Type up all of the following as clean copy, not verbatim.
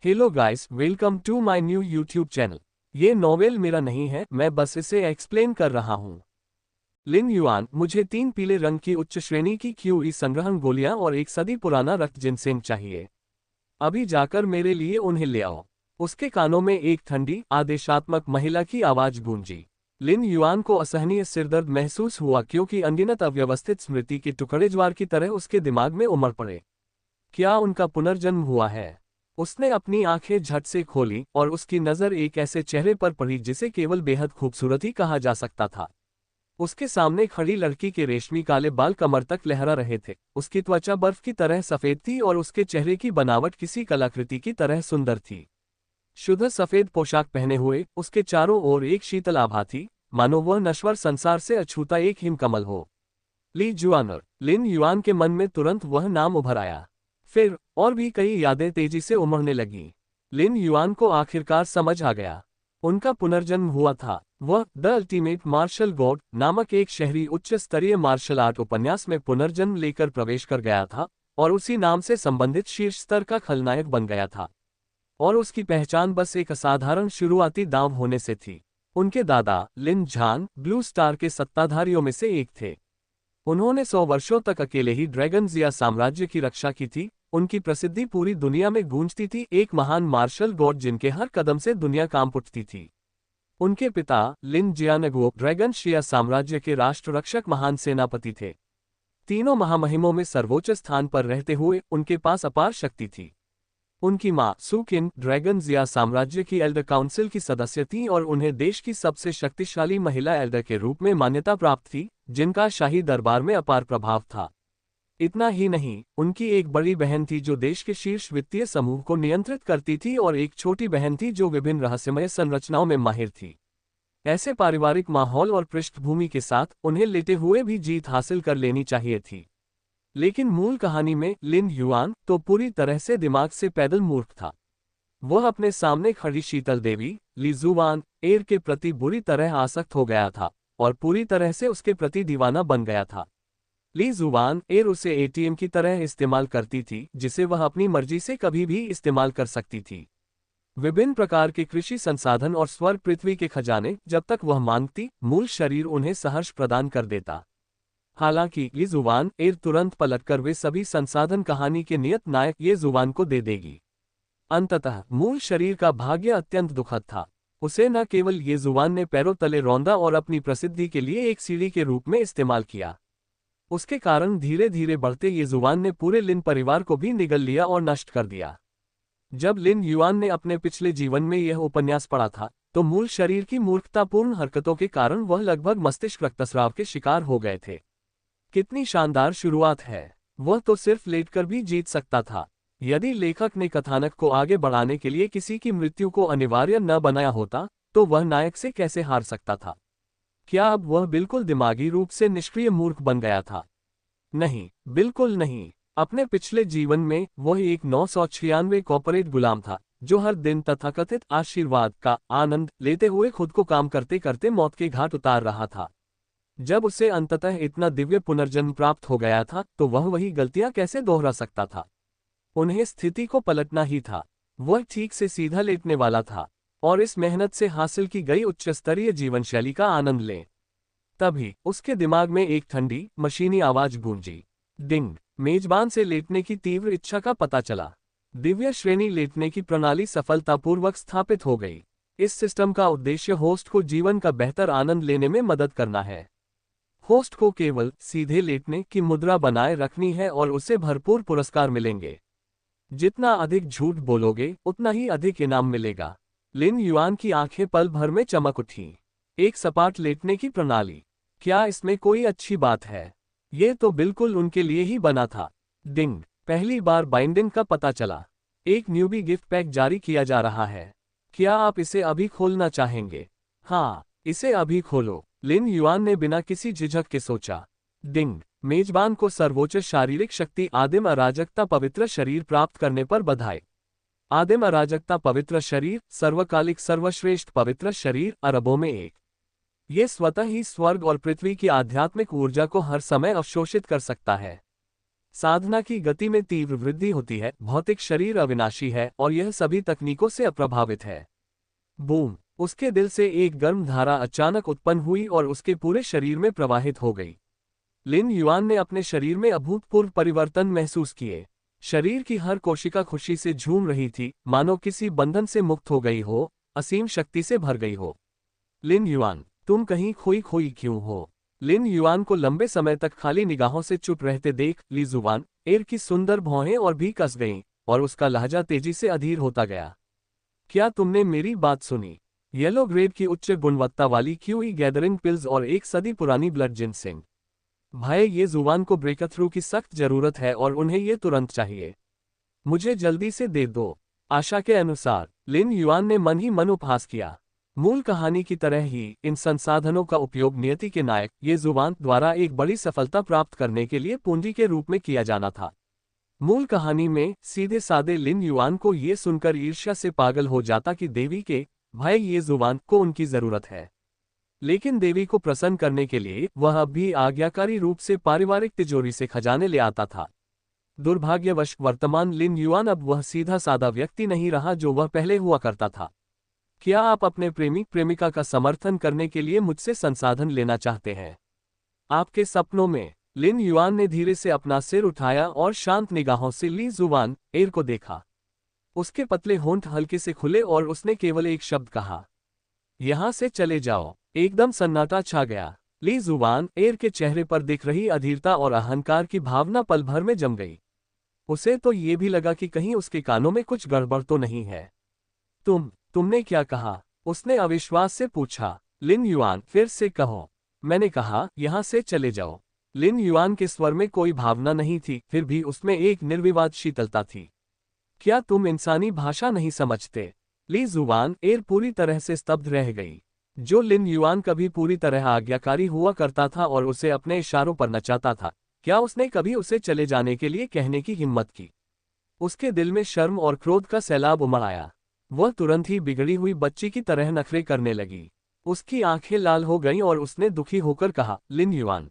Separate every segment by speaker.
Speaker 1: Hello guys, welcome to my new YouTube channel. ये novel मेरा नहीं है, मैं बस इसे एक्सप्लेन कर रहा हूँ। लिन युआन, मुझे 3 पीले रंग की उच्च श्रेणी की क्यूई संग्रहण गोलियां और 1 सदी पुराना रक्त जिनसेंग चाहिए। अभी जाकर मेरे लिए उन्हें ले आओ। उसके कानों में एक ठंडी, आदेशात्मक महिला की आवाज गूंजी। लिन युआन को असहनीय सिरदर्द महसूस हुआ क्योंकि अनगिनत अव्यवस्थित स्मृति के टुकड़े ज्वार की तरह उसके दिमाग में उमड़ पड़े। क्या उनका पुनर्जन्म हुआ है? उसने अपनी आंखें झट से खोली और उसकी नज़र एक ऐसे चेहरे पर पड़ी जिसे केवल बेहद खूबसूरत ही कहा जा सकता था। उसके सामने खड़ी लड़की के रेशमी काले बाल कमर तक लहरा रहे थे। उसकी त्वचा बर्फ की तरह सफेद थी और उसके चेहरे की बनावट किसी कलाकृति की तरह सुंदर थी। शुद्ध सफेद पोशाक पहने हुए उसके चारों ओर एक शीतल आभा थी, मानो वह नश्वर संसार से अछूता एक हिमकमल हो। ली जुआनर। लिन युआन के मन में तुरंत वह नाम उभर आया। फिर और भी कई यादें तेजी से उमड़ने लगीं। लिन युआन को आखिरकार समझ आ गया। उनका पुनर्जन्म हुआ था। वह द अल्टीमेट मार्शल गॉड नामक एक शहरी उच्च स्तरीय मार्शल आर्ट उपन्यास में पुनर्जन्म लेकर प्रवेश कर गया था और उसी नाम से संबंधित शीर्ष स्तर का खलनायक बन गया था। और उसकी पहचान बस एक असाधारण शुरुआती दांव होने से थी। उनके दादा लिन झान ब्लू स्टार के सत्ताधारियों में से एक थे। उन्होंने 100 वर्षों तक अकेले ही ड्रैगनज़िया साम्राज्य की रक्षा की थी। उनकी प्रसिद्धि पूरी दुनिया में गूंजती थी, एक महान मार्शल गॉड जिनके हर कदम से दुनिया कांप उठती थी। उनके पिता लिन जियानगुओ ड्रैगनशिया साम्राज्य के राष्ट्ररक्षक महान सेनापति थे। तीनों महामहिमों में सर्वोच्च स्थान पर रहते हुए उनके पास अपार शक्ति थी। उनकी मां सुकिन ड्रैगनज़िया साम्राज्य की एल्डर काउंसिल की सदस्य थीं और उन्हें देश की सबसे शक्तिशाली महिला एल्डर के रूप में मान्यता प्राप्त थी, जिनका शाही दरबार में अपार प्रभाव था। इतना ही नहीं, उनकी एक बड़ी बहन थी जो देश के शीर्ष वित्तीय समूह को नियंत्रित करती थी और एक छोटी बहन थी जो विभिन्न रहस्यमय संरचनाओं में माहिर थी। ऐसे पारिवारिक माहौल और पृष्ठभूमि के साथ उन्हें लेटे हुए भी जीत हासिल कर लेनी चाहिए थी। लेकिन मूल कहानी में लिन युआन तो पूरी तरह से दिमाग से पैदल मूर्ख था। वह अपने सामने खड़ी शीतल देवी ली जुआन एर के प्रति बुरी तरह आसक्त हो गया था और पूरी तरह से उसके प्रति दीवाना बन गया था। ली जुआन एर उसे एटीएम की तरह इस्तेमाल करती थी, जिसे वह अपनी मर्जी से कभी भी इस्तेमाल कर सकती थी। विभिन्न प्रकार के कृषि संसाधन और स्वर्ग पृथ्वी के खजाने, जब तक वह मांगती, मूल शरीर उन्हें सहर्ष प्रदान कर देता। हालांकि ये जुबान एर तुरंत पलटकर वे सभी संसाधन कहानी के नियत नायक ये जुबान को दे देगी। अंततः मूल शरीर का भाग्य अत्यंत दुखद था। उसे न केवल ये जुबान ने पैरों तले रौंदा और अपनी प्रसिद्धि के लिए एक सीढ़ी के रूप में इस्तेमाल किया। उसके कारण धीरे धीरे बढ़ते ये जुबान ने पूरे लिन परिवार को भी निगल लिया और नष्ट कर दिया। जब लिन युआन ने अपने पिछले जीवन में यह उपन्यास पढ़ा था, तो मूल शरीर की मूर्खतापूर्ण हरकतों के कारण वह लगभग मस्तिष्क रक्तस्राव के शिकार हो गए थे। कितनी शानदार शुरुआत है! वह तो सिर्फ लेटकर भी जीत सकता था। यदि लेखक ने कथानक को आगे बढ़ाने के लिए किसी की मृत्यु को अनिवार्य न बनाया होता, तो वह नायक से कैसे हार सकता था? क्या अब वह बिल्कुल दिमागी रूप से निष्क्रिय मूर्ख बन गया था? नहीं, बिल्कुल नहीं। अपने पिछले जीवन में वह एक 996 कॉर्पोरेट गुलाम था, जो हर दिन तथाकथित आशीर्वाद का आनंद लेते हुए खुद को काम करते करते मौत के घाट उतार रहा था। जब उसे अंततः इतना दिव्य पुनर्जन्म प्राप्त हो गया था, तो वह वही गलतियां कैसे दोहरा सकता था? उन्हें स्थिति को पलटना ही था। वह ठीक से सीधा लेटने वाला था और इस मेहनत से हासिल की गई उच्च स्तरीय जीवन शैली का आनंद लें। तभी उसके दिमाग में एक ठंडी, मशीनी आवाज गूंजी। डिंग! मेजबान से लेटने की तीव्र इच्छा का पता चला। दिव्य श्रेणी लेटने की प्रणाली सफलतापूर्वक स्थापित हो गई। इस सिस्टम का उद्देश्य होस्ट को जीवन का बेहतर आनंद लेने में मदद करना है। होस्ट को केवल सीधे लेटने की मुद्रा बनाए रखनी है और उसे भरपूर पुरस्कार मिलेंगे। जितना अधिक झूठ बोलोगे, उतना ही अधिक इनाम मिलेगा। लिन युआन की आंखें पल भर में चमक उठीं। एक सपाट लेटने की प्रणाली, क्या इसमें कोई अच्छी बात है? ये तो बिल्कुल उनके लिए ही बना था। डिंग! पहली बार बाइंडिंग का पता चला। एक न्यूबी गिफ्ट पैक जारी किया जा रहा है। क्या आप इसे अभी खोलना चाहेंगे? हाँ, इसे अभी खोलो, लिन युआन ने बिना किसी झिझक के सोचा। डिंग! मेजबान को सर्वोच्च शारीरिक शक्ति आदिम अराजकता पवित्र शरीर प्राप्त करने पर बधाई। आदिम अराजकता पवित्र शरीर, सर्वकालिक सर्वश्रेष्ठ पवित्र शरीर, अरबों में एक। ये स्वतः ही स्वर्ग और पृथ्वी की आध्यात्मिक ऊर्जा को हर समय अवशोषित कर सकता है। साधना की गति में तीव्र वृद्धि होती है, भौतिक शरीर अविनाशी है और यह सभी तकनीकों से अप्रभावित है। बूम! उसके दिल से एक गर्म धारा अचानक उत्पन्न हुई और उसके पूरे शरीर में प्रवाहित हो गई। लिन युआन ने अपने शरीर में अभूतपूर्व परिवर्तन महसूस किए। शरीर की हर कोशिका खुशी से झूम रही थी, मानो किसी बंधन से मुक्त हो गई हो, असीम शक्ति से भर गई हो। लिन युआन, तुम कहीं खोई खोई क्यों हो? लिन युआन को लंबे समय तक खाली निगाहों से चुप रहते देख ली जुबान एर की सुंदर भौहें और भी कस गईं और उसका लहजा तेजी से अधीर होता गया। क्या तुमने मेरी बात सुनी? येलो ग्रेड की उच्च गुणवत्ता वाली क्यूई गैदरिंग पिल्स और 1 सदी पुरानी ब्लड जिनसिंग। भाई, ये जुबान को ब्रेकथ्रू की सख्त जरूरत है और उन्हें ये तुरंत चाहिए। मुझे जल्दी से दे दो। आशा के अनुसार लिन युआन ने मन ही मन उपहास किया। मूल कहानी की तरह ही इन संसाधनों का उपयोग नियति के नायक ये जुबान द्वारा एक बड़ी सफलता प्राप्त करने के लिए पूंजी के रूप में किया जाना था। मूल कहानी में सीधे सादे लिन युआन को ये सुनकर ईर्ष्या से पागल हो जाता कि देवी के भाई ये जुबान को उनकी जरूरत है। लेकिन देवी को प्रसन्न करने के लिए वह अब भी आज्ञाकारी रूप से पारिवारिक तिजोरी से खजाने ले आता था। दुर्भाग्यवश वर्तमान लिन युआन अब वह सीधा सादा व्यक्ति नहीं रहा जो वह पहले हुआ करता था। क्या आप अपने प्रेमी प्रेमिका का समर्थन करने के लिए मुझसे संसाधन लेना चाहते हैं? आपके सपनों में? लिन युआन ने धीरे से अपना सिर उठाया और शांत निगाहों से ली जुबान एर को देखा। उसके पतले होंठ हल्के से खुले और उसने केवल एक शब्द कहा, यहां से चले जाओ। एकदम सन्नाटा छा गया। ली जुबान एर के चेहरे पर दिख रही अधीरता और अहंकार की भावना पल भर में जम गई। उसे तो ये भी लगा कि कहीं उसके कानों में कुछ गड़बड़ तो नहीं है। तुमने क्या कहा? उसने अविश्वास से पूछा। लिन युआन, फिर से कहो। मैंने कहा, यहां से चले जाओ। लिन युआन के स्वर में कोई भावना नहीं थी, फिर भी उसमें एक निर्विवाद शीतलता थी। क्या तुम इंसानी भाषा नहीं समझते? ली जुबान एर पूरी तरह से स्तब्ध रह गई। जो लिन युआन कभी पूरी तरह आज्ञाकारी हुआ करता था और उसे अपने इशारों पर नचाता था, क्या उसने कभी उसे चले जाने के लिए कहने की हिम्मत की? उसके दिल में शर्म और क्रोध का सैलाब उमड़ आया। वह तुरंत ही बिगड़ी हुई बच्ची की तरह नखरे करने लगी। उसकी आंखें लाल हो गईं और उसने दुखी होकर कहा, लिन युआन,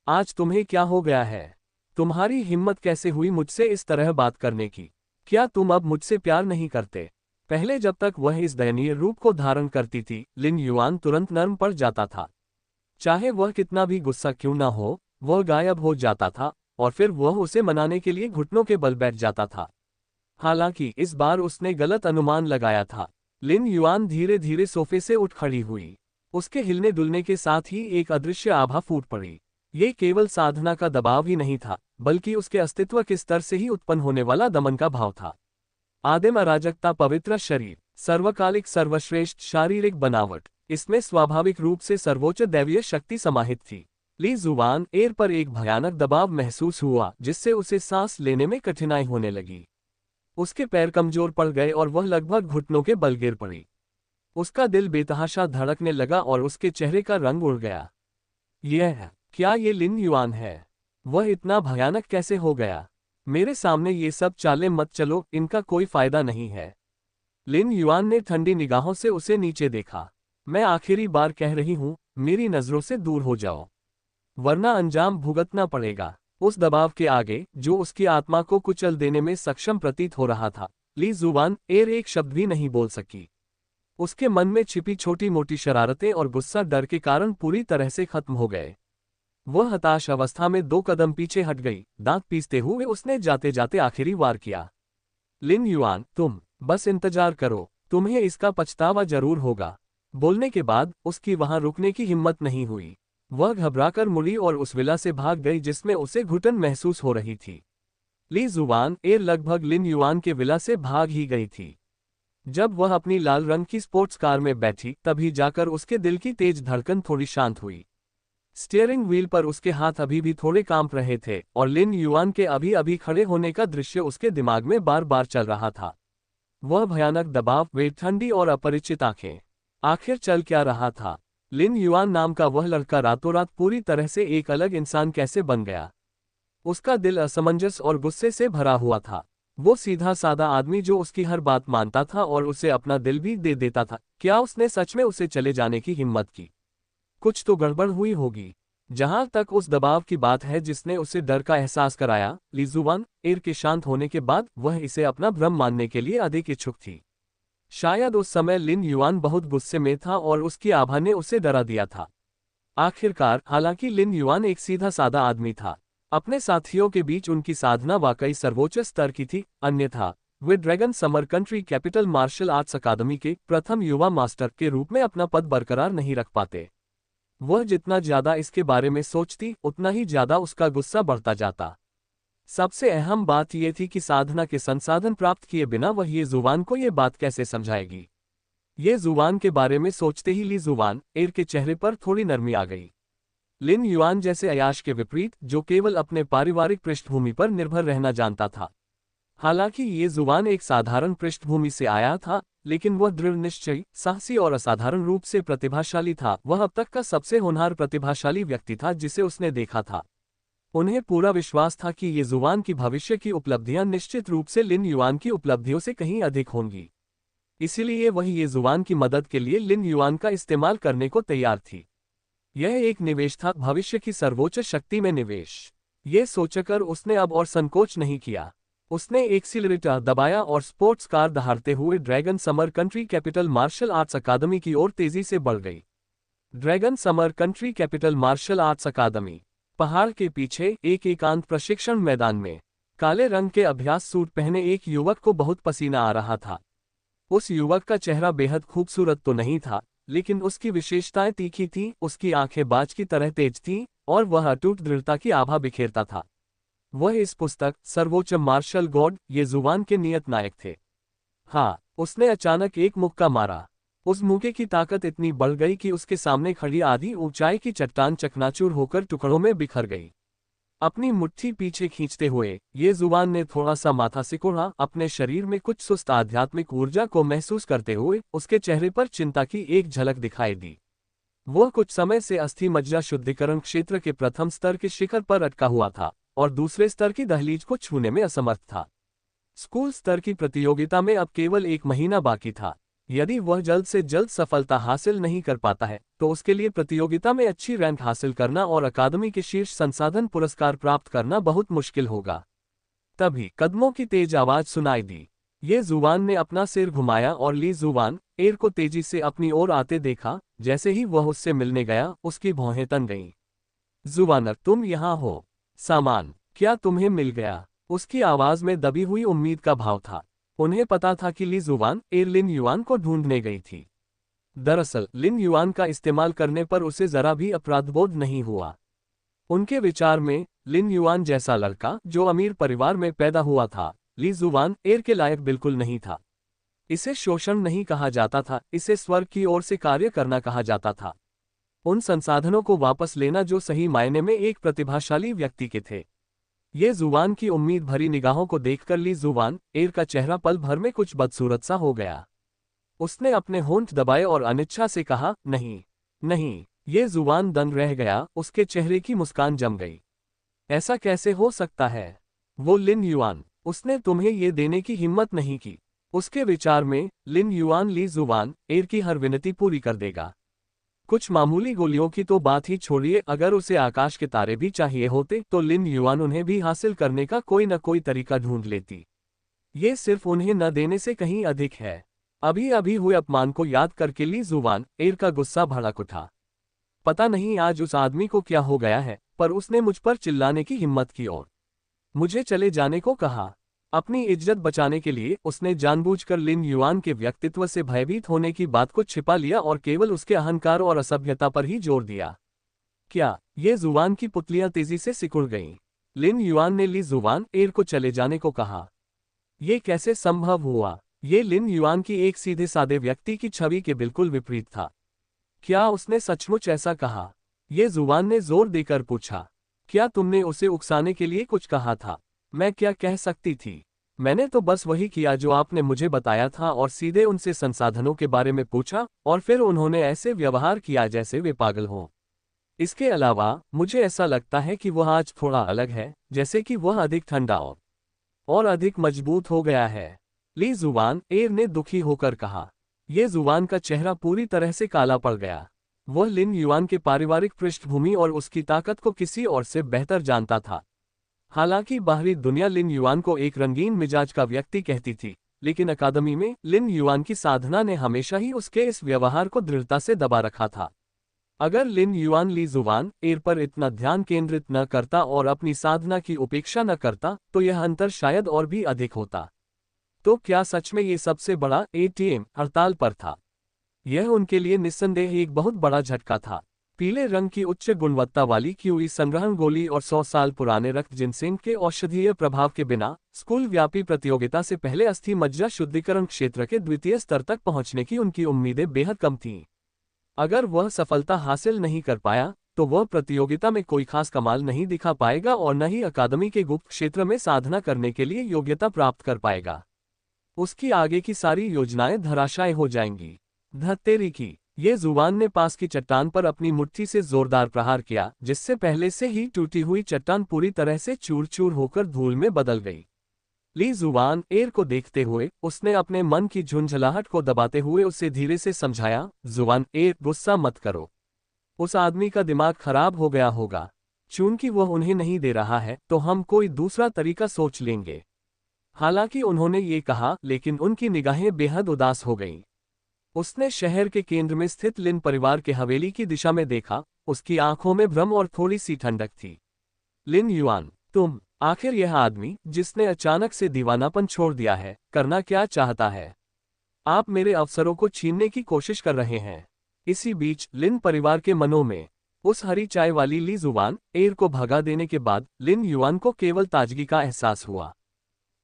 Speaker 1: आज तुम्हें क्या हो गया है? तुम्हारी हिम्मत कैसे हुई मुझसे इस तरह बात करने की? क्या तुम अब मुझसे प्यार नहीं करते? पहले जब तक वह इस दयनीय रूप को धारण करती थी, लिन युआन तुरंत नर्म पड़ जाता था। चाहे वह कितना भी गुस्सा क्यों ना हो, वह गायब हो जाता था और फिर वह उसे मनाने के लिए घुटनों के बल बैठ जाता था। हालांकि इस बार उसने गलत अनुमान लगाया था। लिन युआन धीरे धीरे सोफे से उठ खड़ी हुई। उसके हिलने डुलने के साथ ही एक अदृश्य आभा फूट पड़ी। ये केवल साधना का दबाव ही नहीं था, बल्कि उसके अस्तित्व के स्तर से ही उत्पन्न होने वाला दमन का भाव था। आदिम अराजकता, पवित्र शरीर, सर्वकालिक सर्वश्रेष्ठ शारीरिक बनावट, इसमें स्वाभाविक रूप से सर्वोच्च दैवीय शक्ति समाहित थी। ली जुबान एर पर एक भयानक दबाव महसूस हुआ, जिससे उसे सांस लेने में कठिनाई होने लगी। उसके पैर कमजोर पड़ गए और वह लगभग घुटनों के बल गिर पड़ी। उसका दिल बेतहाशा धड़कने लगा और उसके चेहरे का रंग उड़ गया। क्या ये लिन युआन है? वह इतना भयानक कैसे हो गया? मेरे सामने ये सब चालें मत चलो, इनका कोई फायदा नहीं है। लिन युआन ने ठंडी निगाहों से उसे नीचे देखा। मैं आखिरी बार कह रही हूं, मेरी नजरों से दूर हो जाओ, वरना अंजाम भुगतना पड़ेगा। उस दबाव के आगे, जो उसकी आत्मा को कुचल देने में सक्षम प्रतीत हो रहा था, ली जुबान एर एक शब्द भी नहीं बोल सकी। उसके मन में छिपी छोटी मोटी शरारतें और गुस्सा डर के कारण पूरी तरह से खत्म हो गए। वह हताश अवस्था में 2 कदम पीछे हट गई। दांत पीसते हुए उसने जाते जाते आखिरी वार किया, लिन युआन, तुम बस इंतजार करो, तुम्हें इसका पछतावा जरूर होगा। बोलने के बाद उसकी वहां रुकने की हिम्मत नहीं हुई। वह घबराकर मुड़ी और उस विला से भाग गई जिसमें उसे घुटन महसूस हो रही थी। ली जुबान एर लगभग लिन युआन के विला से भाग ही गई थी। जब वह अपनी लाल रंग की स्पोर्ट्स कार में बैठी, तभी जाकर उसके दिल की तेज धड़कन थोड़ी शांत हुई। स्टीयरिंग व्हील पर उसके हाथ अभी भी थोड़े कांप रहे थे और लिन युआन के अभी अभी खड़े होने का दृश्य उसके दिमाग में बार बार चल रहा था। वह भयानक दबाव, वे ठंडी और अपरिचित आंखें। आखिर चल क्या रहा था? लिन युआन नाम का वह लड़का रातों रात पूरी तरह से एक अलग इंसान कैसे बन गया? उसका दिल असमंजस और गुस्से से भरा हुआ था। वो सीधा सादा आदमी जो उसकी हर बात मानता था और उसे अपना दिल भी दे देता था, क्या उसने सच में उसे चले जाने की हिम्मत की? कुछ तो गड़बड़ हुई होगी। जहां तक उस दबाव की बात है जिसने उसे डर का एहसास कराया, ली जुवान एर के शांत होने के बाद वह इसे अपना भ्रम मानने के लिए अधिक इच्छुक थी। शायद उस समय लिन युआन बहुत गुस्से में था और उसकी आभा ने उसे डरा दिया था। आखिरकार, हालांकि लिन युआन एक सीधा साधा आदमी था, अपने साथियों के बीच उनकी साधना वाकई सर्वोच्च स्तर की थी, अन्यथा वे dragon summer country capital martial arts academy के प्रथम युवा मास्टर के रूप में अपना पद बरकरार नहीं रख पाते। वह जितना ज्यादा इसके बारे में सोचती, उतना ही ज्यादा उसका गुस्सा बढ़ता जाता। सबसे अहम बात यह थी कि साधना के संसाधन प्राप्त किए बिना वह ये जुबान को ये बात कैसे समझाएगी। ये जुबान के बारे में सोचते ही ली जुबान एर के चेहरे पर थोड़ी नरमी आ गई। लिन युआन जैसे अयाश के विपरीत, जो केवल अपने पारिवारिक पृष्ठभूमि पर निर्भर रहना जानता था। हालांकि ये जुबान एक साधारण पृष्ठभूमि से आया था, लेकिन वह दृढ़ निश्चयी, साहसी और असाधारण रूप से प्रतिभाशाली था। वह अब तक का सबसे होनहार प्रतिभाशाली व्यक्ति था जिसे उसने देखा था। उन्हें पूरा विश्वास था कि ये जुबान की भविष्य की उपलब्धियां निश्चित रूप से लिन युआन की उपलब्धियों से कहीं अधिक होंगी। इसीलिए वह ये जुबान की मदद के लिए लिन युआन का इस्तेमाल करने को तैयार थी। यह एक निवेश था, भविष्य की सर्वोच्च शक्ति में निवेश। ये सोचकर उसने अब और संकोच नहीं किया। उसने एक्सीलरेटर दबाया और स्पोर्ट्स कार दहाड़ते हुए dragon summer country capital martial arts academy की ओर तेजी से बढ़ गई। Dragon summer country capital martial arts academy पहाड़ के पीछे एक एकांत प्रशिक्षण मैदान में काले रंग के अभ्यास सूट पहने एक युवक को बहुत पसीना आ रहा था। उस युवक का चेहरा बेहद खूबसूरत तो नहीं था, लेकिन उसकी विशेषताएं तीखी थीं, उसकी आंखें बाज की तरह तेज थीं और वह अटूट दृढ़ता की आभा बिखेरता था। वह इस पुस्तक सर्वोच्च मार्शल गॉड ये जुबान के नियत नायक थे। हाँ, उसने अचानक एक मुक्का मारा। उस मुक्के की ताकत इतनी बढ़ गई कि उसके सामने खड़ी आधी ऊंचाई की चट्टान चकनाचूर होकर टुकड़ों में बिखर गई। अपनी मुट्ठी पीछे खींचते हुए ये जुबान ने थोड़ा सा माथा सिकोड़ा, अपने शरीर में कुछ सुस्त आध्यात्मिक ऊर्जा को महसूस करते हुए उसके चेहरे पर चिंता की एक झलक दिखाई दी। वह कुछ समय से अस्थि मज्जा शुद्धिकरण क्षेत्र के प्रथम स्तर के शिखर पर अटका हुआ था और दूसरे स्तर की दहलीज को छूने में असमर्थ था। स्कूल स्तर की प्रतियोगिता में अब केवल 1 महीना बाकी था। यदि वह जल्द से जल्द सफलता हासिल नहीं कर पाता है, तो उसके लिए प्रतियोगिता में अच्छी रैंक हासिल करना और अकादमी के शीर्ष संसाधन पुरस्कार प्राप्त करना बहुत मुश्किल होगा। तभी कदमों की तेज आवाज सुनाई दी। ये जुबान ने अपना सिर घुमाया और ली जुबान एर को तेजी से अपनी ओर आते देखा। जैसे ही वह उससे मिलने गया, उसकी भौहें तन गईं। जुबानर, तुम यहाँ हो। सामान क्या तुम्हें मिल गया? उसकी आवाज में दबी हुई उम्मीद का भाव था। उन्हें पता था कि ली जुबान एर लिन युआन को ढूंढने गई थी। दरअसल लिन युआन का इस्तेमाल करने पर उसे जरा भी अपराधबोध नहीं हुआ। उनके विचार में लिन युआन जैसा लड़का जो अमीर परिवार में पैदा हुआ था, ली जुबान एर के लायक बिल्कुल नहीं था। इसे शोषण नहीं कहा जाता था, इसे स्वर्ग की ओर से कार्य करना कहा जाता था। उन संसाधनों को वापस लेना जो सही मायने में एक प्रतिभाशाली व्यक्ति के थे। ये जुबान की उम्मीद भरी निगाहों को देखकर ली जुबान एर का चेहरा पल भर में कुछ बदसूरत सा हो गया। उसने अपने होंठ दबाए और अनिच्छा से कहा, नहीं, नहीं। ये जुबान दंग रह गया, उसके चेहरे की मुस्कान जम गई। ऐसा कैसे हो सकता है? वो लिन युआन, उसने तुम्हें ये देने की हिम्मत नहीं की। उसके विचार में लिन युआन ली जुबान एर की हर विनती पूरी कर देगा। कुछ मामूली गोलियों की तो बात ही छोड़िए, अगर उसे आकाश के तारे भी चाहिए होते तो लिन युआन उन्हें भी हासिल करने का कोई न कोई तरीका ढूंढ लेती। ये सिर्फ उन्हें न देने से कहीं अधिक है। अभी अभी हुए अपमान को याद करके ली जुबान एर का गुस्सा भड़क उठा। पता नहीं आज उस आदमी को क्या हो गया है, पर उसने मुझ पर चिल्लाने की हिम्मत की और मुझे चले जाने को कहा। अपनी इज्जत बचाने के लिए उसने जानबूझकर लिन युआन के व्यक्तित्व से भयभीत होने की बात को छिपा लिया और केवल उसके अहंकार और असभ्यता पर ही जोर दिया। क्या? ये जुबान की पुतलियां तेजी से सिकुड़ गईं। लिन युआन ने ली जुबान एर को चले जाने को कहा। ये कैसे संभव हुआ? ये लिन युआन की एक सीधे सादे व्यक्ति की छवि के बिल्कुल विपरीत था। क्या उसने सचमुच ऐसा कहा? ये जुबान ने जोर देकर पूछा। क्या तुमने उसे उकसाने के लिए कुछ कहा था? मैं क्या कह सकती थी? मैंने तो बस वही किया जो आपने मुझे बताया था और सीधे उनसे संसाधनों के बारे में पूछा और फिर उन्होंने ऐसे व्यवहार किया जैसे वे पागल हों। इसके अलावा मुझे ऐसा लगता है कि वह आज थोड़ा अलग है, जैसे कि वह अधिक ठंडा और अधिक मजबूत हो गया है। ली जुबान एर ने दुखी होकर कहा। यह जुबान का चेहरा पूरी तरह से काला पड़ गया। वह लिन युआन के पारिवारिक पृष्ठभूमि और उसकी ताकत को किसी और से बेहतर जानता था। हालांकि बाहरी दुनिया लिन युआन को एक रंगीन मिजाज का व्यक्ति कहती थी, लेकिन अकादमी में लिन युआन की साधना ने हमेशा ही उसके इस व्यवहार को दृढ़ता से दबा रखा था। अगर लिन युआन ली जुआन एर पर इतना ध्यान केंद्रित न करता और अपनी साधना की उपेक्षा न करता, तो यह अंतर शायद और भी अधिक होता। तो क्या सच में ये सबसे बड़ा एटीएम हड़ताल पर था? यह उनके लिए निस्संदेह एक बहुत बड़ा झटका था। पीले रंग की उच्च गुणवत्ता वाली क्यूई संग्रहण गोली और 100 साल पुराने रक्त जिनसेंग के औषधीय प्रभाव के बिना स्कूल व्यापी प्रतियोगिता से पहले अस्थि मज्जा शुद्धिकरण क्षेत्र के द्वितीय स्तर तक पहुंचने की उनकी उम्मीदें बेहद कम थीं। अगर वह सफलता हासिल नहीं कर पाया, तो वह प्रतियोगिता में कोई खास कमाल नहीं दिखा पाएगा और न ही अकादमी के गुप्त क्षेत्र में साधना करने के लिए योग्यता प्राप्त कर पाएगा। उसकी आगे की सारी योजनाएं धराशायी हो जाएंगी। धत्तेरी की, ये जुबान ने पास की चट्टान पर अपनी मुट्ठी से जोरदार प्रहार किया, जिससे पहले से ही टूटी हुई चट्टान पूरी तरह से चूर चूर होकर धूल में बदल गई। ली जुबान एर को देखते हुए उसने अपने मन की झुंझलाहट को दबाते हुए उसे धीरे से समझाया, जुबान एर, गुस्सा मत करो। उस आदमी का दिमाग खराब हो गया होगा। चूंकि वह उन्हें नहीं दे रहा है, तो हम कोई दूसरा तरीका सोच लेंगे। हालांकि उन्होंने ये कहा, लेकिन उनकी निगाहें बेहद उदास हो गईं। उसने शहर के केंद्र में स्थित लिन परिवार के हवेली की दिशा में देखा। उसकी आंखों में भ्रम और थोड़ी सी ठंडक थी। लिन युआन, तुम, आखिर यह आदमी जिसने अचानक से दीवानापन छोड़ दिया है, करना क्या चाहता है? आप मेरे अवसरों को छीनने की कोशिश कर रहे हैं। इसी बीच लिन परिवार के मनों में उस हरी चाय वाली ली जुबान एर को भगा देने के बाद लिन युआन को केवल ताजगी का एहसास हुआ।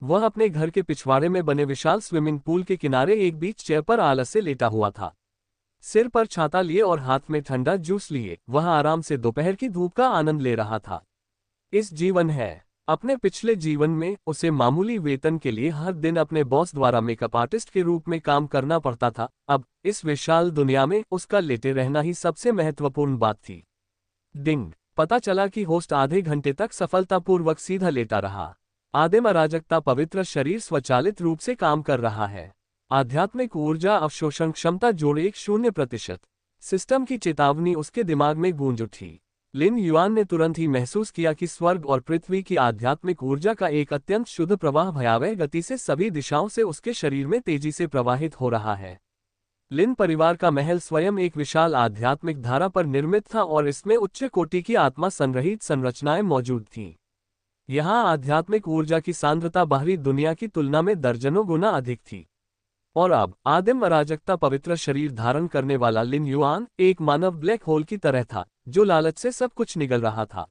Speaker 1: वह अपने घर के पिछवाड़े में बने विशाल स्विमिंग पूल के किनारे एक बीच चेयर पर आलस से लेटा हुआ था। सिर पर छाता लिए और हाथ में ठंडा जूस लिए वह आराम से दोपहर की धूप का आनंद ले रहा था। इस जीवन है। अपने पिछले जीवन में उसे मामूली वेतन के लिए हर दिन अपने बॉस द्वारा मेकअप आर्टिस्ट के रूप में काम करना पड़ता था। अब इस विशाल दुनिया में उसका लेटे रहना ही सबसे महत्वपूर्ण बात थी। डिंग, पता चला कि होस्ट आधे घंटे तक सफलतापूर्वक सीधा लेटा रहा। आदिम अराजकता पवित्र शरीर स्वचालित रूप से काम कर रहा है। आध्यात्मिक ऊर्जा अवशोषण क्षमता जोड़े 0%। सिस्टम की चेतावनी उसके दिमाग में गूंज उठी। लिन युआन ने तुरंत ही महसूस किया कि स्वर्ग और पृथ्वी की आध्यात्मिक ऊर्जा का एक अत्यंत शुद्ध प्रवाह भयावह गति से सभी दिशाओं से उसके शरीर में तेजी से प्रवाहित हो रहा है। लिन परिवार का महल स्वयं एक विशाल आध्यात्मिक धारा पर निर्मित था और इसमें उच्च कोटि की आत्मा संरहित संरचनाएं मौजूद थीं। यहाँ आध्यात्मिक ऊर्जा की सांद्रता बाहरी दुनिया की तुलना में दर्जनों गुना अधिक थी। और अब आदिम अराजकता पवित्र शरीर धारण करने वाला लिन युआन एक मानव ब्लैक होल की तरह था, जो लालच से सब कुछ निगल रहा था।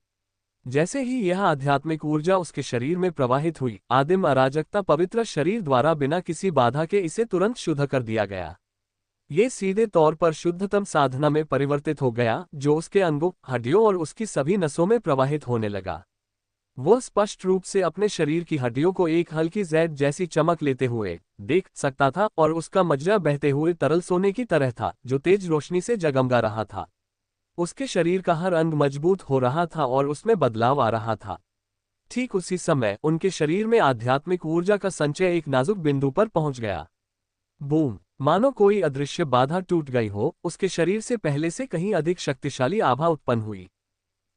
Speaker 1: जैसे ही यह आध्यात्मिक ऊर्जा उसके शरीर में प्रवाहित हुई, आदिम अराजकता पवित्र शरीर द्वारा बिना किसी बाधा के इसे तुरंत शुद्ध कर दिया गया। ये सीधे तौर पर शुद्धतम साधना में परिवर्तित हो गया, जो उसके अंगों, हड्डियों और उसकी सभी नसों में प्रवाहित होने लगा। वह स्पष्ट रूप से अपने शरीर की हड्डियों को एक हल्की जैद जैसी चमक लेते हुए देख सकता था और उसका मज्जा बहते हुए तरल सोने की तरह था, जो तेज रोशनी से जगमगा रहा था। उसके शरीर का हर अंग मजबूत हो रहा था और उसमें बदलाव आ रहा था। ठीक उसी समय उनके शरीर में आध्यात्मिक ऊर्जा का संचय एक नाजुक बिंदु पर पहुंच गया। बूम! मानो कोई अदृश्य बाधा टूट गई हो, उसके शरीर से पहले से कहीं अधिक शक्तिशाली आभा उत्पन्न हुई।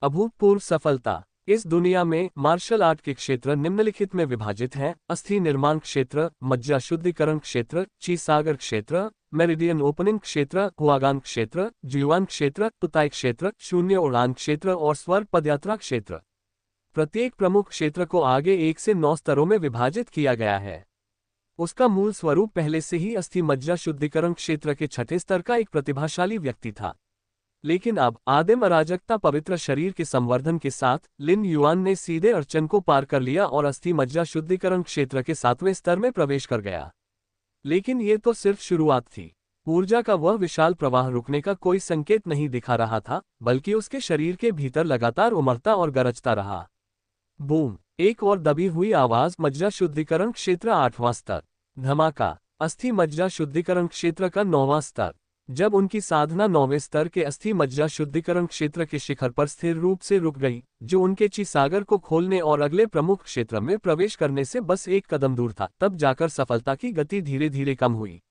Speaker 1: अभूतपूर्व सफलता। इस दुनिया में मार्शल आर्ट के क्षेत्र निम्नलिखित में विभाजित हैं: अस्थि निर्माण क्षेत्र, मज्जा शुद्धिकरण क्षेत्र, ची सागर क्षेत्र, मेरिडियन ओपनिंग क्षेत्र, हुआगान क्षेत्र, जुआन क्षेत्र, तुताई क्षेत्र, शून्य उड़ान क्षेत्र और स्वर्ग पदयात्रा क्षेत्र। प्रत्येक प्रमुख क्षेत्र को आगे 1 से 9 स्तरों में विभाजित किया गया है। उसका मूल स्वरूप पहले से ही अस्थि मज्जा शुद्धिकरण क्षेत्र के 6ठे स्तर का एक प्रतिभाशाली व्यक्ति था। लेकिन अब आदिम अराजकता पवित्र शरीर के संवर्धन के साथ लिन युआन ने सीधे अड़चन को पार कर लिया और अस्थि मज्जा शुद्धिकरण क्षेत्र के 7वें स्तर में प्रवेश कर गया। लेकिन ये तो सिर्फ शुरुआत थी। ऊर्जा का वह विशाल प्रवाह रुकने का कोई संकेत नहीं दिखा रहा था, बल्कि उसके शरीर के भीतर लगातार उमड़ता और गरजता रहा। बूम! एक और दबी हुई आवाज। मज्जा शुद्धिकरण क्षेत्र 8वां स्तर। धमाका! अस्थि मज्जा शुद्धिकरण क्षेत्र का 9वां स्तर। जब उनकी साधना 9वें स्तर के अस्थि मज्जा शुद्धिकरण क्षेत्र के शिखर पर स्थिर रूप से रुक गई, जो उनके ची सागर को खोलने और अगले प्रमुख क्षेत्र में प्रवेश करने से बस एक कदम दूर था, तब जाकर सफलता की गति धीरे धीरे कम हुई।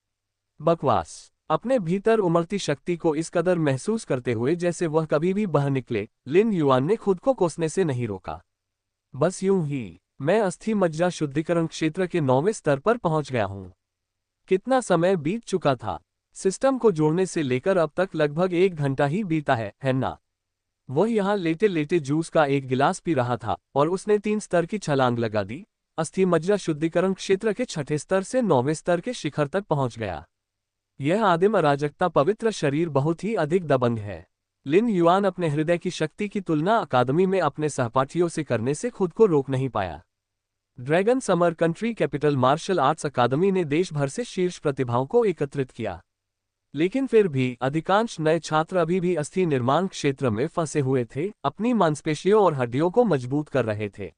Speaker 1: बकवास! अपने भीतर उमड़ती शक्ति को इस कदर महसूस करते हुए जैसे वह कभी भी बाहर निकले, लिन युआन ने खुद को कोसने से नहीं रोका। बस यूं ही, मैं अस्थि मज्जा शुद्धिकरण क्षेत्र के 9वें स्तर पर पहुंच गया हूं। कितना समय बीत चुका था। सिस्टम को जोड़ने से लेकर अब तक लगभग 1 घंटा ही बीता है ना। वह यहाँ लेटे लेटे जूस का एक गिलास पी रहा था और उसने 3 स्तर की छलांग लगा दी। अस्थि मज्जा शुद्धिकरण क्षेत्र के 6ठे स्तर से 9वें स्तर के शिखर तक पहुंच गया। यह आदिम अराजकता पवित्र शरीर बहुत ही अधिक दबंग है। लिन युआन अपने हृदय की शक्ति की तुलना अकादमी में अपने सहपाठियों से करने से खुद को रोक नहीं पाया। Dragon summer country capital martial arts academy ने देश भर से शीर्ष प्रतिभाओं को एकत्रित किया, लेकिन फिर भी अधिकांश नए छात्र अभी भी अस्थि निर्माण क्षेत्र में फंसे हुए थे, अपनी मांसपेशियों और हड्डियों को मजबूत कर रहे थे।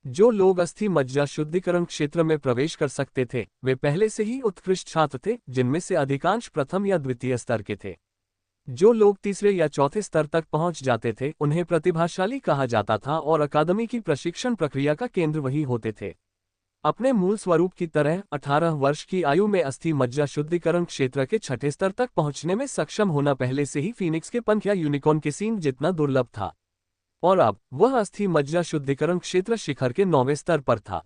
Speaker 1: जो लोग अस्थि मज्जा शुद्धिकरण क्षेत्र में प्रवेश कर सकते थे, वे पहले से ही उत्कृष्ट छात्र थे, जिनमें से अधिकांश प्रथम या द्वितीय स्तर के थे। जो लोग तीसरे या चौथे स्तर तक पहुंच जाते थे, उन्हें प्रतिभाशाली कहा जाता था और अकादमी की प्रशिक्षण प्रक्रिया का केंद्र वही होते थे। अपने मूल स्वरूप की तरह 18 वर्ष की आयु में अस्थि मज्जा शुद्धिकरण क्षेत्र के 6ठे स्तर तक पहुंचने में सक्षम होना पहले से ही फीनिक्स के पंख या यूनिकॉर्न के सींग जितना दुर्लभ था। और अब वह अस्थि मज्जा शुद्धिकरण क्षेत्र शिखर के 9वें स्तर पर था।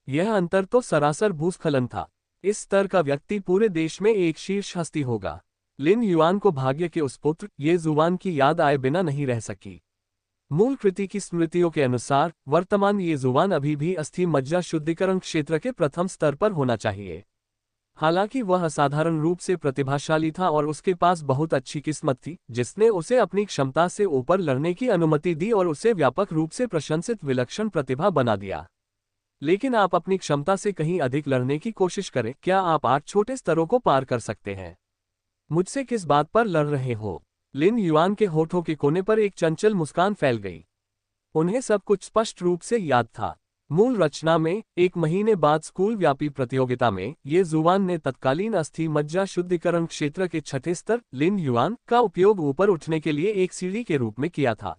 Speaker 1: यह अंतर तो सरासर भूस्खलन था। इस स्तर का व्यक्ति पूरे देश में एक शीर्ष हस्ती होगा। लिन युआन को भाग्य के उस पुत्र ये जुबान की याद आए बिना नहीं रह सकी। मूल कृति की स्मृतियों के अनुसार वर्तमान ये जुबान अभी भी अस्थि मज्जा शुद्धिकरण क्षेत्र के प्रथम स्तर पर होना चाहिए। हालांकि वह असाधारण रूप से प्रतिभाशाली था और उसके पास बहुत अच्छी किस्मत थी, जिसने उसे अपनी क्षमता से ऊपर लड़ने की अनुमति दी और उसे व्यापक रूप से प्रशंसित विलक्षण प्रतिभा बना दिया। लेकिन आप अपनी क्षमता से कहीं अधिक लड़ने की कोशिश करें। क्या आप 8 छोटे स्तरों को पार कर सकते हैं? मुझसे किस बात पर लड़ रहे हो? लिन युआन के होठों के कोने पर एक चंचल मुस्कान फैल गई। उन्हें सब कुछ स्पष्ट रूप से याद था। मूल रचना में 1 महीने बाद स्कूल व्यापी प्रतियोगिता में ये जुबान ने तत्कालीन अस्थि मज्जा शुद्धिकरण क्षेत्र के 6ठे स्तर लिन युआन का उपयोग ऊपर उठने के लिए एक सीढ़ी के रूप में किया था।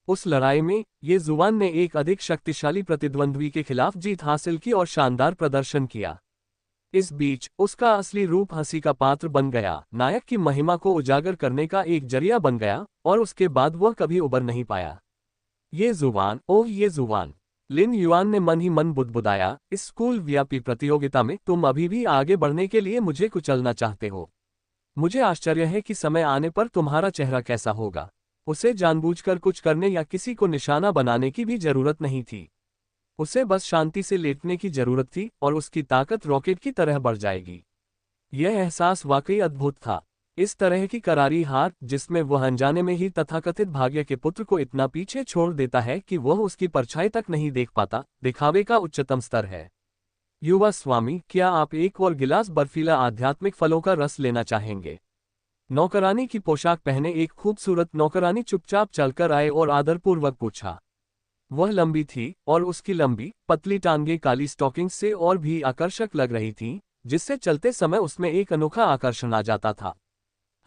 Speaker 1: उस लड़ाई में ये जुबान ने एक अधिक शक्तिशाली प्रतिद्वंद्वी के खिलाफ जीत हासिल की और शानदार प्रदर्शन किया। इस बीच उसका असली रूप हंसी का पात्र बन गया, नायक की महिमा को उजागर करने का एक जरिया बन गया, और उसके बाद वह कभी उबर नहीं पाया। ये जुबान, ओह ये जुबान! लिन युआन ने मन ही मन बुदबुदाया, इस स्कूल व्यापी प्रतियोगिता में तुम अभी भी आगे बढ़ने के लिए मुझे कुचलना चाहते हो। मुझे आश्चर्य है कि समय आने पर तुम्हारा चेहरा कैसा होगा। उसे जानबूझकर कुछ करने या किसी को निशाना बनाने की भी जरूरत नहीं थी। उसे बस शांति से लेटने की जरूरत थी और उसकी ताकत रॉकेट की तरह बढ़ जाएगी। यह एहसास वाकई अद्भुत था। इस तरह की करारी हार, जिसमें वह अनजाने में ही तथाकथित भाग्य के पुत्र को इतना पीछे छोड़ देता है कि वह उसकी परछाई तक नहीं देख पाता, दिखावे का उच्चतम स्तर है। युवा स्वामी, क्या आप एक और गिलास बर्फीला आध्यात्मिक फलों का रस लेना चाहेंगे? नौकरानी की पोशाक पहने एक खूबसूरत नौकरानी चुपचाप चलकर आए और आदरपूर्वक पूछा। वह लंबी थी और उसकी लंबी पतली टांगें काली स्टॉकिंग्स से और भी आकर्षक लग रही थीं, जिससे चलते समय उसमें एक अनोखा आकर्षण आ जाता था।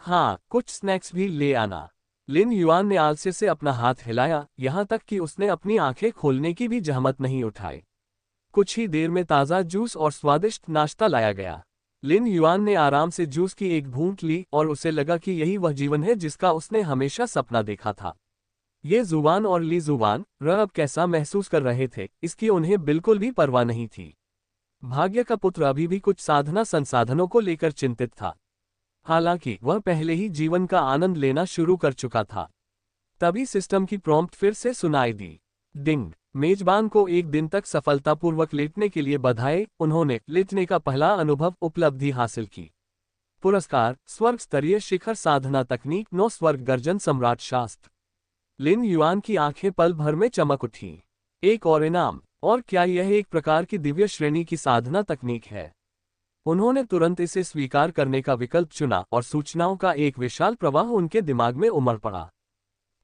Speaker 1: हाँ, कुछ स्नैक्स भी ले आना। लिन युआन ने आलस्य से अपना हाथ हिलाया, यहाँ तक कि उसने अपनी आंखें खोलने की भी जहमत नहीं उठाई। कुछ ही देर में ताज़ा जूस और स्वादिष्ट नाश्ता लाया गया। लिन युआन ने आराम से जूस की एक घूंट ली और उसे लगा कि यही वह जीवन है जिसका उसने हमेशा सपना देखा था। ये जुबान और ली जुबान अब कैसा महसूस कर रहे थे, इसकी उन्हें बिल्कुल भी परवाह नहीं थी। भाग्य का पुत्र अभी भी कुछ साधना संसाधनों को लेकर चिंतित था। हालांकि वह पहले ही जीवन का आनंद लेना शुरू कर चुका था। तभी सिस्टम की प्रॉम्प्ट फिर से सुनाई दी। डिंग! मेजबान को एक दिन तक सफलतापूर्वक लेटने के लिए बधाई। उन्होंने लेटने का पहला अनुभव उपलब्धि हासिल की। पुरस्कार: स्वर्ग स्तरीय शिखर साधना तकनीक 9 स्वर्ग गर्जन सम्राट शास्त्र। लिन युआन की आंखें पल भर में चमक उठी। एक और इनाम? और क्या यह एक प्रकार की दिव्य श्रेणी की साधना तकनीक है? उन्होंने तुरंत इसे स्वीकार करने का विकल्प चुना और सूचनाओं का एक विशाल प्रवाह उनके दिमाग में उमड़ पड़ा।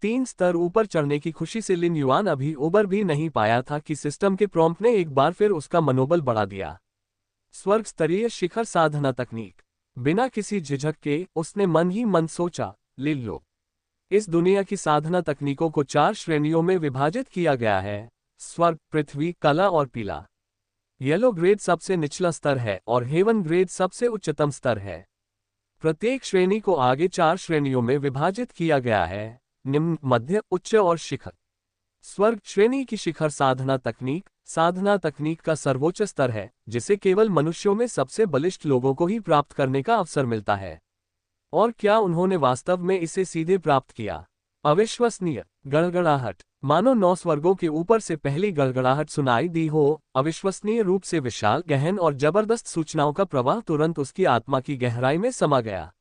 Speaker 1: 3 स्तर ऊपर चढ़ने की खुशी से लिन युआन अभी उबर भी नहीं पाया था कि सिस्टम के प्रॉम्प्ट ने एक बार फिर उसका मनोबल बढ़ा दिया। स्वर्ग स्तरीय शिखर साधना तकनीक। बिना किसी झिझक के उसने मन ही मन सोचा, ले लो। इस दुनिया की साधना तकनीकों को 4 श्रेणियों में विभाजित किया गया है: स्वर्ग, पृथ्वी, कला और पीला। येलो ग्रेड सबसे निचला स्तर है और हेवन ग्रेड सबसे उच्चतम स्तर है। प्रत्येक श्रेणी को आगे 4 श्रेणियों में विभाजित किया गया है: निम्न, मध्य, उच्च और शिखर। स्वर्ग श्रेणी की शिखर साधना तकनीक का सर्वोच्च स्तर है, जिसे केवल मनुष्यों में सबसे बलिष्ठ लोगों को ही प्राप्त करने का अवसर मिलता है। और क्या उन्होंने वास्तव में इसे सीधे प्राप्त किया? अविश्वसनीय गड़गड़ाहट, मानो 9 स्वर्गों के ऊपर से पहली गड़गड़ाहट सुनाई दी हो। अविश्वसनीय रूप से विशाल, गहन और जबरदस्त सूचनाओं का प्रवाह तुरंत उसकी आत्मा की गहराई में समा गया।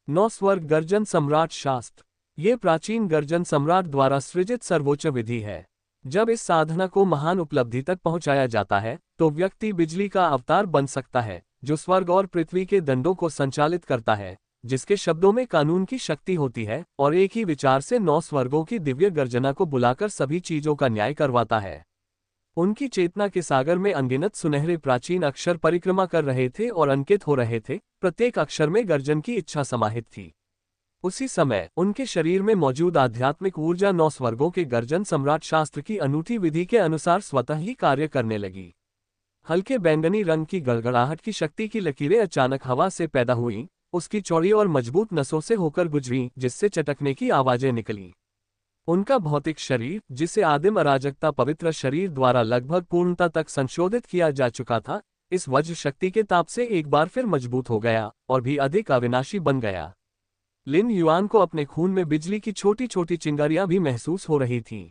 Speaker 1: 9 स्वर्ग गर्जन सम्राट शास्त्र। ये प्राचीन गर्जन सम्राट द्वारा सृजित सर्वोच्च विधि है। जब इस साधना को महान उपलब्धि तक पहुंचाया जाता है, तो व्यक्ति बिजली का अवतार बन सकता है, जो स्वर्ग और पृथ्वी के दंडों को संचालित करता है, जिसके शब्दों में कानून की शक्ति होती है, और एक ही विचार से 9 स्वर्गों की दिव्य गर्जना को बुलाकर सभी चीजों का न्याय करवाता है। उनकी चेतना के सागर में अनगिनत सुनहरे प्राचीन अक्षर परिक्रमा कर रहे थे और अंकित हो रहे थे। प्रत्येक अक्षर में गर्जन की इच्छा समाहित थी। उसी समय उनके शरीर में मौजूद आध्यात्मिक ऊर्जा 9 स्वर्गों के गर्जन सम्राट शास्त्र की अनूठी विधि के अनुसार स्वतः ही कार्य करने लगी। हल्के बैंगनी रंग की गड़गड़ाहट की शक्ति की लकीरें अचानक हवा से पैदा हुईं, उसकी चौड़ी और मजबूत नसों से होकर गुजरी, जिससे चटकने की आवाजें निकली। उनका भौतिक शरीर, जिसे आदिम अराजकता पवित्र शरीर द्वारा लगभग पूर्णता तक संशोधित किया जा चुका था, इस वज्र शक्ति के ताप से एक बार फिर मजबूत हो गया और भी अधिक अविनाशी बन गया। लिन युआन को अपने खून में बिजली की छोटी छोटी चिंगारियां भी महसूस हो रही थीं।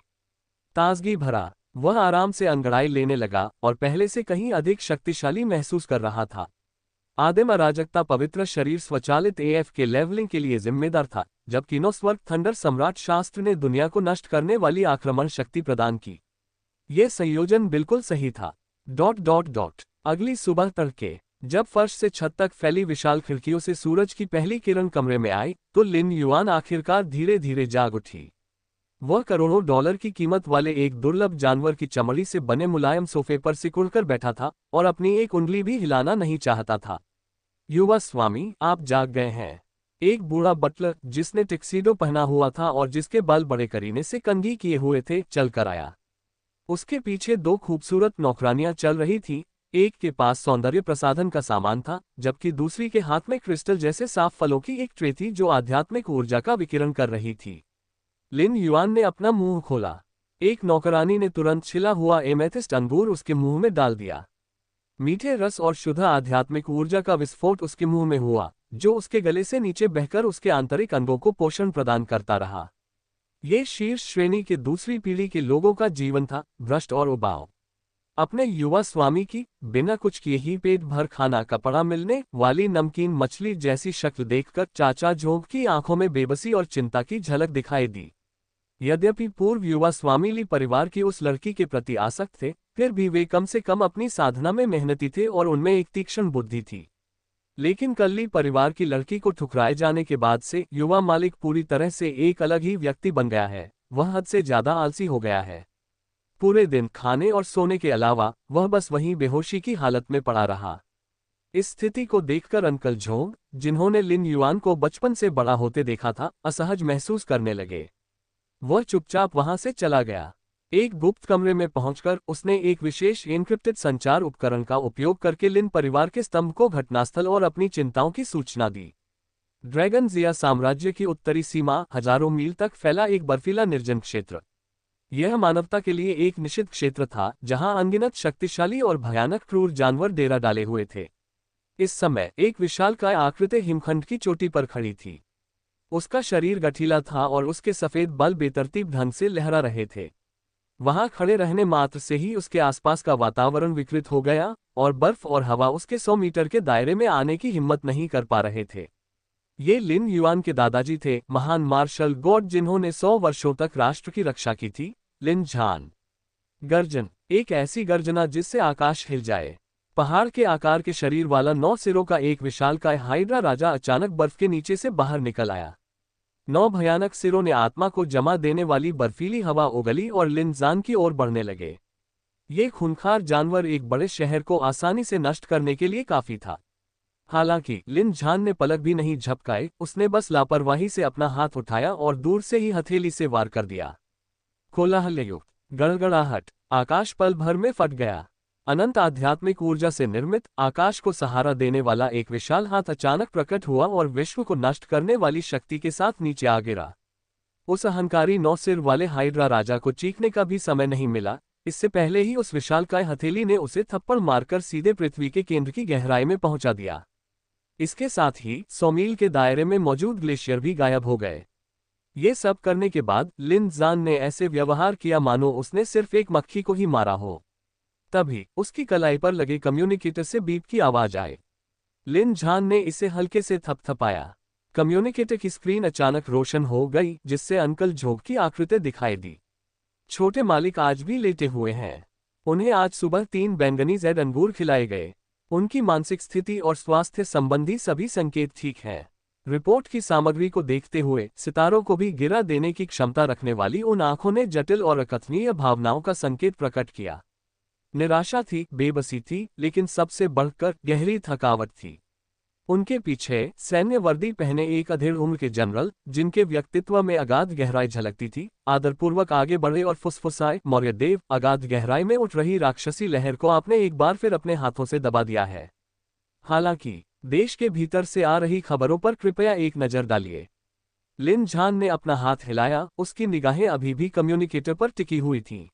Speaker 1: ताजगी भरा, वह आराम से अंगड़ाई लेने लगा और पहले से कहीं अधिक शक्तिशाली महसूस कर रहा था। आदिम अराजकता पवित्र शरीर स्वचालित एएफ के लेवलिंग के लिए जिम्मेदार था, जबकि 9 स्वर्ग थंडर सम्राट शास्त्र ने दुनिया को नष्ट करने वाली आक्रमण शक्ति प्रदान की। यह संयोजन बिल्कुल सही था। ... अगली सुबह तड़के, जब फर्श से छत तक फैली विशाल खिड़कियों से सूरज की पहली किरण कमरे में आई, तो लिन युआन आखिरकार धीरे धीरे जाग उठी। वह करोड़ों डॉलर की कीमत वाले एक दुर्लभ जानवर की चमड़ी से बने मुलायम सोफे पर सिकुड़कर बैठा था और अपनी एक उंगली भी हिलाना नहीं चाहता था। युवा स्वामी, आप जाग गए हैं। एक बूढ़ा बटलर, जिसने टक्सीडो पहना हुआ था और जिसके बाल बड़े करीने से कंघी किए हुए थे, चल कर आया। उसके पीछे 2 खूबसूरत नौकरानियां चल रही थीं। एक के पास सौंदर्य प्रसाधन का सामान था, जबकि दूसरी के हाथ में क्रिस्टल जैसे साफ फलों की एक ट्रे थी, जो आध्यात्मिक ऊर्जा का विकिरण कर रही थी। लिन युआन ने अपना मुंह खोला। एक नौकरानी ने तुरंत छिला हुआ एमेथिस्ट अंगूर उसके मुंह में डाल दिया। मीठे रस और शुद्ध आध्यात्मिक ऊर्जा का विस्फोट उसके मुंह में हुआ, जो उसके गले से नीचे बहकर उसके आंतरिक अंगों को पोषण प्रदान करता रहा। ये शीर्ष श्रेणी के दूसरी पीढ़ी के लोगों का जीवन था, भ्रष्ट और उबाऊ। अपने युवा स्वामी की बिना कुछ किए ही पेट भर खाना कपड़ा मिलने वाली नमकीन मछली जैसी शक्ल देखकर चाचा जोग की आंखों में बेबसी और चिंता की झलक दिखाई दी। यद्यपि पूर्व युवा स्वामी ली परिवार की उस लड़की के प्रति आसक्त थे, फिर भी वे कम से कम अपनी साधना में मेहनती थे और उनमें एक तीक्ष्ण बुद्धि थी। लेकिन कल्ली परिवार की लड़की को ठुकराए जाने के बाद से युवा मालिक पूरी तरह से एक अलग ही व्यक्ति बन गया है। वह हद से ज्यादा आलसी हो गया है। पूरे दिन खाने और सोने के अलावा वह बस वहीं बेहोशी की हालत में पड़ा रहा। इस स्थिति को देखकर अंकल झोंग, जिन्होंने लिन युआन को बचपन से बड़ा होते देखा था, असहज महसूस करने लगे। वह चुपचाप वहां से चला गया। एक गुप्त कमरे में पहुंचकर उसने एक विशेष एन्क्रिप्टेड संचार उपकरण का उपयोग करके लिन परिवार के स्तंभ को घटनास्थल और अपनी चिंताओं की सूचना दी। ड्रैगन जिया साम्राज्य की उत्तरी सीमा हजारों मील तक फैला एक बर्फीला निर्जन क्षेत्र। यह मानवता के लिए एक निषिद्ध क्षेत्र था, जहां अनगिनत शक्तिशाली और भयानक क्रूर जानवर डेरा डाले हुए थे। इस समय एक विशालकाय आकृति हिमखंड की चोटी पर खड़ी थी। उसका शरीर गठीला था और उसके सफेद बाल बेतरतीब ढंग से लहरा रहे थे। वहां खड़े रहने मात्र से ही उसके आसपास का वातावरण विकृत हो गया और बर्फ और हवा उसके 100 मीटर के दायरे में आने की हिम्मत नहीं कर पा रहे थे। ये लिन युआन के दादाजी थे, महान मार्शल गॉड, जिन्होंने 100 वर्षों तक राष्ट्र की रक्षा की थी। लिन झान। गर्जन, एक ऐसी गर्जना जिससे आकाश हिल जाए। पहाड़ के आकार के शरीर वाला 9 सिरों का एक विशालकाय हाइड्रा राजा अचानक बर्फ के नीचे से बाहर निकल आया। 9 भयानक सिरों ने आत्मा को जमा देने वाली बर्फीली हवा उगली और लिन झान की ओर बढ़ने लगे। ये खूंखार जानवर एक बड़े शहर को आसानी से नष्ट करने के लिए काफी था। हालांकि लिन झान ने पलक भी नहीं झपकाए, उसने बस लापरवाही से अपना हाथ उठाया और दूर से ही हथेली से वार कर दिया। कोलाहलयुक्त गड़गड़ाहट, आकाश पल भर में फट गया। अनंत आध्यात्मिक ऊर्जा से निर्मित आकाश को सहारा देने वाला एक विशाल हाथ अचानक प्रकट हुआ और विश्व को नष्ट करने वाली शक्ति के साथ नीचे आ गिरा। उस अहंकारी 9 सिर वाले हाइड्रा राजा को चीखने का भी समय नहीं मिला, इससे पहले ही उस विशालकाय हथेली ने उसे थप्पड़ मारकर सीधे पृथ्वी के केंद्र की गहराई में पहुंचा दिया। इसके साथ ही 100 मील के दायरे में मौजूद ग्लेशियर भी गायब हो गए। ये सब करने के बाद लिन ज़ान ने ऐसे व्यवहार किया मानो उसने सिर्फ एक मक्खी को ही मारा हो। तभी उसकी कलाई पर लगे कम्युनिकेटर से बीप की आवाज आई। लिन ज़ान ने इसे हल्के से थपथपाया। कम्युनिकेटर की स्क्रीन अचानक रोशन हो गई, जिससे अंकल जोग की आकृति दिखाई दी। छोटे मालिक आज भी लेटे हुए हैं। उन्हें आज सुबह 3 बैंगनी ज़ेड अंगूर खिलाए गए। उनकी मानसिक स्थिति और स्वास्थ्य संबंधी सभी संकेत ठीक हैं। रिपोर्ट की सामग्री को देखते हुए सितारों को भी गिरा देने की क्षमता रखने वाली उन आंखों ने जटिल और अकथनीय भावनाओं का संकेत प्रकट किया। निराशा थी, बेबसी थी, लेकिन सबसे बढ़कर गहरी थकावट थी। उनके पीछे सैन्य वर्दी पहने एक अधेड़ उम्र के जनरल, जिनके व्यक्तित्व में अगाध गहराई झलकती थी, आदरपूर्वक आगे बढ़े और फुसफुसाए, मौर्य देव, अगाध गहराई में उठ रही राक्षसी लहर को आपने एक बार फिर अपने हाथों से दबा दिया है। हालांकि देश के भीतर से आ रही खबरों पर कृपया एक नजर डालिए। लिन ज़ान ने अपना हाथ हिलाया, उसकी निगाहें अभी भी कम्युनिकेटर पर टिकी हुई थीं।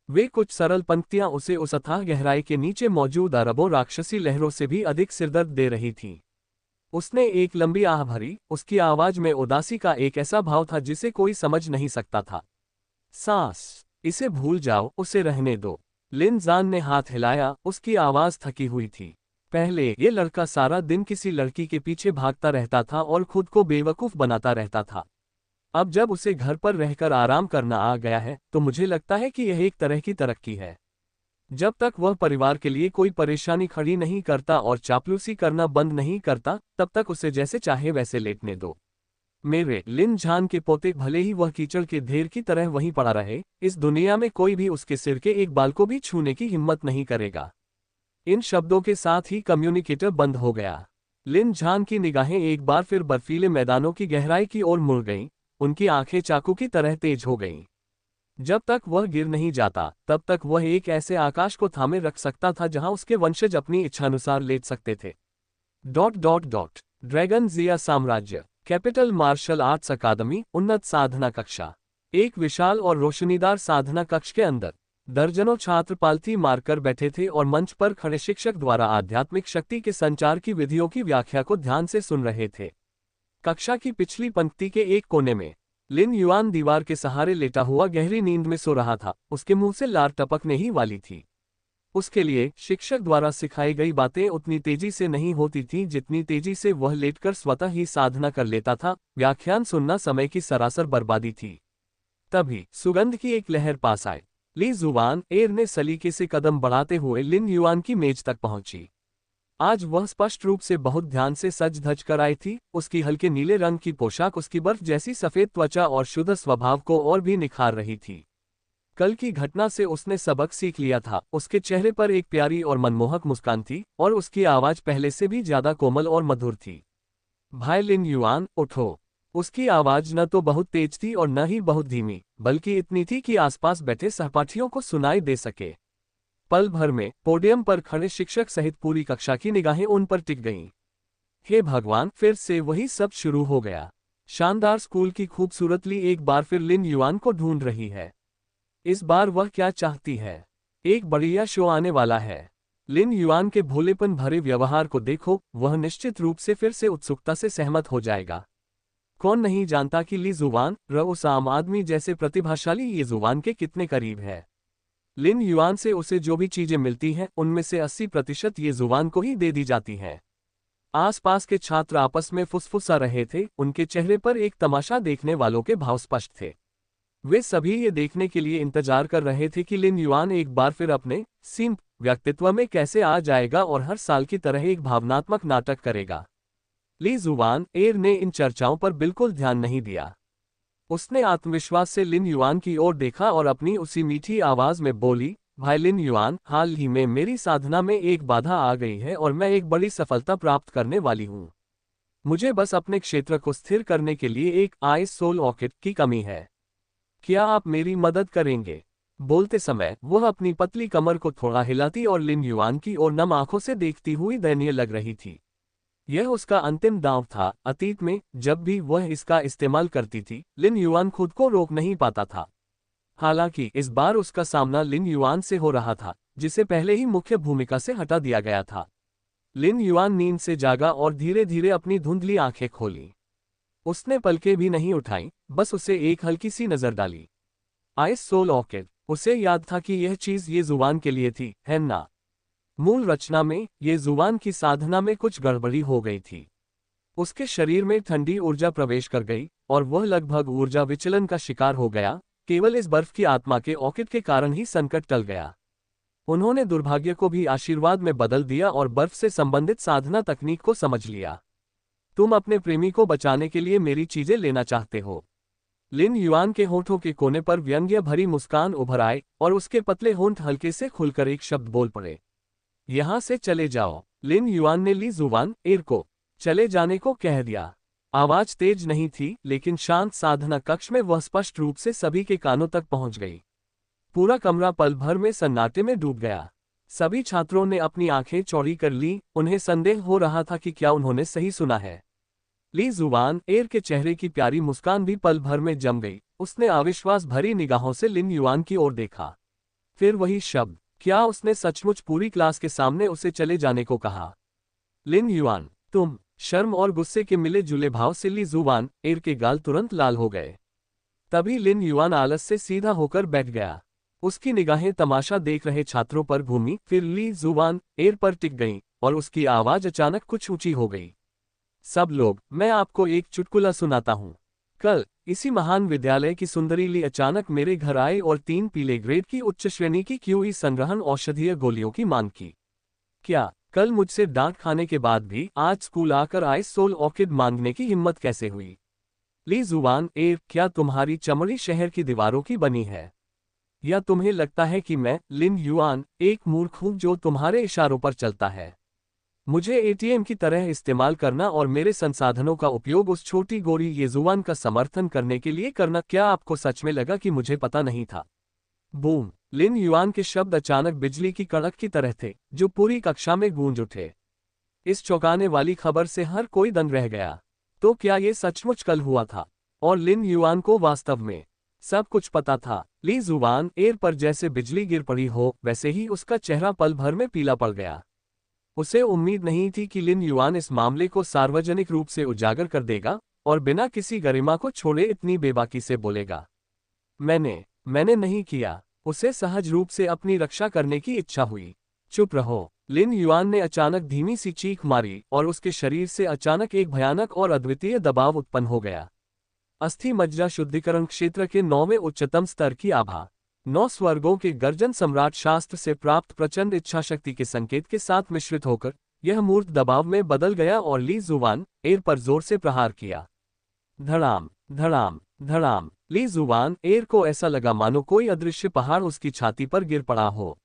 Speaker 1: वे कुछ सरल पंक्तियां उसे उस अथाह गहराई के नीचे मौजूद अरबों राक्षसी लहरों से भी अधिक सिरदर्द दे रही थीं। उसने एक लंबी आह भरी, उसकी आवाज में उदासी का एक ऐसा भाव था जिसे कोई समझ नहीं सकता था। सांस, इसे भूल जाओ, उसे रहने दो। लिन ज़ान ने हाथ हिलाया, उसकी आवाज थकी हुई थी। पहले ये लड़का सारा दिन किसी लड़की के पीछे भागता रहता था और खुद को बेवकूफ बनाता रहता था। अब जब उसे घर पर रहकर आराम करना आ गया है, तो मुझे लगता है कि यह एक तरह की तरक्की है। जब तक वह परिवार के लिए कोई परेशानी खड़ी नहीं करता और चापलूसी करना बंद नहीं करता, तब तक उसे जैसे चाहे वैसे लेटने दो। मेरे लिन ज़ान के पोते, भले ही वह कीचड़ के ढेर की तरह वहीं पड़ा रहे, इस दुनिया में कोई भी उसके सिर के एक बाल को भी छूने की हिम्मत नहीं करेगा। इन शब्दों के साथ ही कम्युनिकेटर बंद हो गया। लिन ज़ान की निगाहें एक बार फिर बर्फीले मैदानों की गहराई की ओर मुड़ गईं, उनकी आंखें चाकू की तरह तेज हो गईं। जब तक वह गिर नहीं जाता, तब तक वह एक ऐसे आकाश को थामे रख सकता था जहां उसके वंशज अपनी इच्छानुसार लेट सकते थे। ड्रैगन ज़िया साम्राज्य, कैपिटल मार्शल आर्ट्स अकादमी, उन्नत साधना कक्षा। एक विशाल और रोशनीदार साधना कक्ष के अंदर दर्जनों छात्र पालथी मारकर बैठे थे और मंच पर खड़े शिक्षक द्वारा आध्यात्मिक शक्ति के संचार की विधियों की व्याख्या को ध्यान से सुन रहे थे। कक्षा की पिछली पंक्ति के एक कोने में लिन युआन दीवार के सहारे लेटा हुआ गहरी नींद में सो रहा था। उसके मुंह से लार टपकने ही वाली थी। उसके लिए शिक्षक द्वारा सिखाई गई बातें उतनी तेजी से नहीं होती थीं जितनी तेजी से वह लेटकर स्वतः ही साधना कर लेता था। व्याख्यान सुनना समय की सरासर बर्बादी थी। तभी सुगंध की एक लहर पास आई। ली जुवान एर ने सलीके से कदम बढ़ाते हुए लिन युआन की मेज तक पहुंची। आज वह स्पष्ट रूप से बहुत ध्यान से सज धज कर आई थी। उसकी हल्के नीले रंग की पोशाक उसकी बर्फ जैसी सफेद त्वचा और शुद्ध स्वभाव को और भी निखार रही थी। कल की घटना से उसने सबक सीख लिया था। उसके चेहरे पर एक प्यारी और मनमोहक मुस्कान थी और उसकी आवाज पहले से भी ज्यादा कोमल और मधुर थी। भाई लिन युआन, उठो। उसकी आवाज न तो बहुत तेज थी और न ही बहुत धीमी, बल्कि इतनी थी कि आसपास बैठे सहपाठियों को सुनाई दे सके। पल भर में पोडियम पर खड़े शिक्षक सहित पूरी कक्षा की निगाहें उन पर टिक गईं। हे भगवान, फिर से वही सब शुरू हो गया। शानदार स्कूल की खूबसूरत ली एक बार फिर लिन युआन को ढूंढ रही है। इस बार वह क्या चाहती है? एक बढ़िया शो आने वाला है। लिन युआन के भोलेपन भरे व्यवहार को देखो, वह निश्चित रूप से फिर से उत्सुकता से सहमत हो जाएगा। कौन नहीं जानता कि ली जुवान उस आम आदमी जैसे प्रतिभाशाली ये जुवान के कितने करीब है। लिन युआन से उसे जो भी चीजें मिलती हैं, उनमें से 80% ये जुवान को ही दे दी जाती हैं। आसपास के छात्र आपस में फुसफुसा रहे थे। उनके चेहरे पर एक तमाशा देखने वालों के भाव स्पष्ट थे। वे सभी ये देखने के लिए इंतजार कर रहे थे कि लिन युआन एक बार फिर अपने सिंप व्यक्तित्व में कैसे आ जाएगा और हर साल की तरह एक भावनात्मक नाटक करेगा। ली जुवान एर ने इन चर्चाओं पर बिल्कुल ध्यान नहीं दिया। उसने आत्मविश्वास से लिन युआन की ओर देखा और अपनी उसी मीठी आवाज में बोली, भाई लिन युआन, हाल ही में मेरी साधना में एक बाधा आ गई है और मैं एक बड़ी सफलता प्राप्त करने वाली हूँ। मुझे बस अपने क्षेत्र को स्थिर करने के लिए एक आइस सोल ऑर्किड की कमी है। क्या आप मेरी मदद करेंगे? बोलते समय वह अपनी पतली कमर को थोड़ा हिलाती और लिन युआन की ओर नम आंखों से देखती हुई दयनीय लग रही थी। यह उसका अंतिम दांव था। अतीत में जब भी वह इसका इस्तेमाल करती थी, लिन युआन खुद को रोक नहीं पाता था। हालांकि इस बार उसका सामना लिन युआन से हो रहा था, जिसे पहले ही मुख्य भूमिका से हटा दिया गया था। लिन युआन नींद से जागा और धीरे धीरे अपनी धुंधली आंखें खोली। उसने पलकें भी नहीं उठाई, बस उसे एक हल्की सी नजर डाली। Ice soul orchid. उसे याद था कि यह चीज ये जुबान के लिए थी, है ना? मूल रचना में ये जुबान की साधना में कुछ गड़बड़ी हो गई थी। उसके शरीर में ठंडी ऊर्जा प्रवेश कर गई और वह लगभग ऊर्जा विचलन का शिकार हो गया। केवल इस बर्फ की आत्मा के ऑर्किड के कारण ही संकट टल गया। उन्होंने दुर्भाग्य को भी आशीर्वाद में बदल दिया और बर्फ से संबंधित साधना तकनीक को समझ लिया। तुम अपने प्रेमी को बचाने के लिए मेरी चीजें लेना चाहते हो? लिन युआन के होठों के कोने पर व्यंग्य भरी मुस्कान उभर आए और उसके पतले होंठ हल्के से खुलकर एक शब्द बोल पड़े। यहां से चले जाओ। लिन युआन ने ली जुबान एर को चले जाने को कह दिया। आवाज तेज नहीं थी, लेकिन शांत साधना कक्ष में वह स्पष्ट रूप से सभी के कानों तक पहुंच गई। पूरा कमरा पल भर में सन्नाटे में डूब गया। सभी छात्रों ने अपनी आंखें चौड़ी कर ली। उन्हें संदेह हो रहा था कि क्या उन्होंने सही सुना है। ली जुबान एर के चेहरे की प्यारी मुस्कान भी पल भर में जम गई। उसने अविश्वास भरी निगाहों से लिन युआन की ओर देखा। फिर वही शब्द। क्या उसने सचमुच पूरी क्लास के सामने उसे चले जाने को कहा? लिन युआन, तुम। शर्म और गुस्से के मिले जुले भाव से ली जुबान एर के गाल तुरंत लाल हो गए। तभी लिन युआन आलस से सीधा होकर बैठ गया। उसकी निगाहें तमाशा देख रहे छात्रों पर घूमी, फिर ली जुबान एर पर टिक गईं और उसकी आवाज अचानक कुछ ऊंची हो गई। सब लोग, मैं आपको एक चुटकुला सुनाता हूं। कल इसी महान विद्यालय की सुंदरी ली अचानक मेरे घर आए और 3 पीले ग्रेड की उच्च श्रेणी की क्यूई संग्रहण औषधीय गोलियों की मांग की। क्या कल मुझसे डांट खाने के बाद भी आज स्कूल आकर आइस सोल ऑर्किड मांगने की हिम्मत कैसे हुई? ली जुबान एर, क्या तुम्हारी चमड़ी शहर की दीवारों की बनी है? या तुम्हें लगता है कि मैं लिन युआन एक मूर्ख हूं जो तुम्हारे इशारों पर चलता है? मुझे एटीएम की तरह इस्तेमाल करना और मेरे संसाधनों का उपयोग उस छोटी गोरी ये जुबान का समर्थन करने के लिए करना। क्या आपको सच में लगा कि मुझे पता नहीं था? बूम। लिन युआन के शब्द अचानक बिजली की कड़क की तरह थे, जो पूरी कक्षा में गूंज उठे। इस चौंकाने वाली खबर से हर कोई दंग रह गया। तो क्या ये सचमुच कल हुआ था? और लिन युआन को वास्तव में सब कुछ पता था? ली जुबान एर पर जैसे बिजली गिर पड़ी हो, वैसे ही उसका चेहरा पल भर में पीला पड़ गया। उसे उम्मीद नहीं थी कि लिन युआन इस मामले को सार्वजनिक रूप से उजागर कर देगा और बिना किसी गरिमा को छोड़े इतनी बेबाकी से बोलेगा। मैंने नहीं किया। उसे सहज रूप से अपनी रक्षा करने की इच्छा हुई। चुप रहो। लिन युआन ने अचानक धीमी सी चीख मारी और उसके शरीर से अचानक एक भयानक और अद्वितीय दबाव उत्पन्न हो गया। अस्थि मज्जा शुद्धिकरण क्षेत्र के 9वें उच्चतम स्तर की आभा 9 स्वर्गों के गर्जन सम्राट शास्त्र से प्राप्त प्रचंड इच्छाशक्ति के संकेत के साथ मिश्रित होकर यह मूर्त दबाव में बदल गया और ली जुबान एर पर जोर से प्रहार किया। धड़ाम धड़ाम धड़ाम। ली जुबान एर को ऐसा लगा मानो कोई अदृश्य पहाड़ उसकी छाती पर गिर पड़ा हो।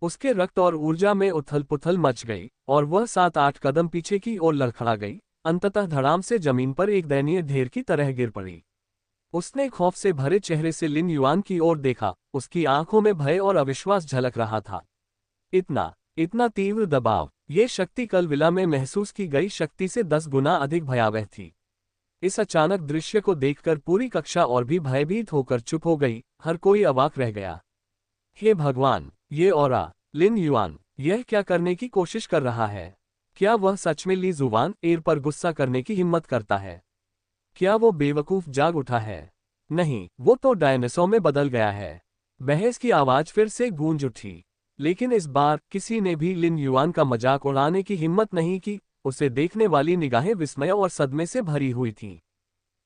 Speaker 1: उसके रक्त और ऊर्जा में उथल पुथल मच गई और वह 7-8 कदम पीछे की ओर लड़खड़ा गई। अंततः धड़ाम से जमीन पर एक दयनीय ढेर की तरह गिर पड़ी। उसने खौफ से भरे चेहरे से लिन युआन की ओर देखा। उसकी आंखों में भय और अविश्वास झलक रहा था। इतना तीव्र दबाव, ये शक्ति कल विला में महसूस की गई शक्ति से 10 गुना अधिक भयावह थी। इस अचानक दृश्य को देखकर पूरी कक्षा और भी भयभीत होकर चुप हो गई। हर कोई अवाक रह गया। हे भगवान, ये ऑरा! लिन युआन यह क्या करने की कोशिश कर रहा है? क्या वह सच में ली जुबान एर पर गुस्सा करने की हिम्मत करता है? क्या वो बेवकूफ जाग उठा है? नहीं, वो तो डायनासोर में बदल गया है। बहस की आवाज फिर से गूंज उठी, लेकिन इस बार किसी ने भी लिन युआन का मजाक उड़ाने की हिम्मत नहीं की। उसे देखने वाली निगाहें विस्मय और सदमे से भरी हुई थीं।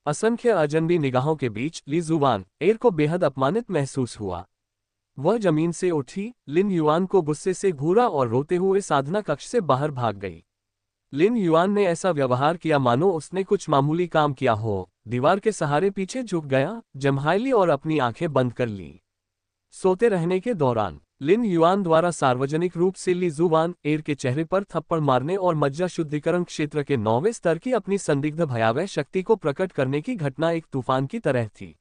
Speaker 1: असंख्य अजनबी निगाहों के बीच ली जुबान एर को बेहद अपमानित महसूस हुआ। वह जमीन से उठी, लिन युआन को गुस्से से घूरा और रोते हुए साधना कक्ष से बाहर भाग गई। लिन युआन ने ऐसा व्यवहार किया मानो उसने कुछ मामूली काम किया हो। दीवार के सहारे पीछे झुक गया, जम्हाई ली और अपनी आंखें बंद कर ली। सोते रहने के दौरान लिन युआन द्वारा सार्वजनिक रूप से ली जुबान एर के चेहरे पर थप्पड़ मारने और मज्जा शुद्धिकरण क्षेत्र के 9वें स्तर की अपनी संदिग्ध भयावह शक्ति को प्रकट करने की घटना एक तूफान की तरह थी।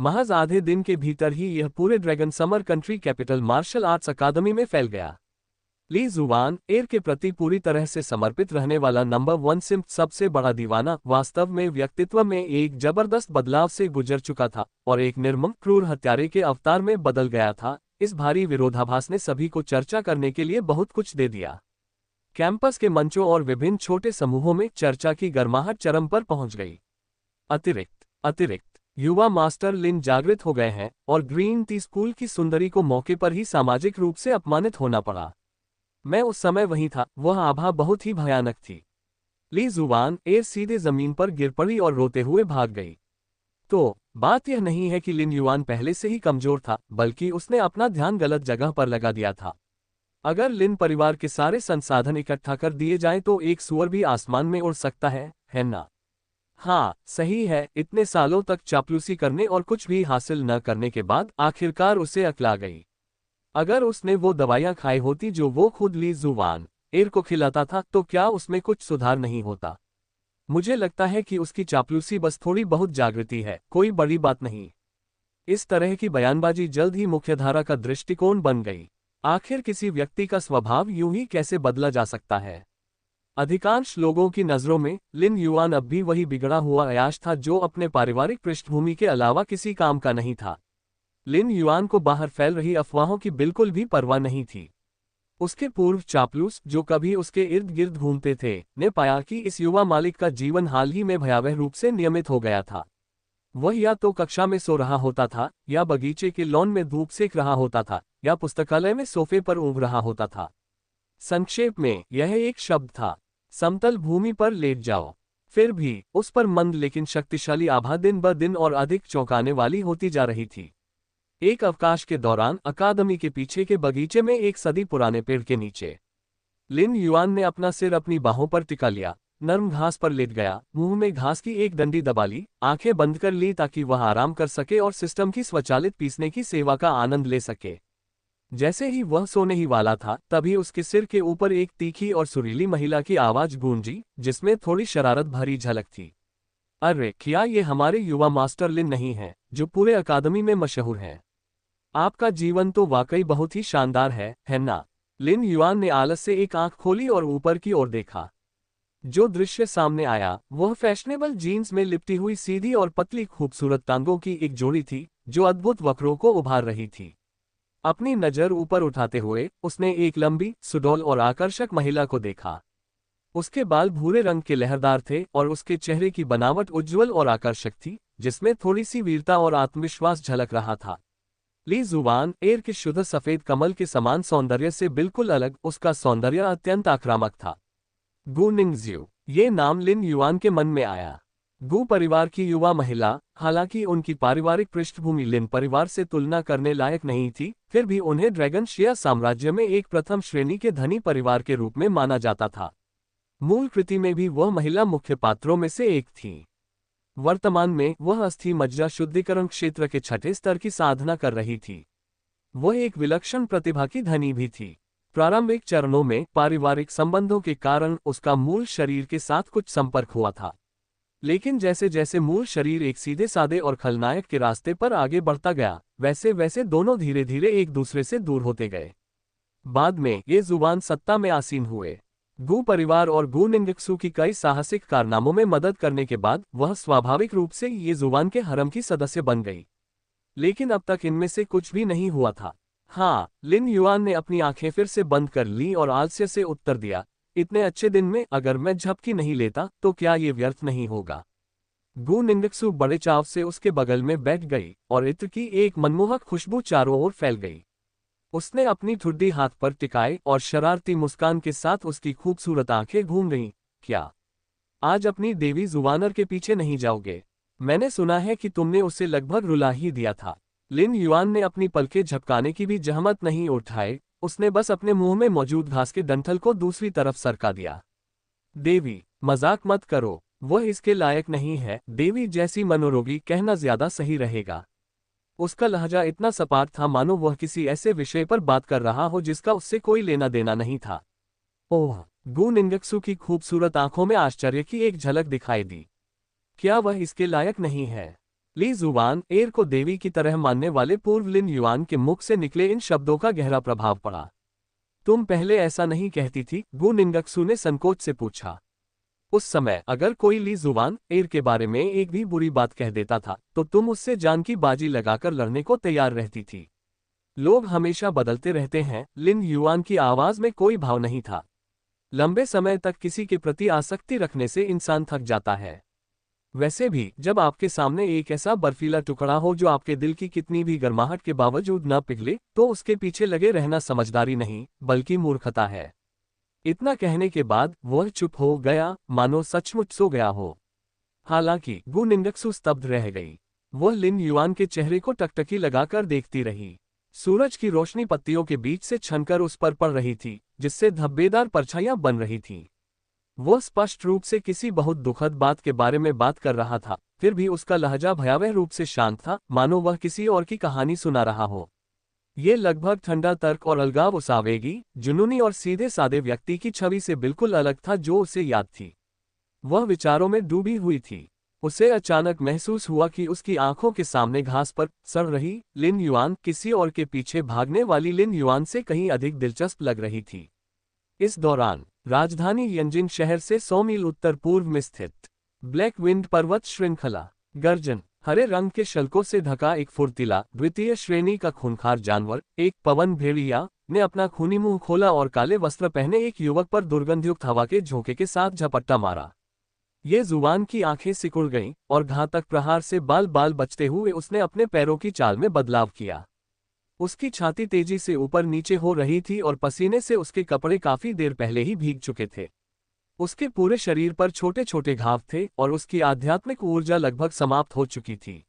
Speaker 1: महज आधे दिन के भीतर ही यह पूरे dragon summer country capital martial arts academy में फैल गया। ली जुवान एयर के प्रति पूरी तरह से समर्पित रहने वाला नंबर 1 सिम्प सबसे बड़ा दीवाना वास्तव में व्यक्तित्व में एक जबरदस्त बदलाव से गुजर चुका था और एक निर्मम क्रूर हत्यारे के अवतार में बदल गया था। इस भारी विरोधाभास ने सभी को चर्चा करने के लिए बहुत कुछ दे दिया। कैंपस के मंचों और विभिन्न छोटे समूहों में चर्चा की गर्माहट चरम पर पहुंच गई। अतिरिक्त युवा मास्टर लिन जागृत हो गए हैं और ग्रीन टी स्कूल की सुंदरी को मौके पर ही सामाजिक रूप से अपमानित होना पड़ा। मैं उस समय वहीं था, वह आभा बहुत ही भयानक थी। ली जुवान एयर सीधे जमीन पर गिर पड़ी और रोते हुए भाग गई। तो बात यह नहीं है कि लिन युआन पहले से ही कमजोर था, बल्कि उसने अपना ध्यान गलत जगह पर लगा दिया था। अगर लिन परिवार के सारे संसाधन इकट्ठा कर दिए जाएं तो एक सूअर भी आसमान में उड़ सकता है ना? हाँ, सही है। इतने सालों तक चापलूसी करने और कुछ भी हासिल न करने के बाद आखिरकार उसे अक्ल आ गई। अगर उसने वो दवाइयां खाई होती जो वो खुद ली जुवान एयर को खिलाता था, तो क्या उसमें कुछ सुधार नहीं होता? मुझे लगता है कि उसकी चापलूसी बस थोड़ी बहुत जागृति है, कोई बड़ी बात नहीं। इस तरह की बयानबाजी जल्द ही मुख्यधारा का दृष्टिकोण बन गई। आखिर किसी व्यक्ति का स्वभाव यूं ही कैसे बदला जा सकता है? अधिकांश लोगों की नज़रों में लिन युआन अब भी वही बिगड़ा हुआ अयाश था जो अपने पारिवारिक पृष्ठभूमि के अलावा किसी काम का नहीं था। लिन युआन को बाहर फैल रही अफवाहों की बिल्कुल भी परवाह नहीं थी। उसके पूर्व चापलूस जो कभी उसके इर्द गिर्द घूमते थे ने पाया कि इस युवा मालिक का जीवन हाल ही में भयावह रूप से नियमित हो गया था। वह या तो कक्षा में सो रहा होता था, या बगीचे के लॉन में धूप सेक रहा होता था, या पुस्तकालय में सोफे पर ऊँघ रहा होता था। संक्षेप में यह एक शब्द था, समतल भूमि पर लेट जाओ। फिर भी उस पर मंद लेकिन शक्तिशाली आभा दिन ब दिन और अधिक चौंकाने वाली होती जा रही थी। एक अवकाश के दौरान अकादमी के पीछे के बगीचे में एक सदी पुराने पेड़ के नीचे लिन युआन ने अपना सिर अपनी बाहों पर टिका लिया, नर्म घास पर लेट गया, मुंह में घास की एक डंडी दबा ली, आंखें बंद कर ली ताकि वह आराम कर सके और सिस्टम की स्वचालित पीसने की सेवा का आनंद ले सके। जैसे ही वह सोने ही वाला था, तभी उसके सिर के ऊपर एक तीखी और सुरीली महिला की आवाज गूंजी, जिसमें थोड़ी शरारत भरी झलक थी। अरे, क्या ये हमारे युवा मास्टर लिन नहीं है, जो पूरे अकादमी में मशहूर हैं? आपका जीवन तो वाकई बहुत ही शानदार है ना? लिन युआन ने आलस से एक आंख खोली और ऊपर की ओर देखा। जो दृश्य सामने आया वह फैशनेबल जीन्स में लिपटी हुई सीधी और पतली खूबसूरत टांगों की एक जोड़ी थी, जो अद्भुत वक्रों को उभार रही थी। अपनी नजर ऊपर उठाते हुए उसने एक लंबी, सुडौल और आकर्षक महिला को देखा। उसके बाल भूरे रंग के लहरदार थे और उसके चेहरे की बनावट उज्ज्वल और आकर्षक थी, जिसमें थोड़ी सी वीरता और आत्मविश्वास झलक रहा था। ली जुवान एयर के शुद्ध सफेद कमल के समान सौंदर्य से बिल्कुल अलग उसका सौंदर्य अत्यंत आक्रामक था। गु निंगज्यू, ये नाम लिन युआन के मन में आया। गु परिवार की युवा महिला, हालांकि उनकी पारिवारिक पृष्ठभूमि लिन परिवार से तुलना करने लायक नहीं थी, फिर भी उन्हें ड्रैगन शिया साम्राज्य में एक प्रथम श्रेणी के धनी परिवार के रूप में माना जाता था। मूल कृति में भी वह महिला मुख्य पात्रों में से एक थी। वर्तमान में वह अस्थि मज्जा शुद्धिकरण क्षेत्र के छठे स्तर की साधना कर रही थी। वह एक विलक्षण प्रतिभा की धनी भी थी। प्रारंभिक चरणों में पारिवारिक संबंधों के कारण उसका मूल शरीर के साथ कुछ संपर्क हुआ था, लेकिन जैसे जैसे मूल शरीर एक सीधे साधे और खलनायक के रास्ते पर आगे बढ़ता गया, वैसे वैसे दोनों धीरे धीरे एक दूसरे से दूर होते गए। बाद में ये जुबान सत्ता में आसीन हुए। गु परिवार और गु निंगक्सू की कई साहसिक कारनामों में मदद करने के बाद वह स्वाभाविक रूप से ये जुबान के हरम की सदस्य बन गई। लेकिन अब तक इनमें से कुछ भी नहीं हुआ था। हाँ, लिन युआन ने अपनी आंखें फिर से बंद कर ली और आलस्य से उत्तर दिया, इतने अच्छे दिन में अगर मैं झपकी नहीं लेता तो क्या ये व्यर्थ नहीं होगा? गु निंगक्सू बड़े चाव से उसके बगल में बैठ गई और इत्र की एक मनमोहक खुशबू चारों ओर फैल गई। उसने अपनी ठुड्डी हाथ पर टिकाई और शरारती मुस्कान के साथ उसकी खूबसूरत आंखें घूम रहीं। क्या आज अपनी देवी जुवानर के पीछे नहीं जाओगे? मैंने सुना है कि तुमने उसे लगभग रुला ही दिया था। लिन युआन ने अपनी पलकें झपकाने की भी जहमत नहीं उठाई, उसने बस अपने मुंह में मौजूद घास के डंठल को दूसरी तरफ सरका दिया। देवी, मजाक मत करो, वह इसके लायक नहीं है। देवी जैसी मनोरोगी कहना ज्यादा सही रहेगा। उसका लहजा इतना सपाट था मानो वह किसी ऐसे विषय पर बात कर रहा हो जिसका उससे कोई लेना देना नहीं था। ओह! गु निंगक्सू की खूबसूरत आंखों में आश्चर्य की एक झलक दिखाई दी। क्या वह इसके लायक नहीं है? ली जुवान एर को देवी की तरह मानने वाले पूर्व लिन युआन के मुख से निकले इन शब्दों का गहरा प्रभाव पड़ा। तुम पहले ऐसा नहीं कहती थी, गु निंगक्सू ने संकोच से पूछा। उस समय अगर कोई ली जुवान एर के बारे में एक भी बुरी बात कह देता था तो तुम उससे जान की बाजी लगाकर लड़ने को तैयार रहती थी। लोग हमेशा बदलते रहते हैं। लिन युआन की आवाज में कोई भाव नहीं था। लंबे समय तक किसी के प्रति आसक्ति रखने से इंसान थक जाता है। वैसे भी जब आपके सामने एक ऐसा बर्फीला टुकड़ा हो जो आपके दिल की कितनी भी गर्माहट के बावजूद न पिघले, तो उसके पीछे लगे रहना समझदारी नहीं बल्कि मूर्खता है। इतना कहने के बाद वह चुप हो गया, मानो सचमुच सो गया हो। हालांकि गु निंगक्सू स्तब्ध रह गई। वह लिन युआन के चेहरे को टकटकी लगाकर देखती रही। सूरज की रोशनी पत्तियों के बीच से छनकर उस पर पड़ रही थी, जिससे धब्बेदार परछाइयां बन रही थीं। वह स्पष्ट रूप से किसी बहुत दुखद बात के बारे में बात कर रहा था, फिर भी उसका लहजा भयावह रूप से शांत था, मानो वह किसी और की कहानी सुना रहा हो। ये लगभग ठंडा तर्क और अलगाव उस आवेगी, जुनूनी और सीधे सादे व्यक्ति की छवि से बिल्कुल अलग था जो उसे याद थी। वह विचारों में डूबी हुई थी। उसे अचानक महसूस हुआ कि उसकी आंखों के सामने घास पर सड़ रही लिन युआन किसी और के पीछे भागने वाली लिन युआन से कहीं अधिक दिलचस्प लग रही थी। इस दौरान राजधानी यंजिन शहर से 100 मील उत्तर पूर्व में स्थित ब्लैक विंड पर्वत श्रृंखला गर्जन हरे रंग के शल्कों से ढका एक फुर्तीला द्वितीय श्रेणी का खूंखार जानवर, एक पवन भेड़िया, ने अपना खूनी मुंह खोला और काले वस्त्र पहने एक युवक पर दुर्गंधयुक्त हवा के झोंके के साथ झपट्टा मारा। ये जुबान की आंखें सिकुड़ गईं और घातक प्रहार से बाल बाल बचते हुए उसने अपने पैरों की चाल में बदलाव किया। उसकी छाती तेजी से ऊपर नीचे हो रही थी और पसीने से उसके कपड़े काफी देर पहले ही भीग चुके थे। उसके पूरे शरीर पर छोटे छोटे घाव थे और उसकी आध्यात्मिक ऊर्जा लगभग समाप्त हो चुकी थी।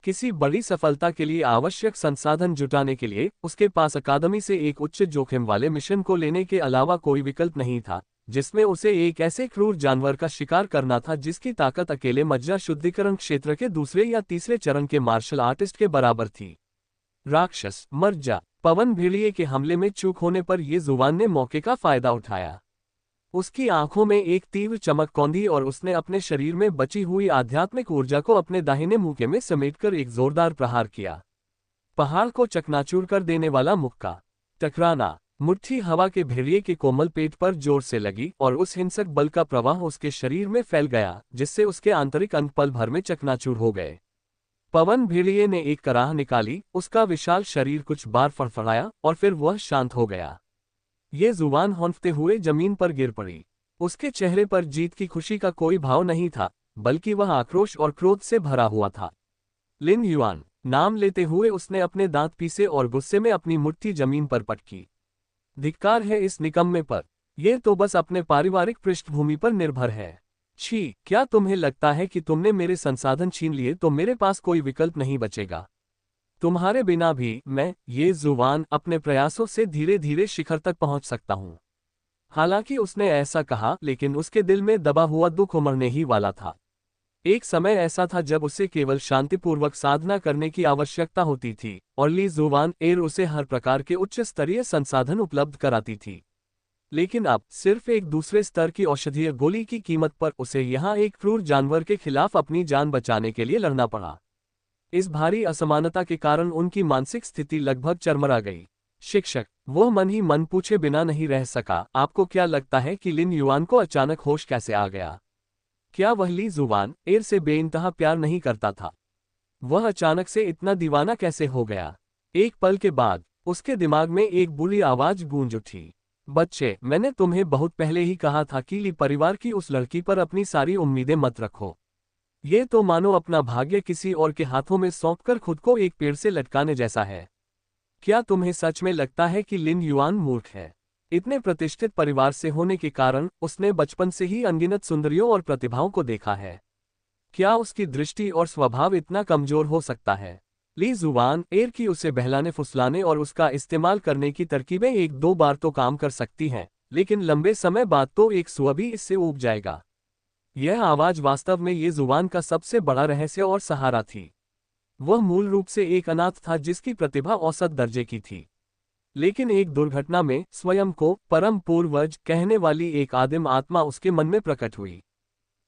Speaker 1: किसी बड़ी सफलता के लिए आवश्यक संसाधन जुटाने के लिए उसके पास अकादमी से एक उच्च जोखिम वाले मिशन को लेने के अलावा कोई विकल्प नहीं था, जिसमें उसे एक ऐसे क्रूर जानवर का शिकार करना था जिसकी ताकत अकेले मज्जा शुद्धिकरण क्षेत्र के दूसरे या तीसरे चरण के मार्शल आर्टिस्ट के बराबर थी। राक्षस मर जा। पवन भेड़िए के हमले में चूक होने पर ये जुबान ने मौके का फायदा उठाया। उसकी आंखों में एक तीव्र चमक कौंधी और उसने अपने शरीर में बची हुई आध्यात्मिक ऊर्जा को अपने दाहिने मुक्के में समेटकर एक जोरदार प्रहार किया। पहाड़ को चकनाचूर कर देने वाला मुक्का। टकराना। मुट्ठी हवा के भेड़िए के कोमल पेट पर जोर से लगी और उस हिंसक बल का प्रवाह उसके शरीर में फैल गया, जिससे उसके आंतरिक अंग पल भर में चकनाचूर हो गए। पवन भेड़िए ने एक कराह निकाली, उसका विशाल शरीर कुछ बार फड़फड़ाया और फिर वह शांत हो गया। ये जुबान हौंफते हुए जमीन पर गिर पड़ी। उसके चेहरे पर जीत की खुशी का कोई भाव नहीं था, बल्कि वह आक्रोश और क्रोध से भरा हुआ था। लिन युआन नाम लेते हुए उसने अपने दांत पीसे और गुस्से में अपनी मुट्ठी जमीन पर पटकी। धिक्कार है इस निकम्मे पर। यह तो बस अपने पारिवारिक पृष्ठभूमि पर निर्भर है। छी, क्या तुम्हें लगता है कि तुमने मेरे संसाधन छीन लिए तो मेरे पास कोई विकल्प नहीं बचेगा? तुम्हारे बिना भी मैं, ये जुबान, अपने प्रयासों से धीरे धीरे शिखर तक पहुंच सकता हूं। हालांकि उसने ऐसा कहा, लेकिन उसके दिल में दबा हुआ दुख उमड़ने ही वाला था। एक समय ऐसा था जब उसे केवल शांतिपूर्वक साधना करने की आवश्यकता होती थी और ली जुबान एर उसे हर प्रकार के उच्च स्तरीय संसाधन उपलब्ध कराती थी। लेकिन अब सिर्फ एक दूसरे स्तर की औषधीय गोली की कीमत पर उसे यहाँ एक क्रूर जानवर के खिलाफ अपनी जान बचाने के लिए लड़ना पड़ा। इस भारी असमानता के कारण उनकी मानसिक स्थिति लगभग चरमरा गई। शिक्षक, वह मन ही मन पूछे बिना नहीं रह सका, आपको क्या लगता है कि लिन युआन को अचानक होश कैसे आ गया? क्या वह ली जुबान एर से बेइंतहा प्यार नहीं करता था? वह अचानक से इतना दीवाना कैसे हो गया? एक पल के बाद उसके दिमाग में एक बुरी आवाज गूंज उठी। बच्चे, मैंने तुम्हें बहुत पहले ही कहा था कि ली परिवार की उस लड़की पर अपनी सारी उम्मीदें मत रखो। ये तो मानो अपना भाग्य किसी और के हाथों में सौंपकर खुद को एक पेड़ से लटकाने जैसा है। क्या तुम्हें सच में लगता है कि लिन युआन मूर्ख है? इतने प्रतिष्ठित परिवार से होने के कारण उसने बचपन से ही अनगिनत सुंदरियों और प्रतिभाओं को देखा है। क्या उसकी दृष्टि और स्वभाव इतना कमजोर हो सकता है? ली जुबान एर की उसे बहलाने फुसलाने और उसका इस्तेमाल करने की तरकीबें एक दो बार तो काम कर सकती हैं, लेकिन लंबे समय बाद तो एक सुअ भी इससे ऊब जाएगा। यह आवाज वास्तव में ये जुबान का सबसे बड़ा रहस्य और सहारा थी। वह मूल रूप से एक अनाथ था जिसकी प्रतिभा औसत दर्जे की थी, लेकिन एक दुर्घटना में स्वयं को परम पूर्वज कहने वाली एक आदिम आत्मा उसके मन में प्रकट हुई।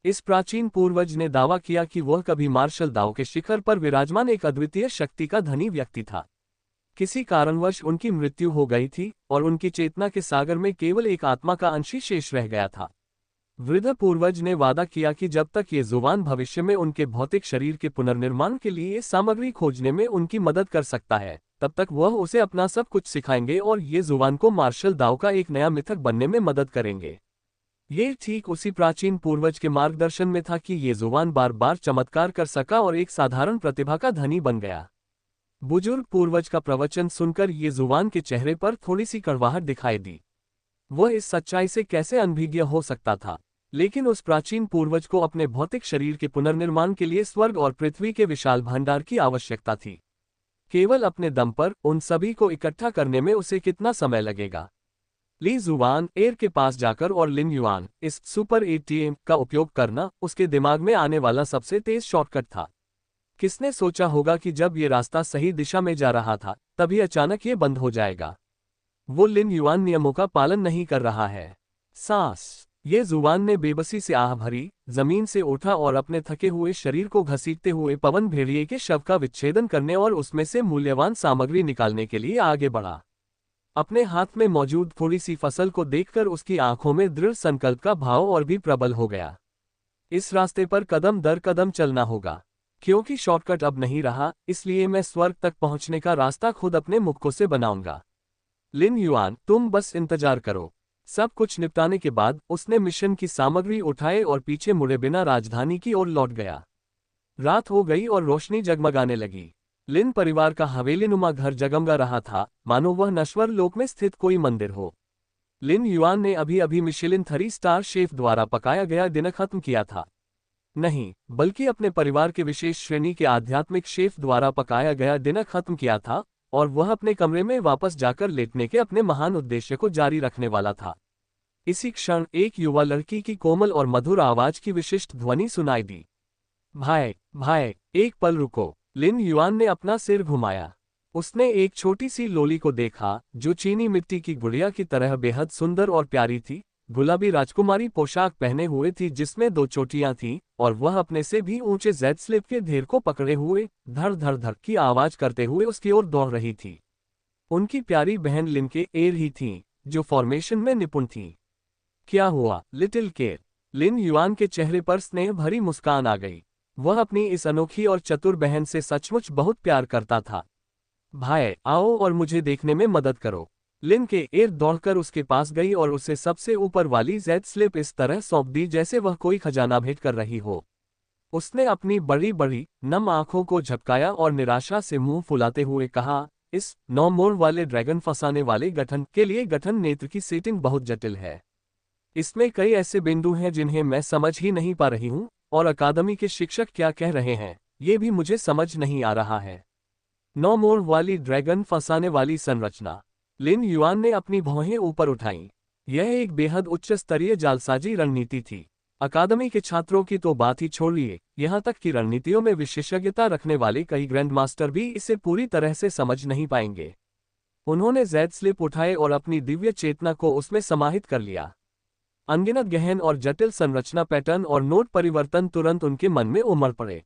Speaker 1: इस प्राचीन पूर्वज ने दावा किया कि वह कभी मार्शल दाओ के शिखर पर विराजमान एक अद्वितीय शक्ति का धनी व्यक्ति था। किसी कारणवश उनकी मृत्यु हो गई थी और उनकी चेतना के सागर में केवल एक आत्मा का अंश ही शेष रह गया था। वृद्ध पूर्वज ने वादा किया कि जब तक ये जुबान भविष्य में उनके भौतिक शरीर के पुनर्निर्माण के लिए सामग्री खोजने में उनकी मदद कर सकता है, तब तक वह उसे अपना सब कुछ सिखाएंगे और ये जुबान को मार्शल दाओ का एक नया मिथक बनने में मदद करेंगे। ये ठीक उसी प्राचीन पूर्वज के मार्गदर्शन में था कि ये जुबान बार बार चमत्कार कर सका और एक साधारण प्रतिभा का धनी बन गया। बुजुर्ग पूर्वज का प्रवचन सुनकर ये जुबान के चेहरे पर थोड़ी सी कड़वाहट दिखाई दी। वह इस सच्चाई से कैसे अनभिज्ञ हो सकता था, लेकिन उस प्राचीन पूर्वज को अपने भौतिक शरीर के पुनर्निर्माण के लिए स्वर्ग और पृथ्वी के विशाल भंडार की आवश्यकता थी। केवल अपने दम पर उन सभी को इकट्ठा करने में उसे कितना समय लगेगा। ली जुआन एयर के पास जाकर और लिन युआन इस सुपर एटीएम का उपयोग करना उसके दिमाग में आने वाला सबसे तेज शॉर्टकट था। किसने सोचा होगा कि जब ये रास्ता सही दिशा में जा रहा था तभी अचानक ये बंद हो जाएगा। वो लिन युआन नियमों का पालन नहीं कर रहा है। सांस। ये जुबान ने बेबसी से आह भरी, जमीन से उठा और अपने थके हुए शरीर को घसीटते हुए पवन भेड़िए के शव का विच्छेदन करने और उसमें से मूल्यवान सामग्री निकालने के लिए आगे बढ़ा। अपने हाथ में मौजूद थोड़ी सी फसल को देखकर उसकी आंखों में दृढ़ संकल्प का भाव और भी प्रबल हो गया। इस रास्ते पर कदम दर कदम चलना होगा, क्योंकि शॉर्टकट अब नहीं रहा, इसलिए मैं स्वर्ग तक पहुंचने का रास्ता खुद अपने मुक्कों से बनाऊंगा। लिन युआन, तुम बस इंतजार करो। सब कुछ निपटाने के बाद उसने मिशन की सामग्री उठाए और पीछे मुड़े बिना राजधानी की ओर लौट गया। रात हो गई और रोशनी जगमगाने लगी। लिन परिवार का हवेलीनुमा घर जगमगा रहा था, मानो वह नश्वर लोक में स्थित कोई मंदिर हो। लिन युआन ने अभी अभी मिशेलिन 3 स्टार शेफ द्वारा पकाया गया डिनर खत्म किया था। नहीं, बल्कि अपने परिवार के विशेष श्रेणी के आध्यात्मिक शेफ द्वारा पकाया गया डिनर खत्म किया था और वह अपने कमरे में वापस जाकर लेटने के अपने महान उद्देश्य को जारी रखने वाला था। इसी क्षण एक युवा लड़की की कोमल और मधुर आवाज की विशिष्ट ध्वनि सुनाई दी। भाई, भाई, एक पल रुको। लिन युआन ने अपना सिर घुमाया। उसने एक छोटी सी लोली को देखा जो चीनी मिट्टी की गुड़िया की तरह बेहद सुंदर और प्यारी थी। गुलाबी राजकुमारी पोशाक पहने हुए थी जिसमें 2 चोटियां थीं और वह अपने से भी ऊंचे जेड स्लिप के ढेर को पकड़े हुए धड़ धड़ धड़ की आवाज करते हुए उसकी ओर दौड़ रही थी। उनकी प्यारी बहन लिन के एयर ही थी, जो फॉर्मेशन में निपुण थी। क्या हुआ, लिटिल केर? लिन युआन के चेहरे पर स्नेह भरी मुस्कान आ गई। वह अपनी इस अनोखी और चतुर बहन से सचमुच बहुत प्यार करता था। भाई, आओ और मुझे देखने में मदद करो। लिन के एयर दौड़कर उसके पास गई और उसे सबसे ऊपर वाली जेड स्लिप इस तरह सौंप दी जैसे वह कोई खजाना भेंट कर रही हो। उसने अपनी बड़ी बड़ी नम आंखों को झपकाया और निराशा से मुंह फुलाते हुए कहा, इस 9 मोड़ वाले ड्रैगन फंसाने वाले गठन के लिए गठन नेत्र की सेटिंग बहुत जटिल है। इसमें कई ऐसे बिंदु हैं जिन्हें मैं समझ ही नहीं पा रही हूँ, और अकादमी के शिक्षक क्या कह रहे हैं ये भी मुझे समझ नहीं आ रहा है। 9 मोड़ वाली ड्रैगन फंसाने वाली संरचना। लिन युआन ने अपनी भौहें ऊपर उठाईं। यह एक बेहद उच्च स्तरीय जालसाजी रणनीति थी। अकादमी के छात्रों की तो बात ही छोड़िए, यहाँ तक कि रणनीतियों में विशेषज्ञता रखने वाले कई ग्रैंड मास्टर भी इसे पूरी तरह से समझ नहीं पाएंगे। उन्होंने जेड स्लिप उठाए और अपनी दिव्य चेतना को उसमें समाहित कर लिया। अनगिनत गहन और जटिल संरचना पैटर्न और नोट परिवर्तन तुरंत उनके मन में उमड़ पड़े।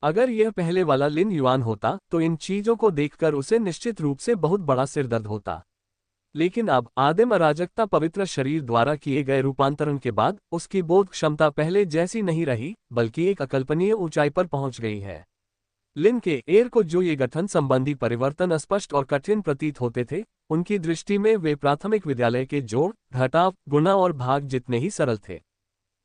Speaker 1: अगर यह पहले वाला लिन युआन होता तो इन चीजों को देखकर उसे निश्चित रूप से बहुत बड़ा सिरदर्द होता। लेकिन अब आदिम अराजकता पवित्र शरीर द्वारा किए गए रूपांतरण के बाद उसकी बोध क्षमता पहले जैसी नहीं रही, बल्कि एक अकल्पनीय ऊंचाई पर पहुंच गई है। लिन के एयर को जो ये गठन संबंधी परिवर्तन अस्पष्ट और कठिन प्रतीत होते थे, उनकी दृष्टि में वे प्राथमिक विद्यालय के जोड़, घटाव, गुणा और भाग जितने ही सरल थे।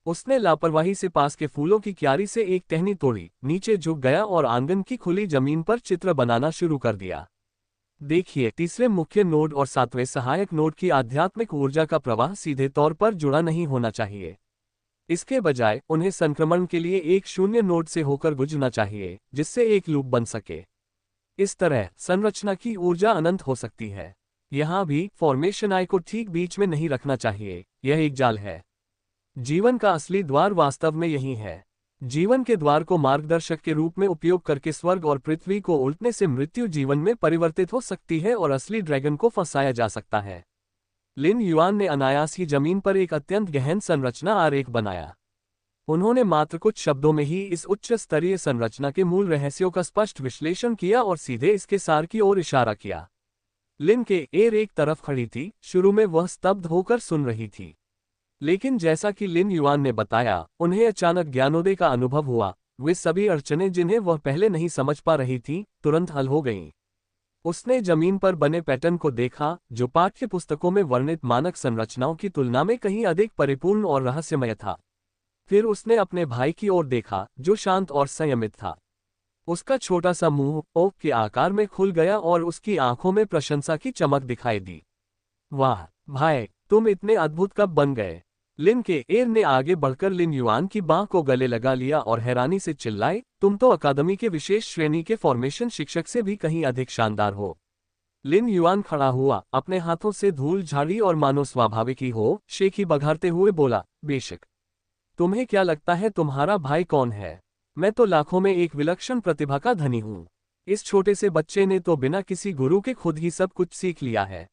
Speaker 1: उसने लापरवाही से पास के फूलों की क्यारी से एक टहनी तोड़ी, नीचे झुक गया और आंगन की खुली जमीन पर चित्र बनाना शुरू कर दिया। देखिए, तीसरे मुख्य नोड और 7वें सहायक नोड की आध्यात्मिक ऊर्जा का प्रवाह सीधे तौर पर जुड़ा नहीं होना चाहिए। इसके बजाय उन्हें संक्रमण के लिए एक शून्य नोड से होकर गुजरना चाहिए, जिससे एक लूप बन सके। इस तरह संरचना की ऊर्जा अनंत हो सकती है। यहाँ भी फॉर्मेशन आई को ठीक बीच में नहीं रखना चाहिए, यह एक जाल है। जीवन का असली द्वार वास्तव में यही है। जीवन के द्वार को मार्गदर्शक के रूप में उपयोग करके स्वर्ग और पृथ्वी को उल्टने से मृत्यु जीवन में परिवर्तित हो सकती है और असली ड्रैगन को फंसाया जा सकता है। लिन युआन ने अनायास ही जमीन पर एक अत्यंत गहन संरचना आरेख बनाया। उन्होंने मात्र कुछ शब्दों में ही इस उच्च स्तरीय संरचना के मूल रहस्यों का स्पष्ट विश्लेषण किया और सीधे इसके सार की ओर इशारा किया। लिन के एयर एक तरफ खड़ी थी। शुरू में वह स्तब्ध होकर सुन रही थी, लेकिन जैसा कि लिन युआन ने बताया, उन्हें अचानक ज्ञानोदय का अनुभव हुआ। वे सभी अड़चनें जिन्हें वह पहले नहीं समझ पा रही थी, तुरंत हल हो गईं। उसने जमीन पर बने पैटर्न को देखा, जो पाठ्य पुस्तकों में वर्णित मानक संरचनाओं की तुलना में कहीं अधिक परिपूर्ण और रहस्यमय था। फिर उसने अपने भाई की ओर देखा, जो शांत और संयमित था। उसका छोटा सा मुंह ओक के आकार में खुल गया और उसकी आंखों में प्रशंसा की चमक दिखाई दी। वाह भाई, तुम इतने अद्भुत कब बन गए? लिन के एर ने आगे बढ़कर लिन युआन की बांह को गले लगा लिया और हैरानी से चिल्लाए, तुम तो अकादमी के विशेष श्रेणी के फॉर्मेशन शिक्षक से भी कहीं अधिक शानदार हो। लिन युआन खड़ा हुआ, अपने हाथों से धूल झाड़ी और मानो स्वाभाविक ही हो शेखी बघारते हुए बोला, बेशक। तुम्हें क्या लगता है तुम्हारा भाई कौन है? मैं तो लाखों में एक विलक्षण प्रतिभा का धनी हूँ। इस छोटे से बच्चे ने तो बिना किसी गुरु के खुद ही सब कुछ सीख लिया है।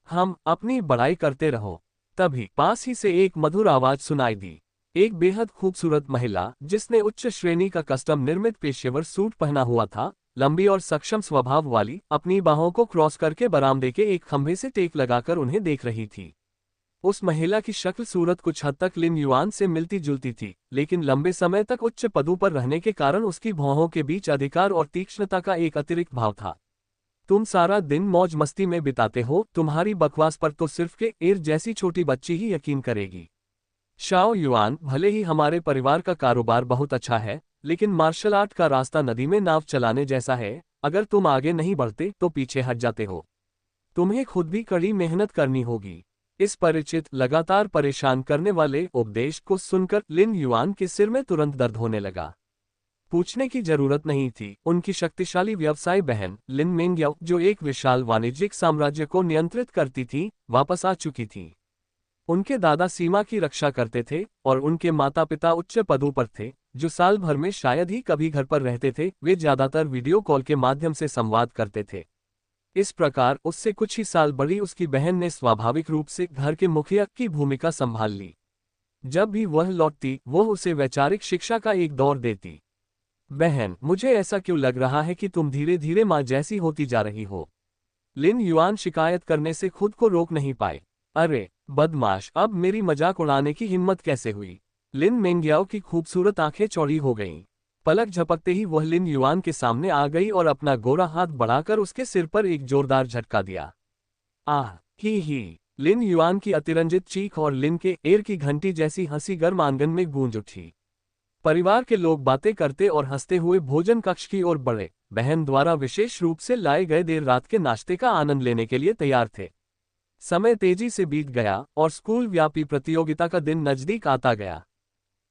Speaker 1: हम अपनी बड़ाई करते रहो। तभी पास ही से एक मधुर आवाज सुनाई दी। एक बेहद खूबसूरत महिला, जिसने उच्च श्रेणी का कस्टम निर्मित पेशेवर सूट पहना हुआ था, लंबी और सक्षम स्वभाव वाली, अपनी बाहों को क्रॉस करके बरामदे के एक खंभे से टेक लगाकर उन्हें देख रही थी। उस महिला की शक्ल सूरत कुछ हद तक लिन युआन से मिलती जुलती थी, लेकिन लंबे समय तक उच्च पदों पर रहने के कारण उसकी भौहों के बीच अधिकार और तीक्ष्णता का एक अतिरिक्त भाव था। तुम सारा दिन मौज मस्ती में बिताते हो, तुम्हारी बकवास पर तो सिर्फ के एर जैसी छोटी बच्ची ही यकीन करेगी। शाओ युआन, भले ही हमारे परिवार का कारोबार बहुत अच्छा है, लेकिन मार्शल आर्ट का रास्ता नदी में नाव चलाने जैसा है। अगर तुम आगे नहीं बढ़ते तो पीछे हट जाते हो। तुम्हें खुद भी कड़ी मेहनत करनी होगी। इस परिचित, लगातार परेशान करने वाले उपदेश को सुनकर लिन युआन के सिर में तुरंत दर्द होने लगा। पूछने की जरूरत नहीं थी, उनकी शक्तिशाली व्यवसाय बहन लिन मेंग्याओ, जो एक विशाल वाणिज्यिक साम्राज्य को नियंत्रित करती थी, वापस आ चुकी थी। उनके दादा सीमा की रक्षा करते थे और उनके माता पिता उच्च पदों पर थे, जो साल भर में शायद ही कभी घर पर रहते थे। वे ज्यादातर वीडियो कॉल के माध्यम से संवाद करते थे। इस प्रकार उससे कुछ ही साल बड़ी उसकी बहन ने स्वाभाविक रूप से घर के मुखिया की भूमिका संभाल ली। जब भी वह लौटती, वह उसे वैचारिक शिक्षा का एक दौर देती। बहन, मुझे ऐसा क्यों लग रहा है कि तुम धीरे धीरे माँ जैसी होती जा रही हो? लिन युआन शिकायत करने से खुद को रोक नहीं पाए। अरे बदमाश, अब मेरी मजाक उड़ाने की हिम्मत कैसे हुई? लिन मेंग्याओ की खूबसूरत आंखें चौड़ी हो गईं। पलक झपकते ही वह लिन युआन के सामने आ गई और अपना गोरा हाथ बढ़ाकर उसके सिर पर एक जोरदार झटका दिया। आह ही। लिन युआन की अतिरंजित चीख और लिन के एर की घंटी जैसी हंसी गर्म आंगन में गूंज उठी। परिवार के लोग बातें करते और हंसते हुए भोजन कक्ष की ओर बढ़े। बहन द्वारा विशेष रूप से लाए गए देर रात के नाश्ते का आनंद लेने के लिए तैयार थे। समय तेजी से बीत गया और स्कूल व्यापी प्रतियोगिता का दिन नजदीक आता गया।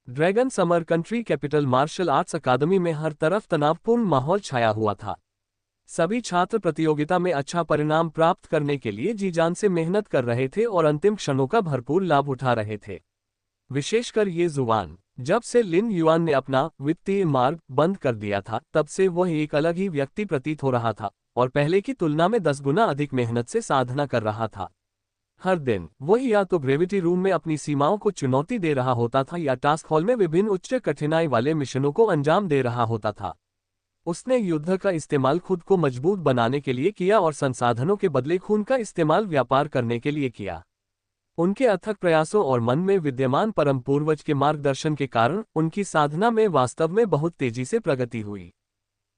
Speaker 1: Dragon summer country capital martial arts academy में हर तरफ तनावपूर्ण माहौल छाया हुआ था। सभी छात्र प्रतियोगिता में अच्छा परिणाम प्राप्त करने के लिए जी जान से मेहनत कर रहे थे और अंतिम क्षणों का भरपूर लाभ उठा रहे थे। विशेषकर ये जुबान, जब से लिन युआन ने अपना वित्तीय मार्ग बंद कर दिया था, तब से वह एक अलग ही व्यक्ति प्रतीत हो रहा था और पहले की तुलना में 10 गुना अधिक मेहनत से साधना कर रहा था। हर दिन वह या तो ग्रेविटी रूम में अपनी सीमाओं को चुनौती दे रहा होता था या टास्क हॉल में विभिन्न उच्च कठिनाई वाले मिशनों को अंजाम दे रहा होता था। उसने युद्ध का इस्तेमाल खुद को मजबूत बनाने के लिए किया और संसाधनों के बदले खून का इस्तेमाल व्यापार करने के लिए किया। उनके अथक प्रयासों और मन में विद्यमान परम पूर्वज के मार्गदर्शन के कारण उनकी साधना में वास्तव में बहुत तेजी से प्रगति हुई।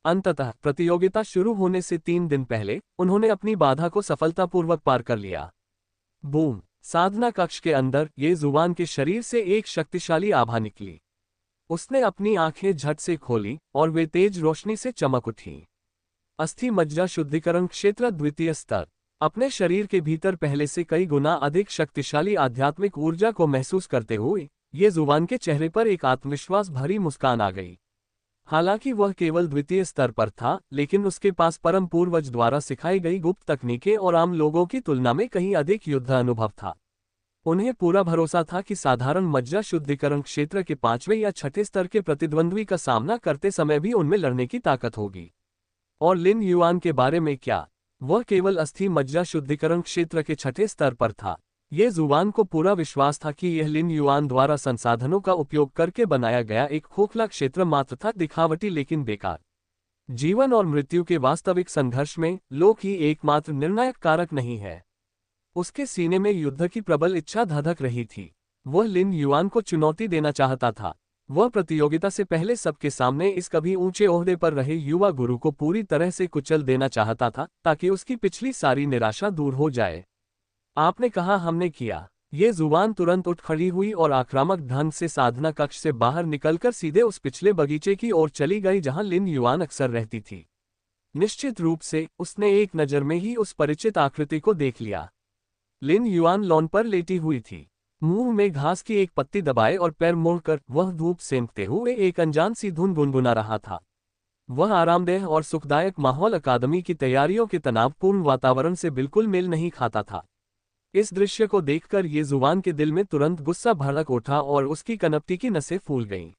Speaker 1: अंततः प्रतियोगिता शुरू होने से 3 दिन पहले उन्होंने अपनी बाधा को सफलतापूर्वक पार कर लिया। बूम! साधना कक्ष के अंदर ये जुबान के शरीर से एक शक्तिशाली आभा निकली। उसने अपनी आंखें झट से खोली और वे तेज रोशनी से चमक उठी। अस्थि मज्जा शुद्धिकरण क्षेत्र द्वितीय स्तर। अपने शरीर के भीतर पहले से कई गुना अधिक शक्तिशाली आध्यात्मिक ऊर्जा को महसूस करते हुए ये जुबान के चेहरे पर एक आत्मविश्वास भरी मुस्कान आ गई। हालांकि वह केवल द्वितीय स्तर पर था, लेकिन उसके पास परम पूर्वज द्वारा सिखाई गई गुप्त तकनीकें और आम लोगों की तुलना में कहीं अधिक युद्ध अनुभव था। उन्हें पूरा भरोसा था कि साधारण मज्जा शुद्धिकरण क्षेत्र के 5वें या 6ठे स्तर के प्रतिद्वंद्वी का सामना करते समय भी उनमें लड़ने की ताकत होगी। और लिन युआन के बारे में क्या? वह केवल अस्थि मज्जा शुद्धिकरण क्षेत्र के 6ठे स्तर पर था। ये जुवान को पूरा विश्वास था कि यह लिन युआन द्वारा संसाधनों का उपयोग करके बनाया गया एक खोखला क्षेत्र मात्र था, दिखावटी लेकिन बेकार। जीवन और मृत्यु के वास्तविक संघर्ष में लोक ही एकमात्र निर्णायक कारक नहीं है। उसके सीने में युद्ध की प्रबल इच्छा धधक रही थी। वह लिन युआन को चुनौती देना चाहता था। वह प्रतियोगिता से पहले सबके सामने इस कभी ऊंचे ओहदे पर रहे युवा गुरु को पूरी तरह से कुचल देना चाहता था, ताकि उसकी पिछली सारी निराशा दूर हो जाए। आपने कहा, हमने किया। ये जुबान तुरंत उठ खड़ी हुई और आक्रामक ढंग से साधना कक्ष से बाहर निकलकर सीधे उस पिछले बगीचे की ओर चली गई जहां लिन युआन अक्सर रहती थी। निश्चित रूप से उसने एक नज़र में ही उस परिचित आकृति को देख लिया। लिन युआन लॉन पर लेटी हुई थी, मुंह में घास की एक पत्ती दबाए और पैर मोड़कर वह धूप सेंकते हुए एक अनजान सी धुन गुनगुना रहा था। वह आरामदेह और सुखदायक माहौल अकादमी की तैयारियों के तनावपूर्ण वातावरण से बिल्कुल मेल नहीं खाता था। इस दृश्य को देखकर ये जुबान के दिल में तुरंत गुस्सा भड़क उठा और उसकी कनपटी की नसें फूल गईं।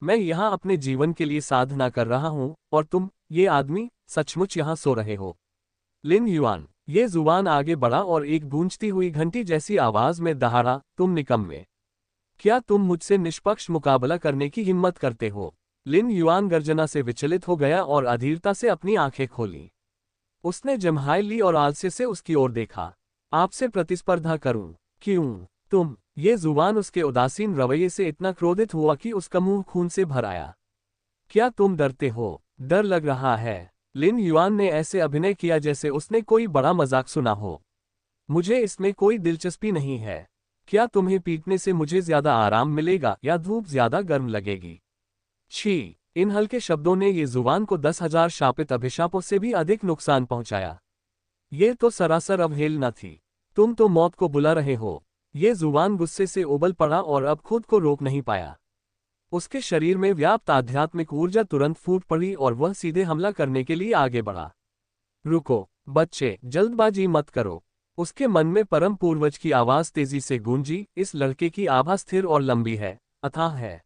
Speaker 1: मैं यहाँ अपने जीवन के लिए साधना कर रहा हूँ और तुम, ये आदमी, सचमुच यहाँ सो रहे हो। लिन युआन, ये जुबान आगे बढ़ा और एक गूंजती हुई घंटी जैसी आवाज में दहाड़ा, तुम निकम्मे। क्या तुम मुझसे निष्पक्ष मुकाबला करने की हिम्मत करते हो? लिन युआन गर्जना से विचलित हो गया और अधीरता से अपनी आंखें खोली। उसने जम्हाई ली और आलस्य से उसकी ओर देखा। आपसे प्रतिस्पर्धा करूं? क्यों? तुम? ये जुबान उसके उदासीन रवैये से इतना क्रोधित हुआ कि उसका मुंह खून से भर आया। क्या तुम डरते हो? डर लग रहा है? लिन युआन ने ऐसे अभिनय किया जैसे उसने कोई बड़ा मजाक सुना हो। मुझे इसमें कोई दिलचस्पी नहीं है। क्या तुम्हें पीटने से मुझे ज्यादा आराम मिलेगा या धूप ज्यादा गर्म लगेगी? छी! इन हल्के शब्दों ने ये जुबान को 10,000 शापित अभिशापों से भी अधिक नुकसान पहुंचाया। ये तो सरासर अवहेलना थी। तुम तो मौत को बुला रहे हो। ये जुबान गुस्से से उबल पड़ा और अब खुद को रोक नहीं पाया। उसके शरीर में व्याप्त आध्यात्मिक ऊर्जा तुरंत फूट पड़ी और वह सीधे हमला करने के लिए आगे बढ़ा। रुको, बच्चे, जल्दबाजी मत करो। उसके मन में परम पूर्वज की आवाज तेजी से गूंजी, इस लड़के की आभा स्थिर और लंबी है, अथाह है।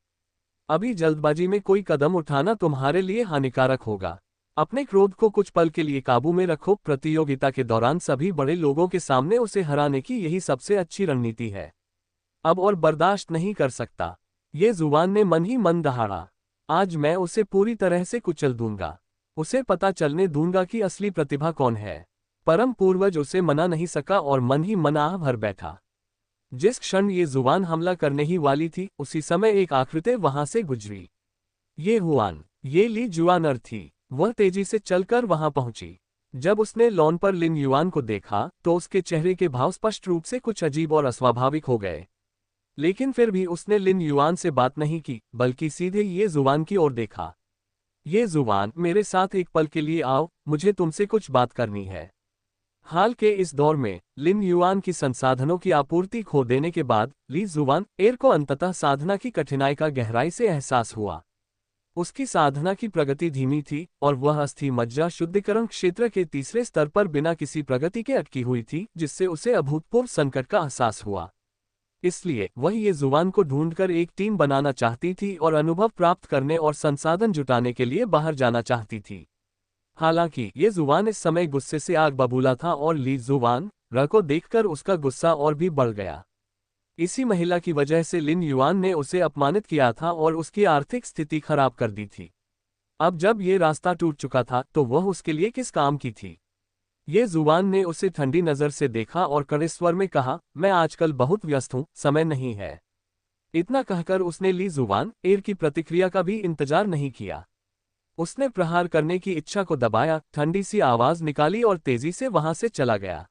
Speaker 1: अभी जल्दबाजी में कोई कदम उठाना तुम्हारे लिए हानिकारक होगा। अपने क्रोध को कुछ पल के लिए काबू में रखो। प्रतियोगिता के दौरान सभी बड़े लोगों के सामने उसे हराने की यही सबसे अच्छी रणनीति है। अब और बर्दाश्त नहीं कर सकता। ये जुबान ने मन ही मन दहाड़ा। आज मैं उसे पूरी तरह से कुचल दूंगा। उसे पता चलने दूंगा कि असली प्रतिभा कौन है। परम पूर्वज उसे मना नहीं सका और मन ही मन आह भर बैठा। जिस क्षण ये जुबान हमला करने ही वाली थी, उसी समय एक आकृति वहां से गुजरी। ये हुआन, ये ली जुआनर थी। वह तेजी से चलकर वहां पहुंची। जब उसने लॉन पर लिन युआन को देखा तो उसके चेहरे के भाव स्पष्ट रूप से कुछ अजीब और अस्वाभाविक हो गए। लेकिन फिर भी उसने लिन युआन से बात नहीं की, बल्कि सीधे ये जुबान की ओर देखा। ये जुबान, मेरे साथ एक पल के लिए आओ, मुझे तुमसे कुछ बात करनी है। हाल के इस दौर में लिन युआन की संसाधनों की आपूर्ति खो देने के बाद ली जुबान एर को अंततः साधना की कठिनाई का गहराई से एहसास हुआ। उसकी साधना की प्रगति धीमी थी और वह अस्थि मज्जा शुद्धिकरण क्षेत्र के तीसरे स्तर पर बिना किसी प्रगति के अटकी हुई थी, जिससे उसे अभूतपूर्व संकट का एहसास हुआ। इसलिए वह ये जुबान को ढूंढकर एक टीम बनाना चाहती थी और अनुभव प्राप्त करने और संसाधन जुटाने के लिए बाहर जाना चाहती थी। हालांकि ये जुबान इस समय गुस्से से आग बबूला था और ली जुबान र को देखकर उसका गुस्सा और भी बढ़ गया। इसी महिला की वजह से लिन युआन ने उसे अपमानित किया था और उसकी आर्थिक स्थिति खराब कर दी थी। अब जब ये रास्ता टूट चुका था तो वह उसके लिए किस काम की थी? ये जुबान ने उसे ठंडी नजर से देखा और कड़े स्वर में कहा, मैं आजकल बहुत व्यस्त हूं, समय नहीं है। इतना कहकर उसने ली जुबान एर की प्रतिक्रिया का भी इंतजार नहीं किया। उसने प्रहार करने की इच्छा को दबाया, ठंडी सी आवाज निकाली और तेजी से वहां से चला गया।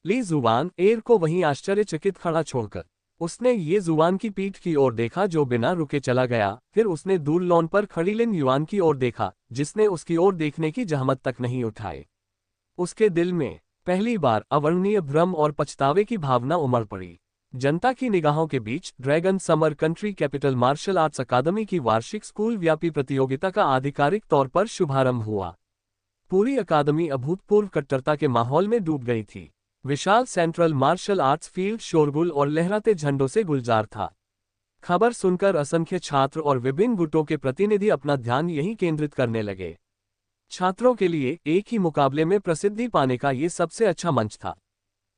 Speaker 1: ली जुबान एर को वहीं आश्चर्यचकित खड़ा छोड़कर उसने ये जुबान की पीठ की ओर देखा जो बिना रुके चला गया। फिर उसने दूर लॉन पर खड़ी लिन युआन की ओर देखा, जिसने उसकी ओर देखने की जहमत तक नहीं उठाई। उसके दिल में पहली बार अवर्णनीय भ्रम और पछतावे की भावना उमड़ पड़ी। जनता की निगाहों के बीच dragon summer country capital martial arts academy की वार्षिक स्कूल व्यापी प्रतियोगिता का आधिकारिक तौर पर शुभारंभ हुआ। पूरी अकादमी अभूतपूर्व कट्टरता के माहौल में डूब गई थी। विशाल सेंट्रल मार्शल आर्ट्स फील्ड शोरगुल और लहराते झंडों से गुलजार था। खबर सुनकर असंख्य छात्र और विभिन्न गुटों के प्रतिनिधि अपना ध्यान यहीं केंद्रित करने लगे। छात्रों के लिए एक ही मुकाबले में प्रसिद्धि पाने का ये सबसे अच्छा मंच था।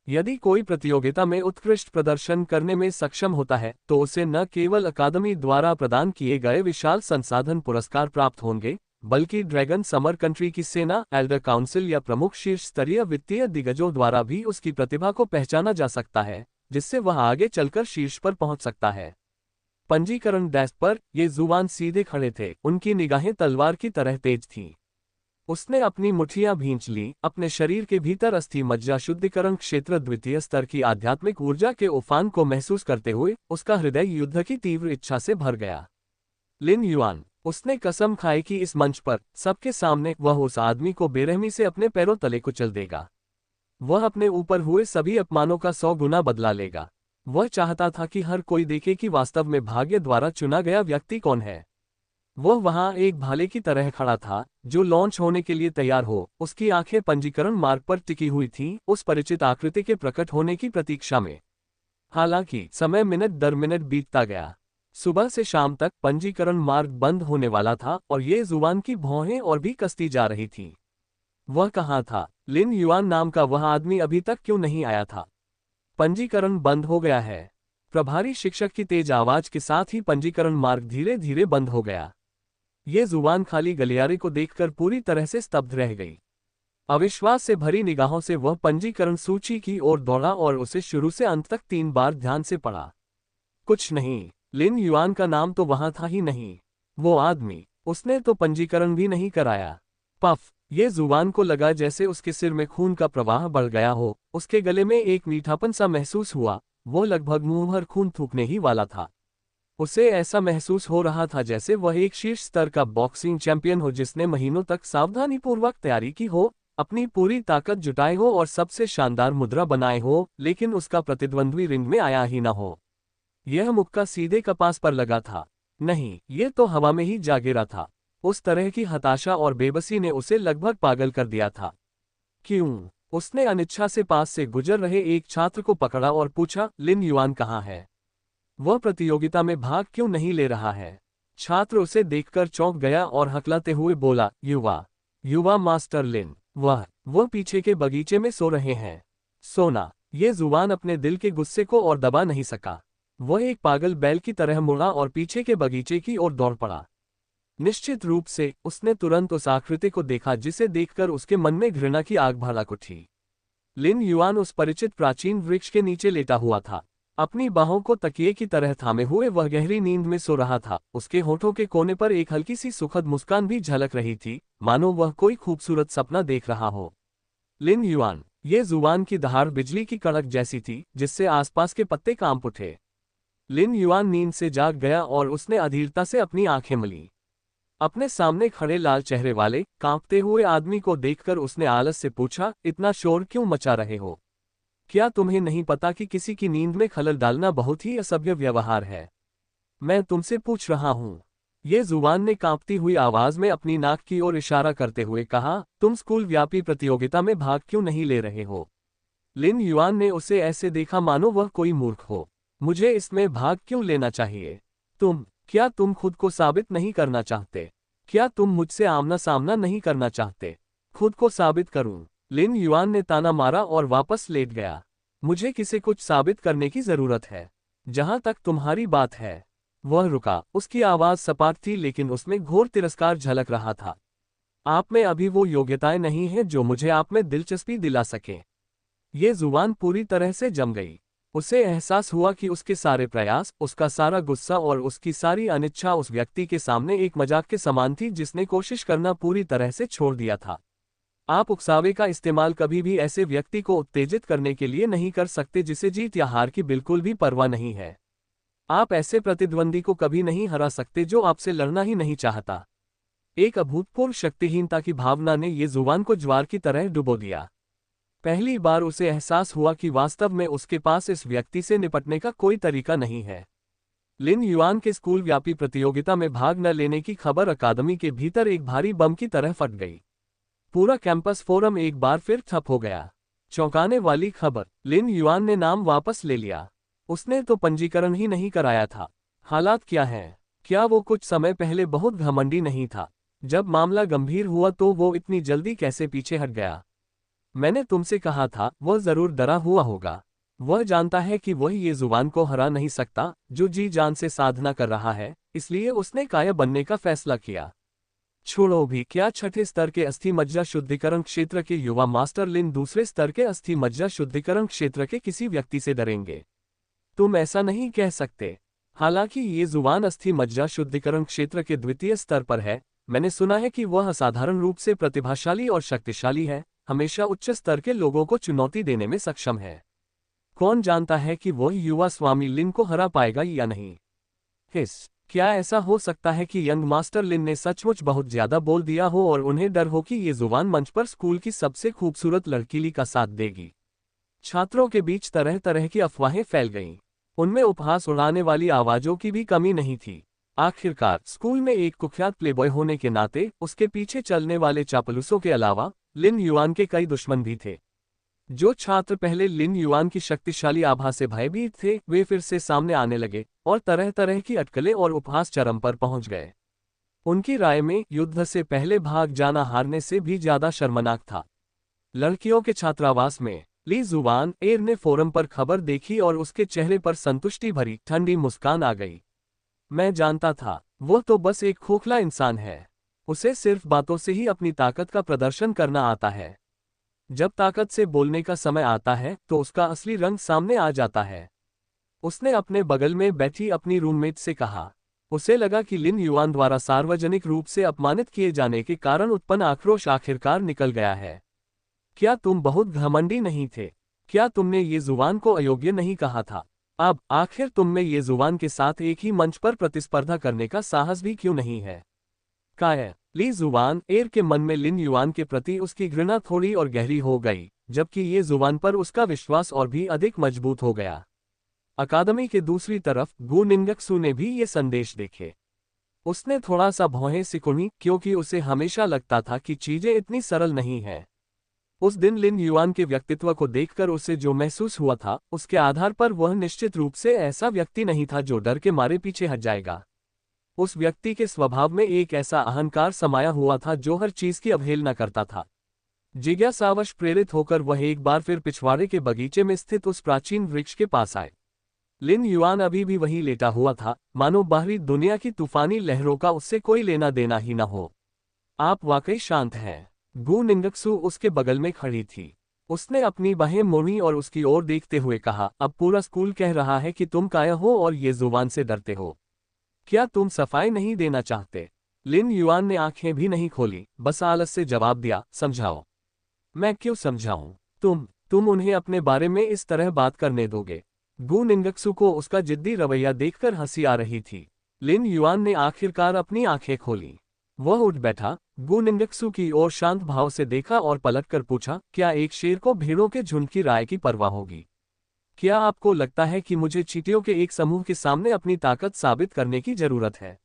Speaker 1: यदि कोई प्रतियोगिता में उत्कृष्ट प्रदर्शन करने में सक्षम होता है तो उसे न केवल अकादमी द्वारा प्रदान किए गए विशाल संसाधन पुरस्कार प्राप्त होंगे, बल्कि ड्रैगन समर कंट्री की सेना, एल्डर काउंसिल या प्रमुख शीर्ष स्तरीय वित्तीय दिग्गजों द्वारा भी उसकी प्रतिभा को पहचाना जा सकता है, जिससे वह आगे चलकर शीर्ष पर पहुंच सकता है। पंजीकरण डेस्क पर ये जुबान सीधे खड़े थे, उनकी निगाहें तलवार की तरह तेज थीं। उसने अपनी मुठ्ठियां भींच ली, अपने शरीर के भीतर अस्थि मज्जा शुद्धिकरण क्षेत्र द्वितीय स्तर की आध्यात्मिक ऊर्जा के उफान को महसूस करते हुए उसका हृदय युद्ध की तीव्र इच्छा से भर गया। लिन युआन, उसने कसम खाई कि इस मंच पर सबके सामने वह उस आदमी को बेरहमी से अपने पैरों तले कुचल देगा। वह अपने ऊपर हुए सभी अपमानों का 100 गुना बदला लेगा। वह चाहता था कि हर कोई देखे कि वास्तव में भाग्य द्वारा चुना गया व्यक्ति कौन है। वह वहां एक भाले की तरह खड़ा था जो लॉन्च होने के लिए तैयार हो, उसकी आंखें पंजीकरण मार्ग पर टिकी हुई थीं, उस परिचित आकृति के प्रकट होने की प्रतीक्षा में। हालांकि समय मिनट दर मिनट बीतता गया। सुबह से शाम तक पंजीकरण मार्ग बंद होने वाला था और ये जुबान की भौहें और भी कसती जा रही थीं। वह कहाँ था? लिन युआन नाम का वह आदमी अभी तक क्यों नहीं आया था? पंजीकरण बंद हो गया है। प्रभारी शिक्षक की तेज आवाज के साथ ही पंजीकरण मार्ग धीरे धीरे बंद हो गया। ये जुबान खाली गलियारे को देखकर पूरी तरह से स्तब्ध रह गई। अविश्वास से भरी निगाहों से वह पंजीकरण सूची की ओर दौड़ा और उसे शुरू से अंत तक 3 बार ध्यान से पढ़ा। कुछ नहीं। लिन युआन का नाम तो वहां था ही नहीं। वो आदमी, उसने तो पंजीकरण भी नहीं कराया। पफ! ये जुबान को लगा जैसे उसके सिर में खून का प्रवाह बढ़ गया हो। उसके गले में एक मीठापन सा महसूस हुआ। वो लगभग मुंह भर खून थूकने ही वाला था। उसे ऐसा महसूस हो रहा था जैसे वह एक शीर्ष स्तर का बॉक्सिंग चैंपियन हो जिसने महीनों तक सावधानीपूर्वक तैयारी की हो, अपनी पूरी ताकत जुटाई हो और सबसे शानदार मुद्रा बनाए हो, लेकिन उसका प्रतिद्वंद्वी रिंग में आया ही न हो। यह मुक्का सीधे कपास पर लगा था। नहीं, ये तो हवा में ही जा गिरा था। उस तरह की हताशा और बेबसी ने उसे लगभग पागल कर दिया था। क्यों? उसने अनिच्छा से पास से गुजर रहे एक छात्र को पकड़ा और पूछा, लिन युआन कहाँ है? वह प्रतियोगिता में भाग क्यों नहीं ले रहा है? छात्र उसे देखकर चौंक गया और हकलाते हुए बोला, युवा मास्टर लिन, वह पीछे के बगीचे में सो रहे हैं। सोना। ये जुबान अपने दिल के गुस्से को और दबा नहीं सका। वह एक पागल बैल की तरह मुड़ा और पीछे के बगीचे की ओर दौड़ पड़ा। निश्चित रूप से उसने तुरंत उस आकृति को देखा जिसे देखकर उसके मन में घृणा की आग भड़क उठी। लिन युआन उस परिचित प्राचीन वृक्ष के नीचे लेटा हुआ था। अपनी बाहों को तकिए की तरह थामे हुए वह गहरी नींद में सो रहा था। उसके होठों के कोने पर एक हल्की सी सुखद मुस्कान भी झलक रही थी, मानो वह कोई खूबसूरत सपना देख रहा हो। लिन युआन, ये जुबान की दहाड़ बिजली की कड़क जैसी थी जिससे आसपास के पत्ते कांप उठे। लिन युआन नींद से जाग गया और उसने अधीरता से अपनी आंखें मली। अपने सामने खड़े लाल चेहरे वाले कांपते हुए आदमी को देखकर उसने आलस से पूछा, इतना शोर क्यों मचा रहे हो? क्या तुम्हें नहीं पता कि किसी की नींद में खलल डालना बहुत ही असभ्य व्यवहार है? मैं तुमसे पूछ रहा हूं। ये जुबान ने कांपती हुई आवाज में अपनी नाक की ओर इशारा करते हुए कहा, तुम स्कूल व्यापी प्रतियोगिता में भाग क्यों नहीं ले रहे हो? लिन युआन ने उसे ऐसे देखा मानो वह कोई मूर्ख हो। मुझे इसमें भाग क्यों लेना चाहिए? क्या तुम खुद को साबित नहीं करना चाहते? क्या तुम मुझसे आमना सामना नहीं करना चाहते? खुद को साबित करूं? लिन युआन ने ताना मारा और वापस लेट गया। मुझे किसे कुछ साबित करने की जरूरत है। जहां तक तुम्हारी बात है। वह रुका, उसकी आवाज सपाट थी लेकिन उसमें घोर तिरस्कार झलक रहा था। आप में अभी वो योग्यताएं नहीं हैं जो मुझे आप में दिलचस्पी दिला सके। ये जुबान पूरी तरह से जम गई। उसे एहसास हुआ कि उसके सारे प्रयास, उसका सारा गुस्सा और उसकी सारी अनिच्छा उस व्यक्ति के सामने एक मजाक के समान थी जिसने कोशिश करना पूरी तरह से छोड़ दिया था। आप उकसावे का इस्तेमाल कभी भी ऐसे व्यक्ति को उत्तेजित करने के लिए नहीं कर सकते जिसे जीत या हार की बिल्कुल भी परवाह नहीं है। आप ऐसे प्रतिद्वंदी को कभी नहीं हरा सकते जो आपसे लड़ना ही नहीं चाहता। एक अभूतपूर्व शक्तिहीनता की भावना ने ये जुबान को ज्वार की तरह डुबो दिया। पहली बार उसे एहसास हुआ कि वास्तव में उसके पास इस व्यक्ति से निपटने का कोई तरीका नहीं है। लिन युआन के स्कूल व्यापी प्रतियोगिता में भाग न लेने की खबर अकादमी के भीतर एक भारी बम की तरह फट गई। पूरा कैंपस फोरम एक बार फिर ठप हो गया। चौंकाने वाली खबर, लिन युआन ने नाम वापस ले लिया। उसने तो पंजीकरण ही नहीं कराया था। हालात क्या हैं? क्या वो कुछ समय पहले बहुत घमंडी नहीं था? जब मामला गंभीर हुआ तो वो इतनी जल्दी कैसे पीछे हट गया? मैंने तुमसे कहा था, वह जरूर डरा हुआ होगा। वह जानता है कि वह ये जुबान को हरा नहीं सकता जो जी जान से साधना कर रहा है, इसलिए उसने काया बनने का फैसला किया। छोड़ो भी, क्या छठे स्तर के अस्थि मज्जा शुद्धिकरण क्षेत्र के युवा मास्टर लिन दूसरे स्तर के अस्थि मज्जा शुद्धिकरण क्षेत्र के किसी व्यक्ति से डरेंगे? तुम ऐसा नहीं कह सकते। हालांकि ये जुबान अस्थि मज्जा शुद्धिकरण क्षेत्र के द्वितीय स्तर पर है, मैंने सुना है कि वह असाधारण रूप से प्रतिभाशाली और शक्तिशाली है, हमेशा उच्च स्तर के लोगों को चुनौती देने में सक्षम है। कौन जानता है कि वह युवा स्वामी लिन को हरा पाएगा या नहीं। क्या ऐसा हो सकता है कि यंग मास्टर लिन ने सचमुच बहुत ज्यादा बोल दिया हो और उन्हें डर हो कि ये जुबान मंच पर स्कूल की सबसे खूबसूरत लड़कीली का साथ देगी? छात्रों के बीच तरह तरह की अफवाहें फैल गईं। उनमें उपहास उड़ाने वाली आवाजों की भी कमी नहीं थी। आखिरकार स्कूल में एक कुख्यात प्लेबॉय होने के नाते उसके पीछे चलने वाले चापलूसों के अलावा लिन युआन के कई दुश्मन भी थे। जो छात्र पहले लिन युआन की शक्तिशाली आभा से भयभीत थे, वे फिर से सामने आने लगे और तरह तरह की अटकलें और उपहास चरम पर पहुंच गए। उनकी राय में युद्ध से पहले भाग जाना हारने से भी ज्यादा शर्मनाक था। लड़कियों के छात्रावास में ली जुबान एर ने फोरम पर खबर देखी और उसके चेहरे पर संतुष्टि भरी ठंडी मुस्कान आ गई। मैं जानता था, वह तो बस एक खोखला इंसान है। उसे सिर्फ बातों से ही अपनी ताकत का प्रदर्शन करना आता है। जब ताकत से बोलने का समय आता है तो उसका असली रंग सामने आ जाता है। उसने अपने बगल में बैठी अपनी रूममेट से कहा। उसे लगा कि लिन युआन द्वारा सार्वजनिक रूप से अपमानित किए जाने के कारण उत्पन्न आक्रोश आखिरकार निकल गया है। क्या तुम बहुत घमंडी नहीं थे? क्या तुमने ये जुबान को अयोग्य नहीं कहा था? अब आखिर तुम में ये जुबान के साथ एक ही मंच पर प्रतिस्पर्धा करने का साहस भी क्यों नहीं है? काय ली जुबान एर के मन में लिन युआन के प्रति उसकी घृणा थोड़ी और गहरी हो गई, जबकि ये जुबान पर उसका विश्वास और भी अधिक मजबूत हो गया। अकादमी के दूसरी तरफ गु निंगक्सु ने भी ये संदेश देखे। उसने थोड़ा सा भौहें सिकुड़ी, क्योंकि उसे हमेशा लगता था कि चीजें इतनी सरल नहीं हैं। उस दिन लिन युआन के व्यक्तित्व को देखकर उसे जो महसूस हुआ था, उसके आधार पर वह निश्चित रूप से ऐसा व्यक्ति नहीं था जो डर के मारे पीछे हट जाएगा। उस व्यक्ति के स्वभाव में एक ऐसा अहंकार समाया हुआ था जो हर चीज की अवहेलना करता था। जिज्ञासावश प्रेरित होकर वह एक बार फिर पिछवाड़े के बगीचे में स्थित उस प्राचीन वृक्ष के पास आए। लिन युआन अभी भी वहीं लेटा हुआ था, मानो बाहरी दुनिया की तूफानी लहरों का उससे कोई लेना देना ही न हो। आप वाकई शांत हैं। गु निंगक्सु उसके बगल में खड़ी थी। उसने अपनी बाहें मोड़ी और उसकी ओर देखते हुए कहा, अब पूरा स्कूल कह रहा है कि तुम काया हो और ये जुबान से डरते हो। क्या तुम सफाई नहीं देना चाहते? लिन युआन ने आंखें भी नहीं खोली, बस आलस से जवाब दिया, समझाओ। मैं क्यों समझाऊं? तुम उन्हें अपने बारे में इस तरह बात करने दोगे? गु निंगक्सु को उसका जिद्दी रवैया देखकर हंसी आ रही थी। लिन युआन ने आखिरकार अपनी आंखें खोली। वह उठ बैठा, गु निंगक्सु की ओर शांत भाव से देखा और पलटकर पूछा, क्या एक शेर को भीड़ों के झुंड की राय की परवाह होगी? क्या आपको लगता है कि मुझे चींटियों के एक समूह के सामने अपनी ताकत साबित करने की जरूरत है?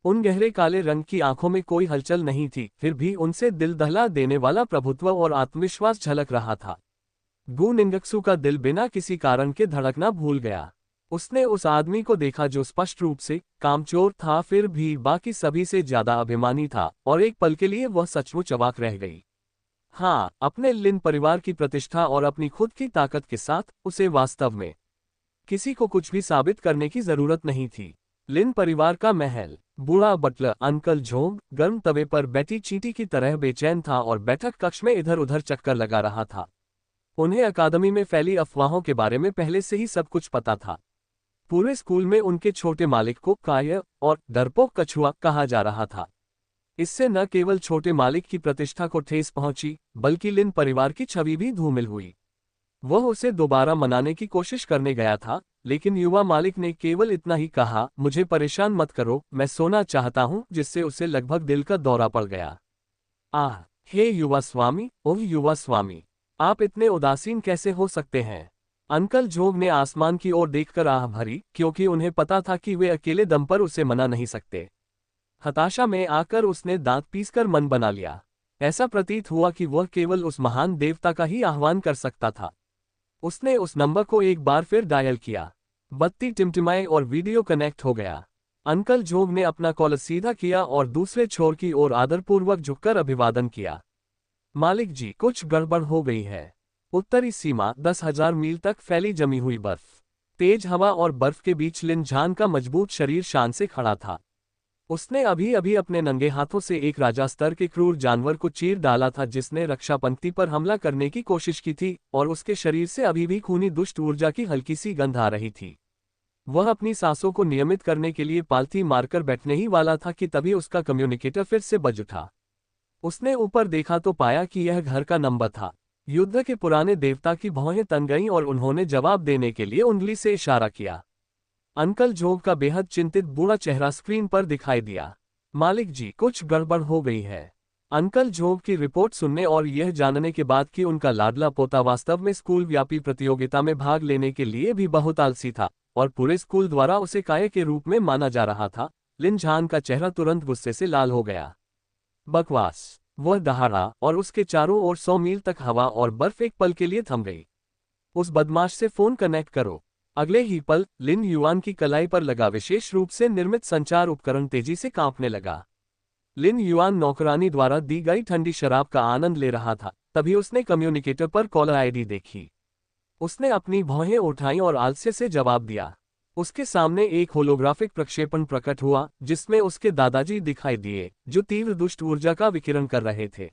Speaker 1: उन गहरे काले रंग की आंखों में कोई हलचल नहीं थी, फिर भी उनसे दिल दहला देने वाला प्रभुत्व और आत्मविश्वास झलक रहा था। गु निंगक्सु का दिल बिना किसी कारण के धड़कना भूल गया। उसने उस आदमी को देखा जो स्पष्ट रूप से कामचोर था, फिर भी बाकी सभी से ज्यादा अभिमानी था, और एक पल के लिए वह सचमुच अवाक रह गई। हाँ, अपने लिन परिवार की प्रतिष्ठा और अपनी खुद की ताकत के साथ उसे वास्तव में किसी को कुछ भी साबित करने की जरूरत नहीं थी। लिन परिवार का महल, बूढ़ा बटलर अंकल झोंग गर्म तवे पर बैठी चींटी की तरह बेचैन था और बैठक कक्ष में इधर उधर चक्कर लगा रहा था। उन्हें अकादमी में फैली अफवाहों के बारे में पहले से ही सब कुछ पता था। पूरे स्कूल में उनके छोटे मालिक को काय और डरपोक कछुआ कहा जा रहा था। इससे न केवल छोटे मालिक की प्रतिष्ठा को ठेस पहुंची, बल्कि लिन परिवार की छवि भी धूमिल हुई। वह उसे दोबारा मनाने की कोशिश करने गया था, लेकिन युवा मालिक ने केवल इतना ही कहा, मुझे परेशान मत करो, मैं सोना चाहता हूं, जिससे उसे लगभग दिल का दौरा पड़ गया। आह, हे युवा स्वामी, ओह युवा स्वामी, आप इतने उदासीन कैसे हो सकते हैं? अंकल झोंग ने आसमान की ओर देखकर आह भरी, क्योंकि उन्हें पता था कि वे अकेले दम पर उसे मना नहीं सकते। हताशा में आकर उसने दांत पीसकर मन बना लिया। ऐसा प्रतीत हुआ कि वह केवल उस महान देवता का ही आह्वान कर सकता था। उसने उस नंबर को एक बार फिर डायल किया। बत्ती टिमटिमाई और वीडियो कनेक्ट हो गया। अंकल झोंग ने अपना कॉलर सीधा किया और दूसरे छोर की ओर आदरपूर्वक झुककर अभिवादन किया। मालिक जी, कुछ गड़बड़ हो गई है। उत्तरी सीमा 10,000 मील तक फैली जमी हुई बर्फ, तेज हवा और बर्फ के बीच लिन झान का मजबूत शरीर शान से खड़ा था। उसने अभी अभी अपने नंगे हाथों से एक राजा स्तर के क्रूर जानवर को चीर डाला था जिसने रक्षा पंक्ति पर हमला करने की कोशिश की थी, और उसके शरीर से अभी भी खूनी दुष्ट ऊर्जा की हल्की सी गंध आ रही थी। वह अपनी सांसों को नियमित करने के लिए पालथी मारकर बैठने ही वाला था कि तभी उसका कम्युनिकेटर फिर से बज उठा। उसने ऊपर देखा तो पाया कि यह घर का नंबर था। युद्ध के पुराने देवता की भौहें तन गईं और उन्होंने जवाब देने के लिए उंगली से इशारा किया। अंकल जोग का बेहद चिंतित बूढ़ा चेहरा स्क्रीन पर दिखाई दिया। मालिक जी, कुछ गड़बड़ हो गई है। अंकल जोग की रिपोर्ट सुनने और यह जानने के बाद कि उनका लाडला पोता वास्तव में स्कूल व्यापी प्रतियोगिता में भाग लेने के लिए भी बहुत आलसी था और पूरे स्कूल द्वारा उसे काय के रूप में माना जा रहा था, लिन झान का चेहरा तुरंत गुस्से से लाल हो गया। बकवास! वह दहाड़ा और उसके चारों ओर 100 मील तक हवा और बर्फ एक पल के लिए थम गई। उस बदमाश से फोन कनेक्ट करो। अगले ही पल लिन युआन की कलाई पर लगा विशेष रूप से निर्मित संचार उपकरण तेजी से कांपने लगा। लिन युआन नौकरानी द्वारा दी गई ठंडी शराब का आनंद ले रहा था, तभी उसने कम्युनिकेटर पर कॉलर आईडी देखी। उसने अपनी भौहें उठाईं और आलस्य से जवाब दिया। उसके सामने एक होलोग्राफिक प्रक्षेपण प्रकट हुआ जिसमें उसके दादाजी दिखाई दिए, जो तीव्र दुष्ट ऊर्जा का विकिरण कर रहे थे।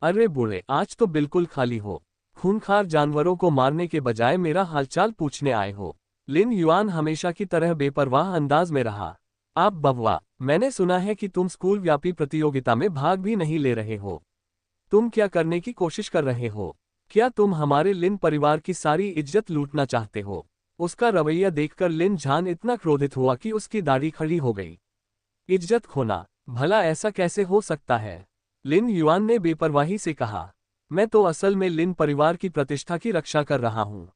Speaker 1: अरे बूढ़े, आज तो बिल्कुल खाली हो। खूंखार जानवरों को मारने के बजाय मेरा हालचाल पूछने आए हो। लिन युआन हमेशा की तरह बेपरवाह अंदाज में रहा। आप बववा, मैंने सुना है कि तुम स्कूल व्यापी प्रतियोगिता में भाग भी नहीं ले रहे हो। तुम क्या करने की कोशिश कर रहे हो? क्या तुम हमारे लिन परिवार की सारी इज्जत लूटना चाहते हो? उसका रवैया देखकर लिन झान इतना क्रोधित हुआ कि उसकी दाढ़ी खड़ी हो गई। इज्जत खोना? भला ऐसा कैसे हो सकता है? लिन युआन ने बेपरवाही से कहा। मैं तो असल में लिन परिवार की प्रतिष्ठा की रक्षा कर रहा हूं।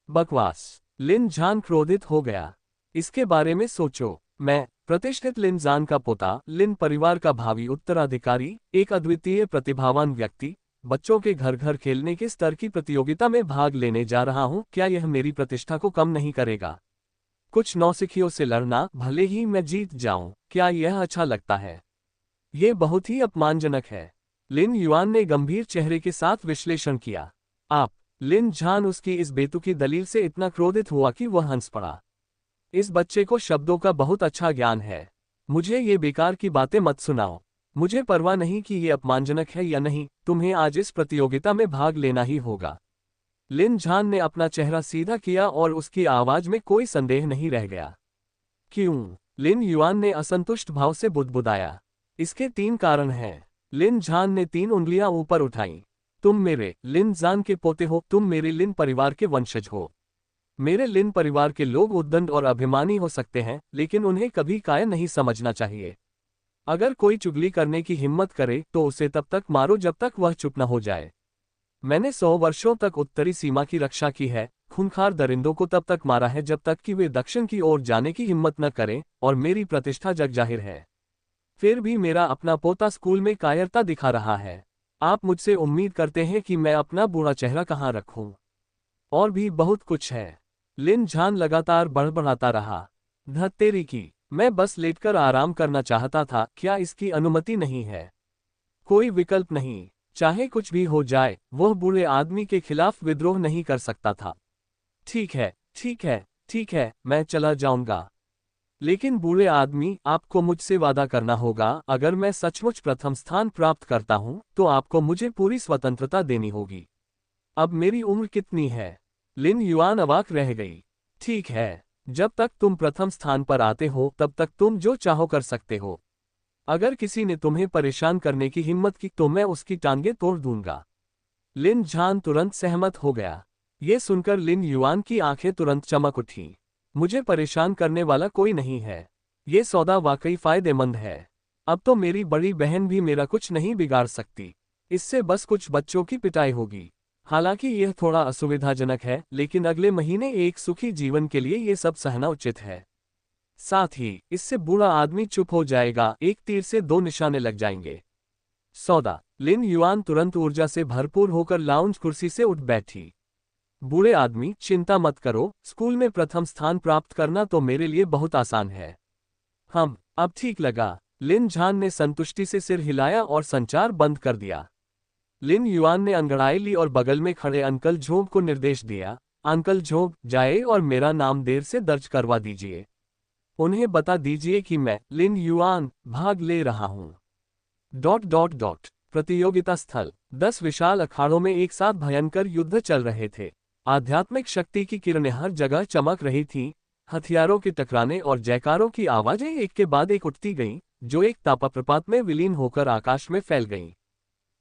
Speaker 1: बकवास! लिन झान क्रोधित हो गया। इसके बारे में सोचो। मैं, प्रतिष्ठित लिन झान का पोता, लिन परिवार का भावी उत्तराधिकारी, एक अद्वितीय प्रतिभावान व्यक्ति, बच्चों के घर घर खेलने के स्तर की प्रतियोगिता में भाग लेने जा रहा हूं। क्या यह मेरी प्रतिष्ठा को कम नहीं करेगा? कुछ नौसिखियों से लड़ना, भले ही मैं जीत जाऊं, क्या यह अच्छा लगता है? यह बहुत ही अपमानजनक है। लिन युआन ने गंभीर चेहरे के साथ विश्लेषण किया। आप? लिन झान उसकी इस बेतुकी दलील से इतना क्रोधित हुआ कि वह हंस पड़ा। इस बच्चे को शब्दों का बहुत अच्छा ज्ञान है। मुझे ये बेकार की बातें मत सुनाओ। मुझे परवाह नहीं कि ये अपमानजनक है या नहीं, तुम्हें आज इस प्रतियोगिता में भाग लेना ही होगा। लिन झान ने अपना चेहरा सीधा किया और उसकी आवाज में कोई संदेह नहीं रह गया। क्यों? लिन युआन ने असंतुष्ट भाव से बुदबुदाया। इसके 3 कारण हैं। लिन झान ने 3 उंगलियां ऊपर उठाईं। तुम मेरे, लिन झान के पोते हो, तुम मेरे लिन परिवार के वंशज हो। मेरे लिन परिवार के लोग उद्दंड और अभिमानी हो सकते हैं, लेकिन उन्हें कभी काय नहीं समझना चाहिए। अगर कोई चुगली करने की हिम्मत करे तो उसे तब तक मारो जब तक वह चुप न हो जाए। मैंने 100 वर्षों तक उत्तरी सीमा की रक्षा की है, खूंखार दरिंदों को तब तक मारा है जब तक कि वे दक्षिण की ओर जाने की हिम्मत न करें, और मेरी प्रतिष्ठा जग जाहिर है। फिर भी मेरा अपना पोता स्कूल में कायरता दिखा रहा है। आप मुझसे उम्मीद करते हैं कि मैं अपना बुरा चेहरा कहाँ रखूं? और भी बहुत कुछ है। लिन झान लगातार बड़बड़ाता रहा। धत्तेरी की, मैं बस लेटकर आराम करना चाहता था, क्या इसकी अनुमति नहीं है? कोई विकल्प नहीं। चाहे कुछ भी हो जाए, वह बूढ़े आदमी के खिलाफ विद्रोह नहीं कर सकता था। ठीक है, ठीक है, ठीक है, मैं चला जाऊंगा। लेकिन बूढ़े आदमी, आपको मुझसे वादा करना होगा, अगर मैं सचमुच प्रथम स्थान प्राप्त करता हूं, तो आपको मुझे पूरी स्वतंत्रता देनी होगी। अब मेरी उम्र कितनी है? लिन युआन अवाक रह गई। ठीक है, जब तक तुम प्रथम स्थान पर आते हो तब तक तुम जो चाहो कर सकते हो। अगर किसी ने तुम्हें परेशान करने की हिम्मत की तो मैं उसकी टांगें तोड़ दूंगा। लिन झान तुरंत सहमत हो गया। ये सुनकर लिन युआन की आंखें तुरंत चमक उठीं। मुझे परेशान करने वाला कोई नहीं है। ये सौदा वाकई फायदेमंद है। अब तो मेरी बड़ी बहन भी मेरा कुछ नहीं बिगाड़ सकती। इससे बस कुछ बच्चों की पिटाई होगी। हालांकि यह थोड़ा असुविधाजनक है, लेकिन अगले महीने एक सुखी जीवन के लिए ये सब सहना उचित है। साथ ही इससे बूढ़ा आदमी चुप हो जाएगा, एक तीर से 2 निशाने लग जाएंगे। सौदा। लिन युआन तुरंत ऊर्जा से भरपूर होकर लाउंज कुर्सी से उठ बैठी। बूढ़े आदमी, चिंता मत करो, स्कूल में प्रथम स्थान प्राप्त करना तो मेरे लिए बहुत आसान है। अब ठीक लगा। लिन झान ने संतुष्टि से सिर हिलाया और संचार बंद कर दिया। लिन युआन ने अंगड़ाई ली और बगल में खड़े अंकल झोंग को निर्देश दिया, अंकल झोंग, जाए और मेरा नाम देर से दर्ज करवा दीजिए। उन्हें बता दीजिए कि मैं, लिन युआन, भाग ले रहा हूं। प्रतियोगिता स्थल। 10 विशाल अखाड़ों में एक साथ भयंकर युद्ध चल रहे थे। आध्यात्मिक शक्ति की किरणें हर जगह चमक रही थीं, हथियारों के टकराने और जयकारों की आवाजें एक के बाद एक उठती गईं, जो एक तापप्रपात में विलीन होकर आकाश में फैल गईं।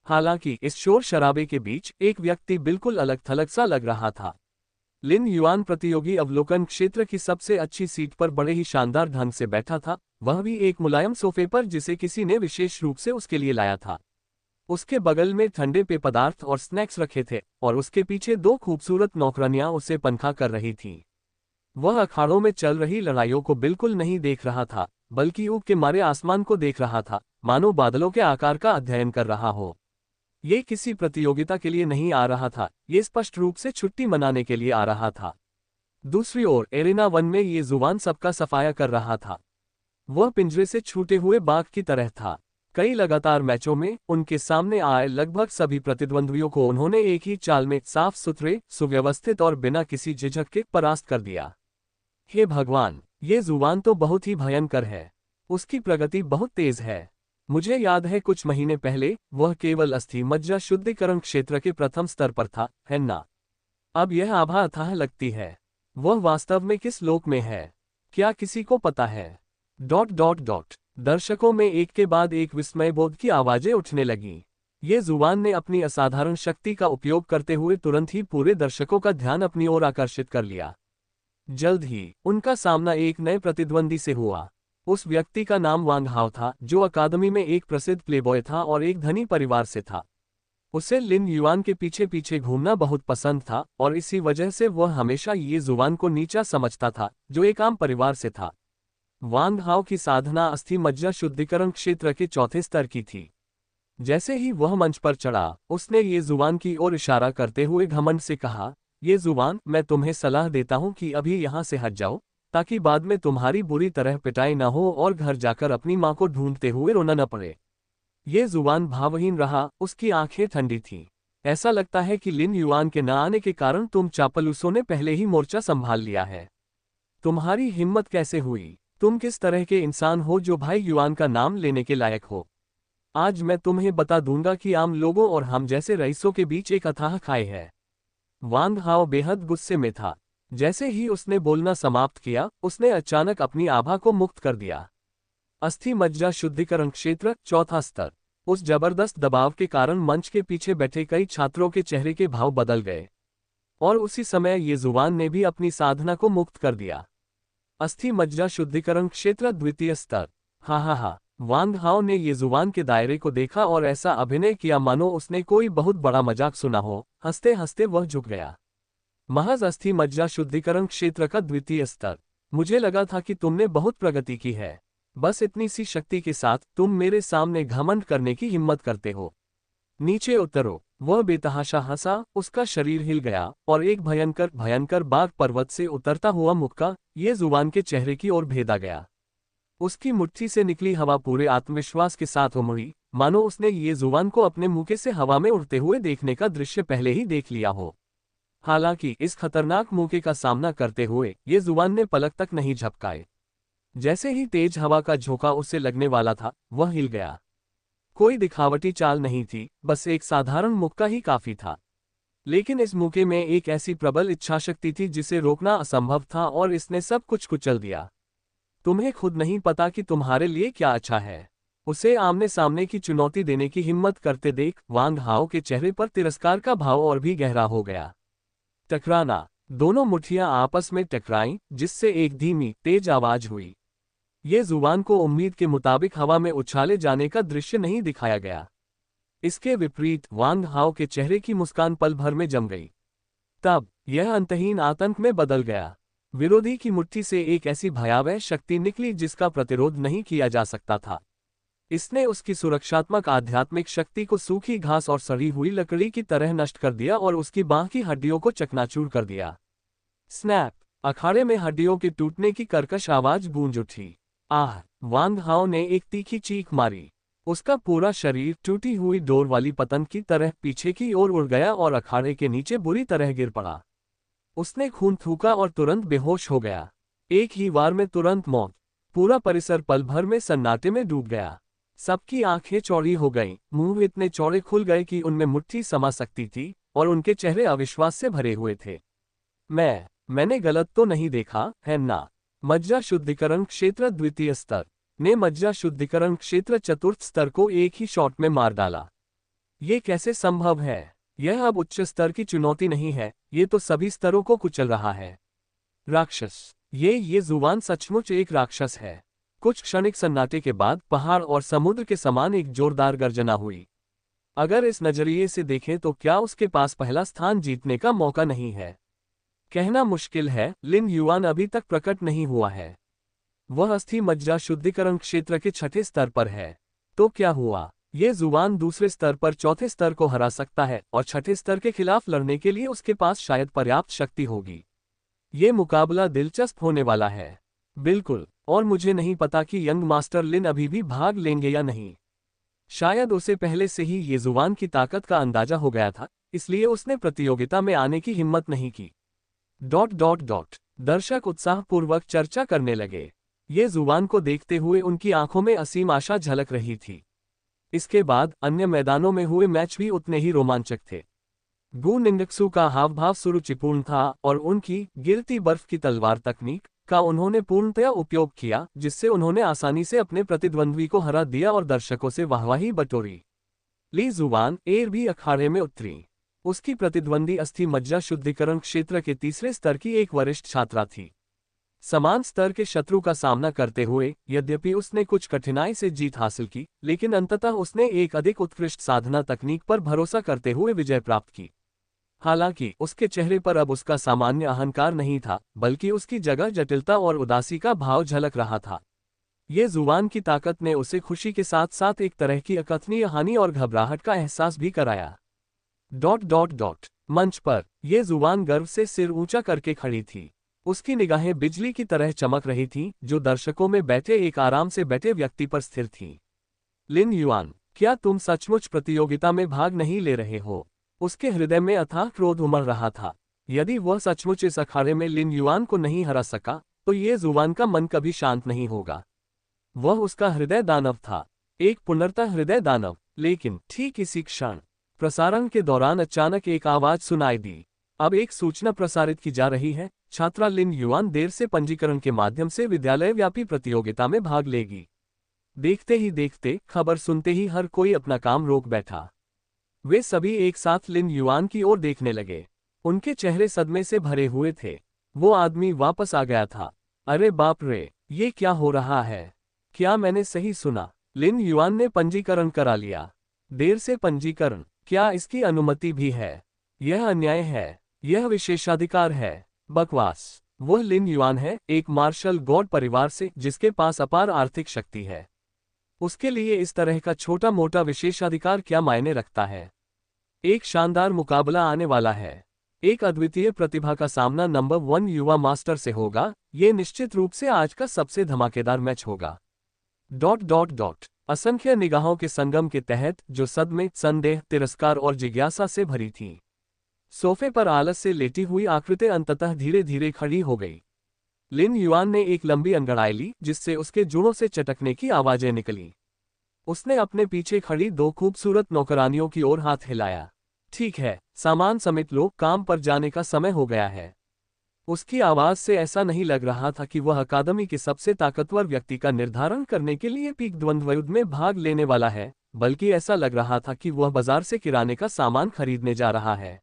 Speaker 1: हालांकि इस शोर शराबे के बीच एक व्यक्ति बिल्कुल अलग थलग सा लग रहा था। लिन युआन प्रतियोगी अवलोकन क्षेत्र की सबसे अच्छी सीट पर बड़े ही शानदार ढंग से बैठा था, वह भी एक मुलायम सोफे पर जिसे किसी ने विशेष रूप से उसके लिए लाया था। उसके बगल में ठंडे पेय पदार्थ और स्नैक्स रखे थे और उसके पीछे 2 खूबसूरत नौकरानियां उसे पंखा कर रही थीं। वह अखाड़ों में चल रही लड़ाइयों को बिल्कुल नहीं देख रहा था, बल्कि ऊब के मारे आसमान को देख रहा था, मानो बादलों के आकार का अध्ययन कर रहा हो। ये किसी प्रतियोगिता के लिए नहीं आ रहा था, ये स्पष्ट रूप से छुट्टी मनाने के लिए आ रहा था। दूसरी ओर एरेना 1 में ये जुबान सबका सफाया कर रहा था। वह पिंजरे से छूटे हुए बाघ की तरह था। कई लगातार मैचों में उनके सामने आए लगभग सभी प्रतिद्वंद्वियों को उन्होंने एक ही चाल में साफ सुथरे, सुव्यवस्थित और बिना किसी झिझक के परास्त कर दिया। हे भगवान, ये जुबान तो बहुत ही भयंकर है। उसकी प्रगति बहुत तेज है। मुझे याद है कुछ महीने पहले वह केवल अस्थि मज्जा शुद्धिकरण क्षेत्र के प्रथम स्तर पर था, है ना? अब यह आभा अथाह लगती है। वह वास्तव में किस लोक में है? क्या किसी को पता है? दर्शकों में एक के बाद एक विस्मयबोध की आवाजें उठने लगीं। ये जुबान ने अपनी असाधारण शक्ति का उपयोग करते हुए तुरंत ही पूरे दर्शकों का ध्यान अपनी ओर आकर्षित कर लिया। जल्द ही उनका सामना एक नए प्रतिद्वंदी से हुआ। उस व्यक्ति का नाम वांग हाओ था, जो अकादमी में एक प्रसिद्ध प्लेबॉय था और एक धनी परिवार से था। उसे लिन युआन के पीछे पीछे घूमना बहुत पसंद था और इसी वजह से वह हमेशा ये जुबान को नीचा समझता था, जो एक आम परिवार से था। वांग हाओ की साधना अस्थि मज्जा शुद्धिकरण क्षेत्र के चौथे स्तर की थी। जैसे ही वह मंच पर चढ़ा, उसने ये जुबान की ओर इशारा करते हुए घमंड से कहा, ये जुबान, मैं तुम्हें सलाह देता हूं कि अभी यहां से हट जाओ, ताकि बाद में तुम्हारी बुरी तरह पिटाई न हो और घर जाकर अपनी मां को ढूंढते हुए रोना न पड़े। ये जुबान भावहीन रहा, उसकी आंखें ठंडी थीं। ऐसा लगता है कि लिन युआन के न आने के कारण तुम चापलूसों ने पहले ही मोर्चा संभाल लिया है। तुम्हारी हिम्मत कैसे हुई? तुम किस तरह के इंसान हो जो भाई युआन का नाम लेने के लायक हो? आज मैं तुम्हें बता दूंगा कि आम लोगों और हम जैसे रईसों के बीच एक अथाह खाई है। वांग हाओ बेहद गुस्से में था। जैसे ही उसने बोलना समाप्त किया, उसने अचानक अपनी आभा को मुक्त कर दिया। अस्थि मज्जा शुद्धिकरण क्षेत्र, चौथा स्तर। उस जबरदस्त दबाव के कारण मंच के पीछे बैठे कई छात्रों के चेहरे के भाव बदल गए। और उसी समय ये जुबान ने भी अपनी साधना को मुक्त कर दिया। अस्थि मज्जा शुद्धिकरण क्षेत्र, द्वितीय स्तर। हा। वांग हाओ ने ये जुबान के दायरे को देखा और ऐसा अभिनय किया मानो उसने कोई बहुत बड़ा मजाक सुना हो। हंसते हंसते वह झुक गया। महज अस्थि मज्जा शुद्धिकरण क्षेत्र का द्वितीय स्तर। मुझे लगा था कि तुमने बहुत प्रगति की है। बस इतनी सी शक्ति के साथ तुम मेरे सामने घमंड करने की हिम्मत करते हो। नीचे उतरो। वह बेतहाशा हंसा, उसका शरीर हिल गया और एक भयंकर भयंकर बाघ पर्वत से उतरता हुआ मुक्का ये जुबान के चेहरे की ओर भेदा गया। उसकी मुट्ठी से निकली हवा पूरे आत्मविश्वास के साथ उमड़ी, मानो उसने ये जुबान को अपने मुंह से हवा में उड़ते हुए देखने का दृश्य पहले ही देख लिया हो। हालांकि इस खतरनाक मौके का सामना करते हुए ये जुबान ने पलक तक नहीं झपकाए। जैसे ही तेज हवा का झोंका उससे लगने वाला था, वह हिल गया। कोई दिखावटी चाल नहीं थी, बस एक साधारण मुक्का ही काफी था। लेकिन इस मौके में एक ऐसी प्रबल इच्छाशक्ति थी जिसे रोकना असंभव था और इसने सब कुछ कुचल दिया। तुम्हें खुद नहीं पता कि तुम्हारे लिए क्या अच्छा है। उसे आमने सामने की चुनौती देने की हिम्मत करते देख वांग हाओ के चेहरे पर तिरस्कार का भाव और भी गहरा हो गया। टकराना। दोनों मुट्ठियां आपस में टकराईं, जिससे एक धीमी, तेज आवाज हुई। ये जुबान को उम्मीद के मुताबिक हवा में उछाले जाने का दृश्य नहीं दिखाया गया। इसके विपरीत वांग हाओ के चेहरे की मुस्कान पल भर में जम गई। तब यह अंतहीन आतंक में बदल गया। विरोधी की मुट्ठी से एक ऐसी भयावह शक्ति निकली जिसका प्रतिरोध नहीं किया जा सकता था। इसने उसकी सुरक्षात्मक आध्यात्मिक शक्ति को सूखी घास और सड़ी हुई लकड़ी की तरह नष्ट कर दिया और उसकी बांह की हड्डियों को चकनाचूर कर दिया। स्नैप। अखाड़े में हड्डियों के टूटने की कर्कश आवाज गूंज उठी। आह! वांग हाओ ने एक तीखी चीख मारी। उसका पूरा शरीर टूटी हुई डोर वाली पतंग की तरह पीछे की ओर उड़ गया और अखाड़े के नीचे बुरी तरह गिर पड़ा। उसने खून थूका और तुरंत बेहोश हो गया। एक ही वार में तुरंत मौत। पूरा परिसर पल भर में सन्नाटे में डूब गया। सबकी आंखें चौड़ी हो गईं, मुंह इतने चौड़े खुल गए कि उनमें मुट्ठी समा सकती थी, और उनके चेहरे अविश्वास से भरे हुए थे। मैंने गलत तो नहीं देखा है ना? मज्जा शुद्धिकरण क्षेत्र द्वितीय स्तर ने मज्जा शुद्धिकरण क्षेत्र चतुर्थ स्तर को एक ही शॉट में मार डाला। ये कैसे संभव है? यह अब उच्च स्तर की चुनौती नहीं है, ये तो सभी स्तरों को कुचल रहा है। राक्षस, ये जुबान सचमुच एक राक्षस है। कुछ क्षणिक सन्नाटे के बाद पहाड़ और समुद्र के समान एक जोरदार गर्जना हुई। अगर इस नजरिए से देखें तो क्या उसके पास पहला स्थान जीतने का मौका नहीं है? कहना मुश्किल है, लिन युआन अभी तक प्रकट नहीं हुआ है। वह अस्थि मज्जा शुद्धिकरण क्षेत्र के छठे स्तर पर है। तो क्या हुआ? ये जुबान दूसरे स्तर पर चौथे स्तर को हरा सकता है, और छठे स्तर के खिलाफ लड़ने के लिए उसके पास शायद पर्याप्त शक्ति होगी। ये मुकाबला दिलचस्प होने वाला है। बिल्कुल, और मुझे नहीं पता कि यंग मास्टर लिन अभी भी भाग लेंगे या नहीं। शायद उसे पहले से ही ये जुबान की ताकत का अंदाजा हो गया था, इसलिए उसने प्रतियोगिता में आने की हिम्मत नहीं की। ... दर्शक उत्साहपूर्वक चर्चा करने लगे। ये जुबान को देखते हुए उनकी आंखों में असीम आशा झलक रही थी। इसके बाद अन्य मैदानों में हुए मैच भी उतने ही रोमांचक थे। गु निंगक्सू का हावभाव सुरुचिपूर्ण था, और उनकी गिरती बर्फ की तलवार तकनीक का उन्होंने पूर्णतया उपयोग किया, जिससे उन्होंने आसानी से अपने प्रतिद्वंद्वी को हरा दिया और दर्शकों से वाहवाही बटोरी। ली जुबान एर भी अखाड़े में उतरी। उसकी प्रतिद्वंदी अस्थि मज्जा शुद्धिकरण क्षेत्र के तीसरे स्तर की एक वरिष्ठ छात्रा थी। समान स्तर के शत्रु का सामना करते हुए यद्यपि उसने कुछ कठिनाई से जीत हासिल की, लेकिन अंततः उसने एक अधिक उत्कृष्ट साधना तकनीक पर भरोसा करते हुए विजय प्राप्त की। हालांकि उसके चेहरे पर अब उसका सामान्य अहंकार नहीं था, बल्कि उसकी जगह जटिलता और उदासी का भाव झलक रहा था। ये जुबान की ताकत ने उसे खुशी के साथ साथ एक तरह की अकथनीय हानि और घबराहट का एहसास भी कराया। ... मंच पर यह जुबान गर्व से सिर ऊंचा करके खड़ी थी। उसकी निगाहें बिजली की तरह चमक रही थीं, जो दर्शकों में बैठे एक आराम से बैठे व्यक्ति पर स्थिर थीं। लिन युआन, क्या तुम सचमुच प्रतियोगिता में भाग नहीं ले रहे हो? उसके हृदय में अथाह क्रोध उमड़ रहा था। यदि वह सचमुच इस अखाड़े में लिन युआन को नहीं हरा सका, तो ये जुबान का मन कभी शांत नहीं होगा। वह उसका हृदय दानव था, एक पुनर्तः हृदय दानव। लेकिन ठीक इसी क्षण प्रसारण के दौरान अचानक एक आवाज सुनाई दी। अब एक सूचना प्रसारित की जा रही है, छात्रा लिन युआन देर से पंजीकरण के माध्यम से विद्यालय व्यापी प्रतियोगिता में भाग लेगी। देखते ही देखते, खबर सुनते ही हर कोई अपना काम रोक बैठा। वे सभी एक साथ लिन युआन की ओर देखने लगे। उनके चेहरे सदमे से भरे हुए थे। वो आदमी वापस आ गया था। अरे बाप रे, ये क्या हो रहा है? क्या मैंने सही सुना? लिन युआन ने पंजीकरण करा लिया। देर से पंजीकरण? क्या इसकी अनुमति भी है? यह अन्याय है। यह विशेषाधिकार है। बकवास। वह लिन युआन है, एक मार्शल गॉड परिवार से, जिसके पास अपार आर्थिक शक्ति है। उसके लिए इस तरह का छोटा मोटा विशेषाधिकार क्या मायने रखता है? एक शानदार मुकाबला आने वाला है। एक अद्वितीय प्रतिभा का सामना नंबर 1 युवा मास्टर से होगा। ये निश्चित रूप से आज का सबसे धमाकेदार मैच होगा। ... असंख्य निगाहों के संगम के तहत, जो सदमे, संदेह, तिरस्कार और जिज्ञासा से भरी थीं। सोफे पर आलस से लेटी हुई आकृति अंततः धीरे धीरे खड़ी हो गई। लिन युआन ने एक लंबी अंगड़ाई ली, जिससे उसके जुड़ों से चटकने की आवाजें निकलीं। उसने अपने पीछे खड़ी दो खूबसूरत नौकरानियों की ओर हाथ हिलाया। ठीक है, सामान समेत लो, काम पर जाने का समय हो गया है। उसकी आवाज से ऐसा नहीं लग रहा था कि वह अकादमी के सबसे ताकतवर व्यक्ति का निर्धारण करने के लिए पीक द्वंद्व युद्ध में भाग लेने वाला है, बल्कि ऐसा लग रहा था कि वह बाजार से किराने का सामान खरीदने जा रहा है।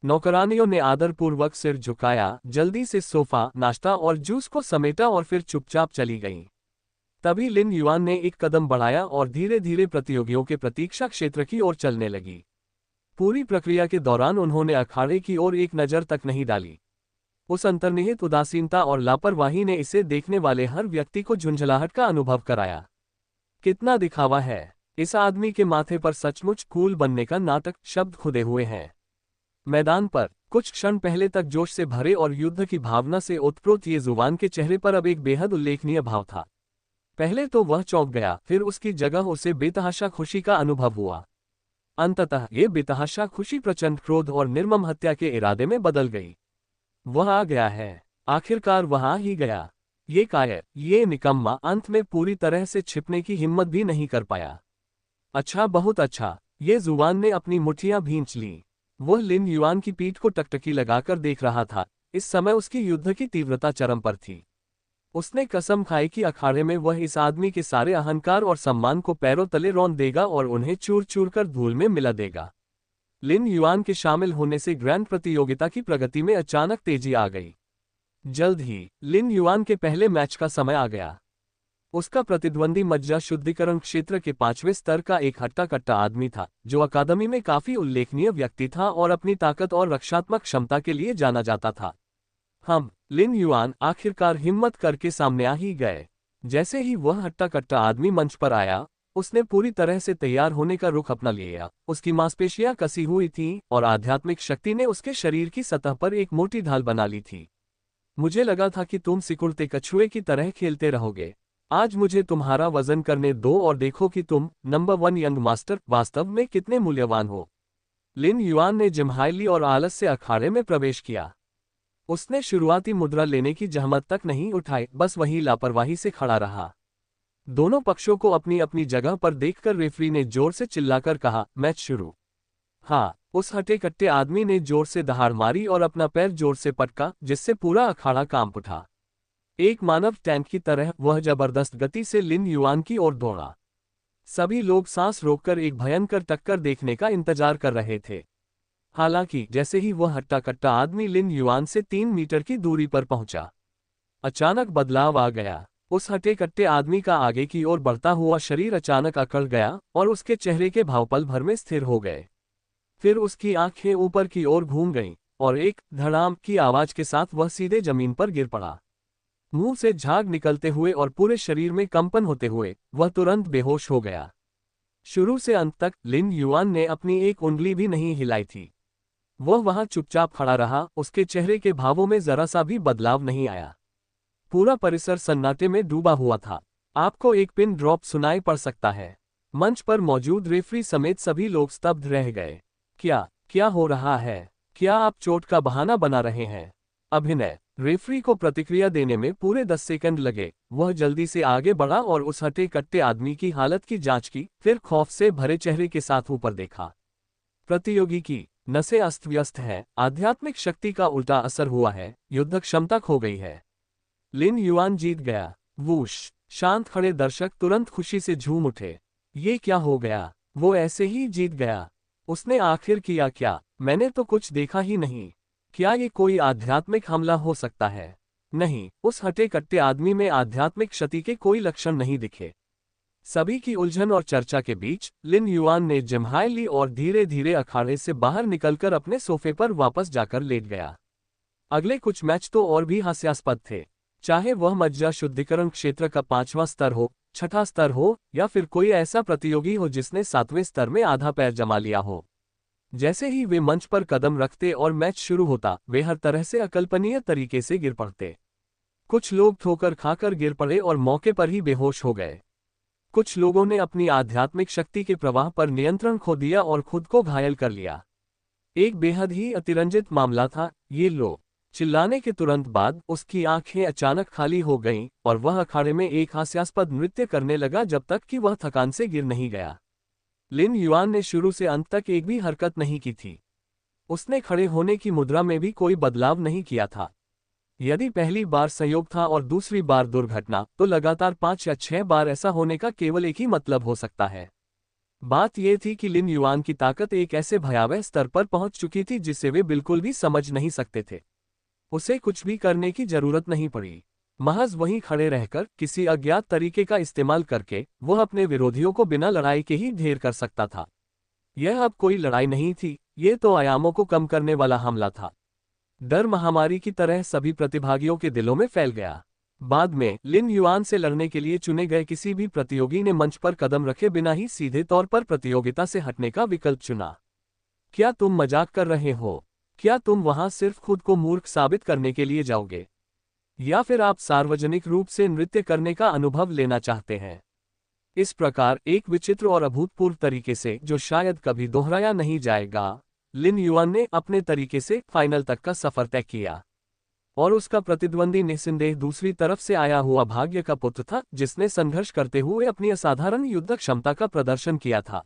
Speaker 1: नौकरानियों ने आदरपूर्वक सिर झुकाया, जल्दी से सोफा, नाश्ता और जूस को समेटा और फिर चुपचाप चली गईं। तभी लिन युआन ने एक कदम बढ़ाया और धीरे धीरे प्रतियोगियों के प्रतीक्षा क्षेत्र की ओर चलने लगी। पूरी प्रक्रिया के दौरान उन्होंने अखाड़े की ओर एक नज़र तक नहीं डाली। उस अंतर्निहित उदासीनता और लापरवाही ने इसे देखने वाले हर व्यक्ति को झुंझलाहट का अनुभव कराया। कितना दिखावा है! इस आदमी के माथे पर सचमुच कूल बनने का नाटक शब्द खुदे हुए हैं। मैदान पर कुछ क्षण पहले तक जोश से भरे और युद्ध की भावना से ओतप्रोत ये जुबान के चेहरे पर अब एक बेहद उल्लेखनीय भाव था। पहले तो वह चौंक गया, फिर उसकी जगह उसे बेतहाशा खुशी का अनुभव हुआ। अंततः ये बेतहाशा खुशी प्रचंड क्रोध और निर्मम हत्या के इरादे में बदल गई। वह आ गया है, आखिरकार वह आ ही गया। ये कायर, ये निकम्मा अंत में पूरी तरह से छिपने की हिम्मत भी नहीं कर पाया। अच्छा, बहुत अच्छा, ये जुबान ने अपनी मुट्ठियां भींच लीं। वह लिन युआन की पीठ को टकटकी लगाकर देख रहा था। इस समय उसकी युद्ध की तीव्रता चरम पर थी। उसने कसम खाई कि अखाड़े में वह इस आदमी के सारे अहंकार और सम्मान को पैरों तले रौंद देगा और उन्हें चूर चूर कर धूल में मिला देगा। लिन युआन के शामिल होने से ग्रैंड प्रतियोगिता की प्रगति में अचानक तेजी आ गई। जल्द ही लिन युआन के पहले मैच का समय आ गया। उसका प्रतिद्वंदी मज्जा शुद्धिकरण क्षेत्र के 5वें स्तर का एक हट्टा कट्टा आदमी था, जो अकादमी में काफी उल्लेखनीय व्यक्ति था और अपनी ताकत और रक्षात्मक क्षमता के लिए जाना जाता था। हम लिन युआन आखिरकार हिम्मत करके सामने आ ही गए। जैसे ही वह हट्टा कट्टा आदमी मंच पर आया, उसने पूरी तरह से तैयार होने का रुख अपना लिया। उसकी मांसपेशियां कसी हुई थीं और आध्यात्मिक शक्ति ने उसके शरीर की सतह पर एक मोटी ढाल बना ली थी। मुझे लगा था कि तुम सिकुड़ते कछुए की तरह खेलते रहोगे। आज मुझे तुम्हारा वजन करने दो और देखो कि तुम नंबर 1 यंग मास्टर वास्तव में कितने मूल्यवान हो। लिन युआन ने जम्हाई और आलस से अखाड़े में प्रवेश किया। उसने शुरुआती मुद्रा लेने की जहमत तक नहीं उठाई, बस वही लापरवाही से खड़ा रहा। दोनों पक्षों को अपनी अपनी जगह पर देखकर रेफरी ने जोर से चिल्लाकर कहा, मैच शुरू। हाँ, उस हटे कट्टे आदमी ने जोर से दहाड़ मारी और अपना पैर जोर से पटका, जिससे पूरा अखाड़ा कांप उठा। एक मानव टैंक की तरह वह जबरदस्त गति से लिन युआन की ओर दौड़ा। सभी लोग सांस रोककर एक भयंकर टक्कर देखने का इंतजार कर रहे थे। हालांकि जैसे ही वह हट्टा कट्टा आदमी लिन युआन से 3 मीटर की दूरी पर पहुंचा, अचानक बदलाव आ गया। उस हटे कट्टे आदमी का आगे की ओर बढ़ता हुआ शरीर अचानक अकड़ गया और उसके चेहरे के भाव पल भर में स्थिर हो गए। फिर उसकी आंखें ऊपर की ओर घूम गईं और एक धड़ाम की आवाज के साथ वह सीधे जमीन पर गिर पड़ा। मुंह से झाग निकलते हुए और पूरे शरीर में कंपन होते हुए वह तुरंत बेहोश हो गया। शुरू से अंत तक लिन युआन ने अपनी एक उंगली भी नहीं हिलाई थी। वह वहां चुपचाप खड़ा रहा, उसके चेहरे के भावों में जरा सा भी बदलाव नहीं आया। पूरा परिसर सन्नाटे में डूबा हुआ था। आपको एक पिन ड्रॉप सुनाई पड़ सकता है। मंच पर मौजूद रेफरी समेत सभी लोग स्तब्ध रह गए। क्या हो रहा है? क्या आप चोट का बहाना बना रहे हैं? अभिनय। रेफरी को प्रतिक्रिया देने में पूरे 10 सेकंड लगे। वह जल्दी से आगे बढ़ा और उस हटे कट्टे आदमी की हालत की जांच की, फिर खौफ से भरे चेहरे के साथ ऊपर देखा। प्रतियोगी की नसें अस्त व्यस्त हैं, आध्यात्मिक शक्ति का उल्टा असर हुआ है, युद्ध क्षमता खो गई है। लिन युआन जीत गया। वूश! शांत खड़े दर्शक तुरंत खुशी से झूम उठे। ये क्या हो गया? वो ऐसे ही जीत गया? उसने आखिर किया क्या? मैंने तो कुछ देखा ही नहीं। क्या ये कोई आध्यात्मिक हमला हो सकता है? नहीं, उस हटे कट्टे आदमी में आध्यात्मिक क्षति के कोई लक्षण नहीं दिखे। सभी की उलझन और चर्चा के बीच लिन युआन ने जम्हाई ली और धीरे धीरे अखाड़े से बाहर निकलकर अपने सोफे पर वापस जाकर लेट गया। अगले कुछ मैच तो और भी हास्यास्पद थे, चाहे वह मज्जा शुद्धिकरण क्षेत्र का 5वां स्तर हो, 6ठा स्तर हो या फिर कोई ऐसा प्रतियोगी हो जिसने 7वें स्तर में आधा पैर जमा लिया हो। जैसे ही वे मंच पर कदम रखते और मैच शुरू होता, वे हर तरह से अकल्पनीय तरीके से गिर पड़ते। कुछ लोग ठोकर खाकर गिर पड़े और मौके पर ही बेहोश हो गए। कुछ लोगों ने अपनी आध्यात्मिक शक्ति के प्रवाह पर नियंत्रण खो दिया और खुद को घायल कर लिया। एक बेहद ही अतिरंजित मामला था ये। लोग चिल्लाने के तुरंत बाद उसकी आंखें अचानक खाली हो गईं और वह अखाड़े में एक हास्यास्पद नृत्य करने लगा जब तक कि वह थकान से गिर नहीं गया। लिन युआन ने शुरू से अंत तक एक भी हरकत नहीं की थी। उसने खड़े होने की मुद्रा में भी कोई बदलाव नहीं किया था। यदि पहली बार संयोग था और दूसरी बार दुर्घटना, तो लगातार 5 या 6 बार ऐसा होने का केवल एक ही मतलब हो सकता है। बात यह थी कि लिन युआन की ताकत एक ऐसे भयावह स्तर पर पहुंच चुकी थी जिसे वे बिल्कुल भी समझ नहीं सकते थे। उसे कुछ भी करने की जरूरत नहीं पड़ी। महज वहीं खड़े रहकर किसी अज्ञात तरीके का इस्तेमाल करके वह अपने विरोधियों को बिना लड़ाई के ही ढेर कर सकता था। यह अब कोई लड़ाई नहीं थी, ये तो आयामों को कम करने वाला हमला था। डर महामारी की तरह सभी प्रतिभागियों के दिलों में फैल गया। बाद में लिन युआन से लड़ने के लिए चुने गए किसी भी प्रतियोगी ने मंच पर कदम रखे बिना ही सीधे तौर पर प्रतियोगिता से हटने का विकल्प चुना। क्या तुम मजाक कर रहे हो? क्या तुम वहां सिर्फ खुद को मूर्ख साबित करने के लिए जाओगे? या फिर आप सार्वजनिक रूप से नृत्य करने का अनुभव लेना चाहते हैं। इस प्रकार एक विचित्र और अभूतपूर्व तरीके से, जो शायद कभी दोहराया नहीं जाएगा, लिन युआन ने अपने तरीके से फाइनल तक का सफर तय किया। और उसका प्रतिद्वंदी निस्संदेह दूसरी तरफ से आया हुआ भाग्य का पुत्र था, जिसने संघर्ष करते हुए अपनी असाधारण युद्ध क्षमता का प्रदर्शन किया था।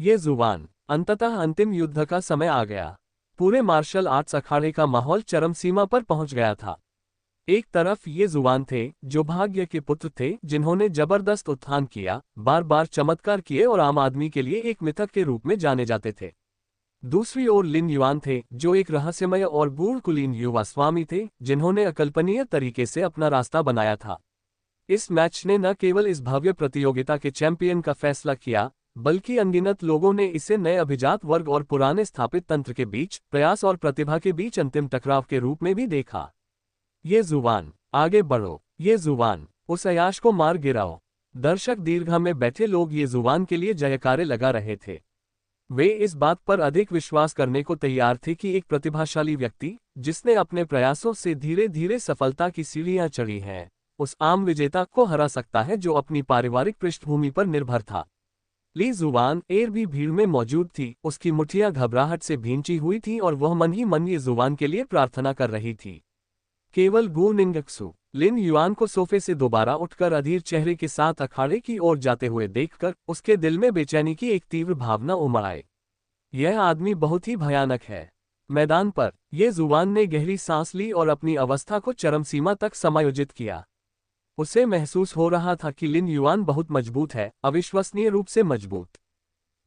Speaker 1: ये जुबान। अंततः अंतिम युद्ध का समय आ गया। पूरे मार्शल आर्ट्स अखाड़े का माहौल चरम सीमा पर पहुंच गया था। एक तरफ ये जुबान थे, जो भाग्य के पुत्र थे, जिन्होंने जबरदस्त उत्थान किया, बार बार चमत्कार किए और आम आदमी के लिए एक मिथक के रूप में जाने जाते थे। दूसरी ओर लिन युआन थे, जो एक रहस्यमय और गूढ़ कुलीन युवा स्वामी थे, जिन्होंने अकल्पनीय तरीके से अपना रास्ता बनाया था। इस मैच ने न केवल इस भव्य प्रतियोगिता के चैंपियन का फैसला किया, बल्कि अनगिनत लोगों ने इसे नए अभिजात वर्ग और पुराने स्थापित तंत्र के बीच, प्रयास और प्रतिभा के बीच अंतिम टकराव के रूप में भी देखा। ये जुबान। आगे बढ़ो। ये जुबान। उस अयाश को मार गिराओ। दर्शक दीर्घा में बैठे लोग ये जुबान के लिए जयकारे लगा रहे थे। वे इस बात पर अधिक विश्वास करने को तैयार थे कि एक प्रतिभाशाली व्यक्ति, जिसने अपने प्रयासों से धीरे धीरे सफलता की सीढ़ियां चढ़ी हैं, उस आम विजेता को हरा सकता है जो अपनी पारिवारिक पृष्ठभूमि पर निर्भर था। ली जुबान एर भी भीड़ में मौजूद थी, उसकी मुठियां घबराहट से भींची हुई थीं और वह मन ही मन ये जुबान के लिए प्रार्थना कर रही थी। केवल गू निंगक्सु। लिन युआन को सोफे से दोबारा उठकर अधीर चेहरे के साथ अखाड़े की ओर जाते हुए देखकर उसके दिल में बेचैनी की एक तीव्र भावना उमड़ आई। यह आदमी बहुत ही भयानक है। मैदान पर यह जुबान ने गहरी सांस ली और अपनी अवस्था को चरम सीमा तक समायोजित किया। उसे महसूस हो रहा था कि लिन युआन बहुत मजबूत है, अविश्वसनीय रूप से मजबूत।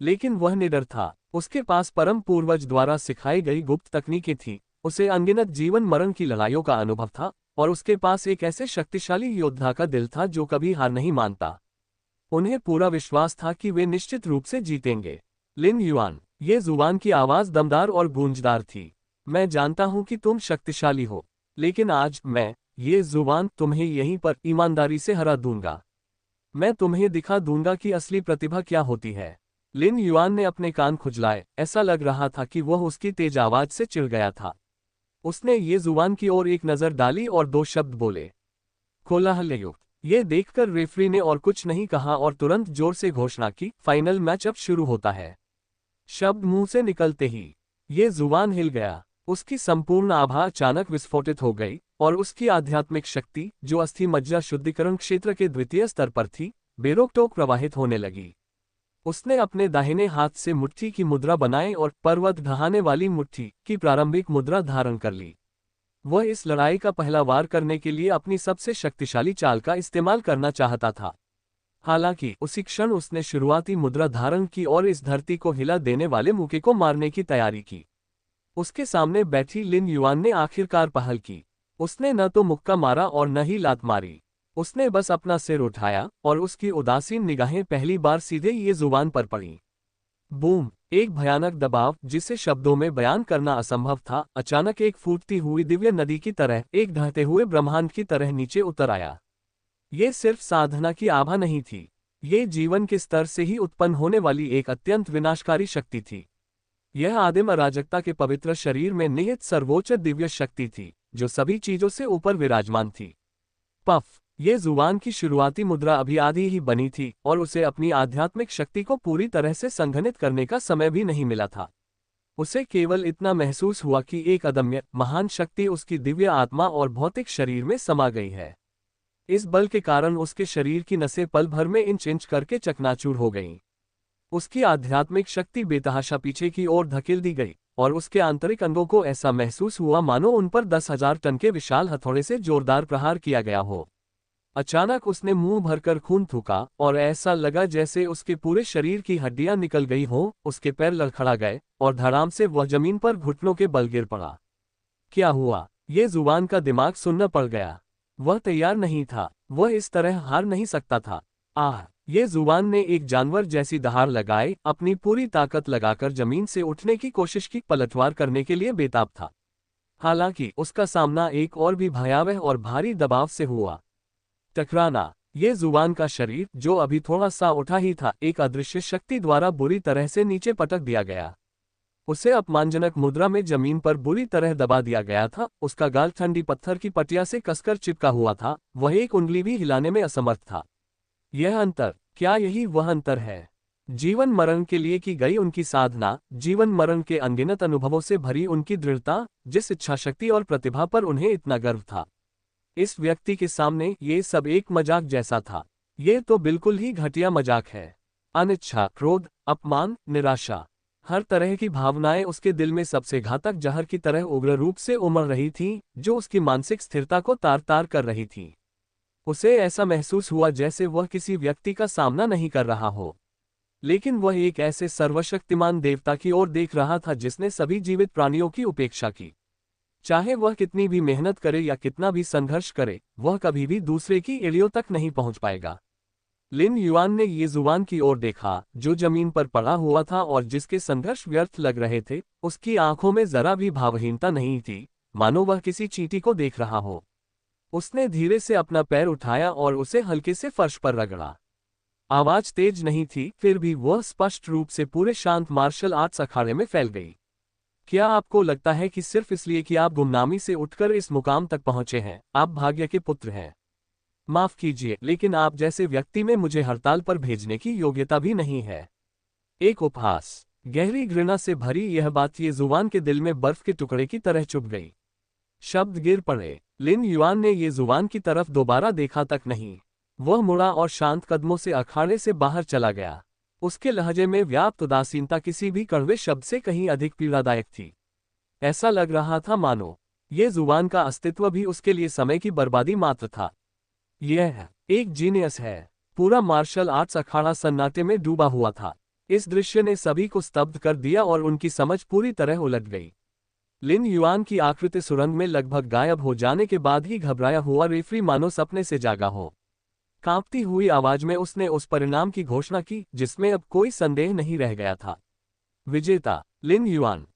Speaker 1: लेकिन वह निडर था। उसके पास परम पूर्वज द्वारा सिखाई गई गुप्त तकनीकें थीं, उसे अनगिनत जीवन मरण की लड़ाइयों का अनुभव था, और उसके पास एक ऐसे शक्तिशाली योद्धा का दिल था जो कभी हार नहीं मानता। उन्हें पूरा विश्वास था कि वे निश्चित रूप से जीतेंगे। लिन युआन। ये जुबान की आवाज दमदार और गूंजदार थी। मैं जानता हूं कि तुम शक्तिशाली हो, लेकिन आज मैं, ये जुबान, तुम्हें यहीं पर ईमानदारी से हरा दूंगा। मैं तुम्हें दिखा दूंगा कि असली प्रतिभा क्या होती है। लिन युआन ने अपने कान खुजलाए, ऐसा लग रहा था कि वह उसकी तेज आवाज से चिढ़ गया था। उसने ये जुबान की ओर एक नजर डाली और दो शब्द बोले, कोलाहलयुक्त। ये देखकर रेफरी ने और कुछ नहीं कहा और तुरंत जोर से घोषणा की, फाइनल मैच अब शुरू होता है। शब्द मुंह से निकलते ही ये जुबान हिल गया। उसकी संपूर्ण आभा अचानक विस्फोटित हो गई और उसकी आध्यात्मिक शक्ति, जो अस्थि मज्जा शुद्धिकरण क्षेत्र के द्वितीय स्तर पर थी, बेरोक-टोक प्रवाहित होने लगी। उसने अपने दाहिने हाथ से मुट्ठी की मुद्रा बनाई और पर्वत ढहाने वाली मुट्ठी की प्रारंभिक मुद्रा धारण कर ली। वह इस लड़ाई का पहला वार करने के लिए अपनी सबसे शक्तिशाली चाल का इस्तेमाल करना चाहता था। हालांकि उसी क्षण उसने शुरुआती मुद्रा धारण की और इस धरती को हिला देने वाले मुक्के को मारने की तैयारी की। उसके सामने बैठी लिन युआन ने आखिरकार पहल की। उसने न तो मुक्का मारा और न ही लात मारी। उसने बस अपना सिर उठाया और उसकी उदासीन निगाहें पहली बार सीधे ये जुबान पर पड़ी। बूम! एक भयानक दबाव, जिसे शब्दों में बयान करना असंभव था, अचानक एक फूटती हुई दिव्य नदी की तरह, एक ढहते हुए ब्रह्मांड की तरह नीचे उतर आया। ये सिर्फ साधना की आभा नहीं थी, ये जीवन के स्तर से ही उत्पन्न होने वाली एक अत्यंत विनाशकारी शक्ति थी। यह आदिम अराजकता के पवित्र शरीर में निहित सर्वोच्च दिव्य शक्ति थी, जो सभी चीजों से ऊपर विराजमान थी। पफ! ये जुबान की शुरुआती मुद्रा अभी आधी ही बनी थी और उसे अपनी आध्यात्मिक शक्ति को पूरी तरह से संघनित करने का समय भी नहीं मिला था। उसे केवल इतना महसूस हुआ कि एक अदम्य, महान शक्ति उसकी दिव्य आत्मा और भौतिक शरीर में समा गई है। इस बल के कारण उसके शरीर की नसें पल भर में इंच इंच करके चकनाचूर हो गईं। उसकी आध्यात्मिक शक्ति बेतहाशा पीछे की ओर धकेल दी गई और उसके आंतरिक अंगों को ऐसा महसूस हुआ मानो उन पर 10,000 टन के विशाल हथौड़े से जोरदार प्रहार किया गया हो। अचानक उसने मुंह भरकर खून थूका और ऐसा लगा जैसे उसके पूरे शरीर की हड्डियां निकल गई हों। उसके पैर लड़खड़ा गए और धड़ाम से वह जमीन पर घुटनों के बल गिर पड़ा। क्या हुआ? ये जुबान का दिमाग सुन्न पड़ गया। वह तैयार नहीं था, वह इस तरह हार नहीं सकता था। आह! ये जुबान ने एक जानवर जैसी दहाड़ लगाई, अपनी पूरी ताकत लगाकर जमीन से उठने की कोशिश की, पलटवार करने के लिए बेताब था। हालांकि उसका सामना एक और भी भयावह और भारी दबाव से हुआ। टकराना। ये जुबान का शरीर, जो अभी थोड़ा सा उठा ही था, एक अदृश्य शक्ति द्वारा बुरी तरह से नीचे पटक दिया गया। उसे अपमानजनक मुद्रा में जमीन पर बुरी तरह दबा दिया गया था, उसका गाल ठंडी पत्थर की पटिया से कसकर चिपका हुआ था, वह एक उंगली भी हिलाने में असमर्थ था। यह अंतर, क्या यही वह अंतर है? जीवन मरण के लिए की गई उनकी साधना, जीवन मरण के अनगिनत अनुभवों से भरी उनकी दृढ़ता, जिस इच्छाशक्ति और प्रतिभा पर उन्हें इतना गर्व था। इस व्यक्ति के सामने ये सब एक मजाक जैसा था। ये तो बिल्कुल ही घटिया मजाक है। अनिच्छा, क्रोध, अपमान, निराशा, हर तरह की भावनाएं उसके दिल में सबसे घातक जहर की तरह उग्र रूप से उमड़ रही थीं, जो उसकी मानसिक स्थिरता को तार तार कर रही थीं। उसे ऐसा महसूस हुआ जैसे वह किसी व्यक्ति का सामना नहीं कर रहा हो, लेकिन वह एक ऐसे सर्वशक्तिमान देवता की ओर देख रहा था जिसने सभी जीवित प्राणियों की उपेक्षा की। चाहे वह कितनी भी मेहनत करे या कितना भी संघर्ष करे, वह कभी भी दूसरे की एड़ियों तक नहीं पहुंच पाएगा। लिन युआन ने ये जुबान की ओर देखा, जो जमीन पर पड़ा हुआ था और जिसके संघर्ष व्यर्थ लग रहे थे। उसकी आंखों में जरा भी भावहीनता नहीं थी, मानो वह किसी चींटी को देख रहा हो। उसने धीरे से अपना पैर उठाया और उसे हल्के से फर्श पर रगड़ा। आवाज तेज नहीं थी, फिर भी वह स्पष्ट रूप से पूरे शांत मार्शल आर्ट्स अखाड़े में फैल गई। क्या आपको लगता है कि सिर्फ इसलिए कि आप गुमनामी से उठकर इस मुकाम तक पहुंचे हैं, आप भाग्य के पुत्र हैं? माफ कीजिए, लेकिन आप जैसे व्यक्ति में मुझे हड़ताल पर भेजने की योग्यता भी नहीं है। एक उपहास, गहरी घृणा से भरी यह बात ये जुबान के दिल में बर्फ के टुकड़े की तरह चुभ गई। शब्द गिर पड़े। लिन युआन ने ये जुबान की तरफ दोबारा देखा तक नहीं। वह मुड़ा और शांत कदमों से अखाड़े से बाहर चला गया। उसके लहजे में व्याप्त उदासीनता किसी भी कड़वे शब्द से कहीं अधिक पीड़ादायक थी। ऐसा लग रहा था मानो ये जुबान का अस्तित्व भी उसके लिए समय की बर्बादी मात्र था। यह एक जीनियस है। पूरा मार्शल आर्ट्स अखाड़ा सन्नाटे में डूबा हुआ था। इस दृश्य ने सभी को स्तब्ध कर दिया और उनकी समझ पूरी तरह उलट गई। लिन युआन की आकृति सुरंग में लगभग गायब हो जाने के बाद ही घबराया हुआ रेफरी मानो सपने से जागा हो। कांपती हुई आवाज में उसने उस परिणाम की घोषणा की जिसमें अब कोई संदेह नहीं रह गया था। विजेता लिन युआन।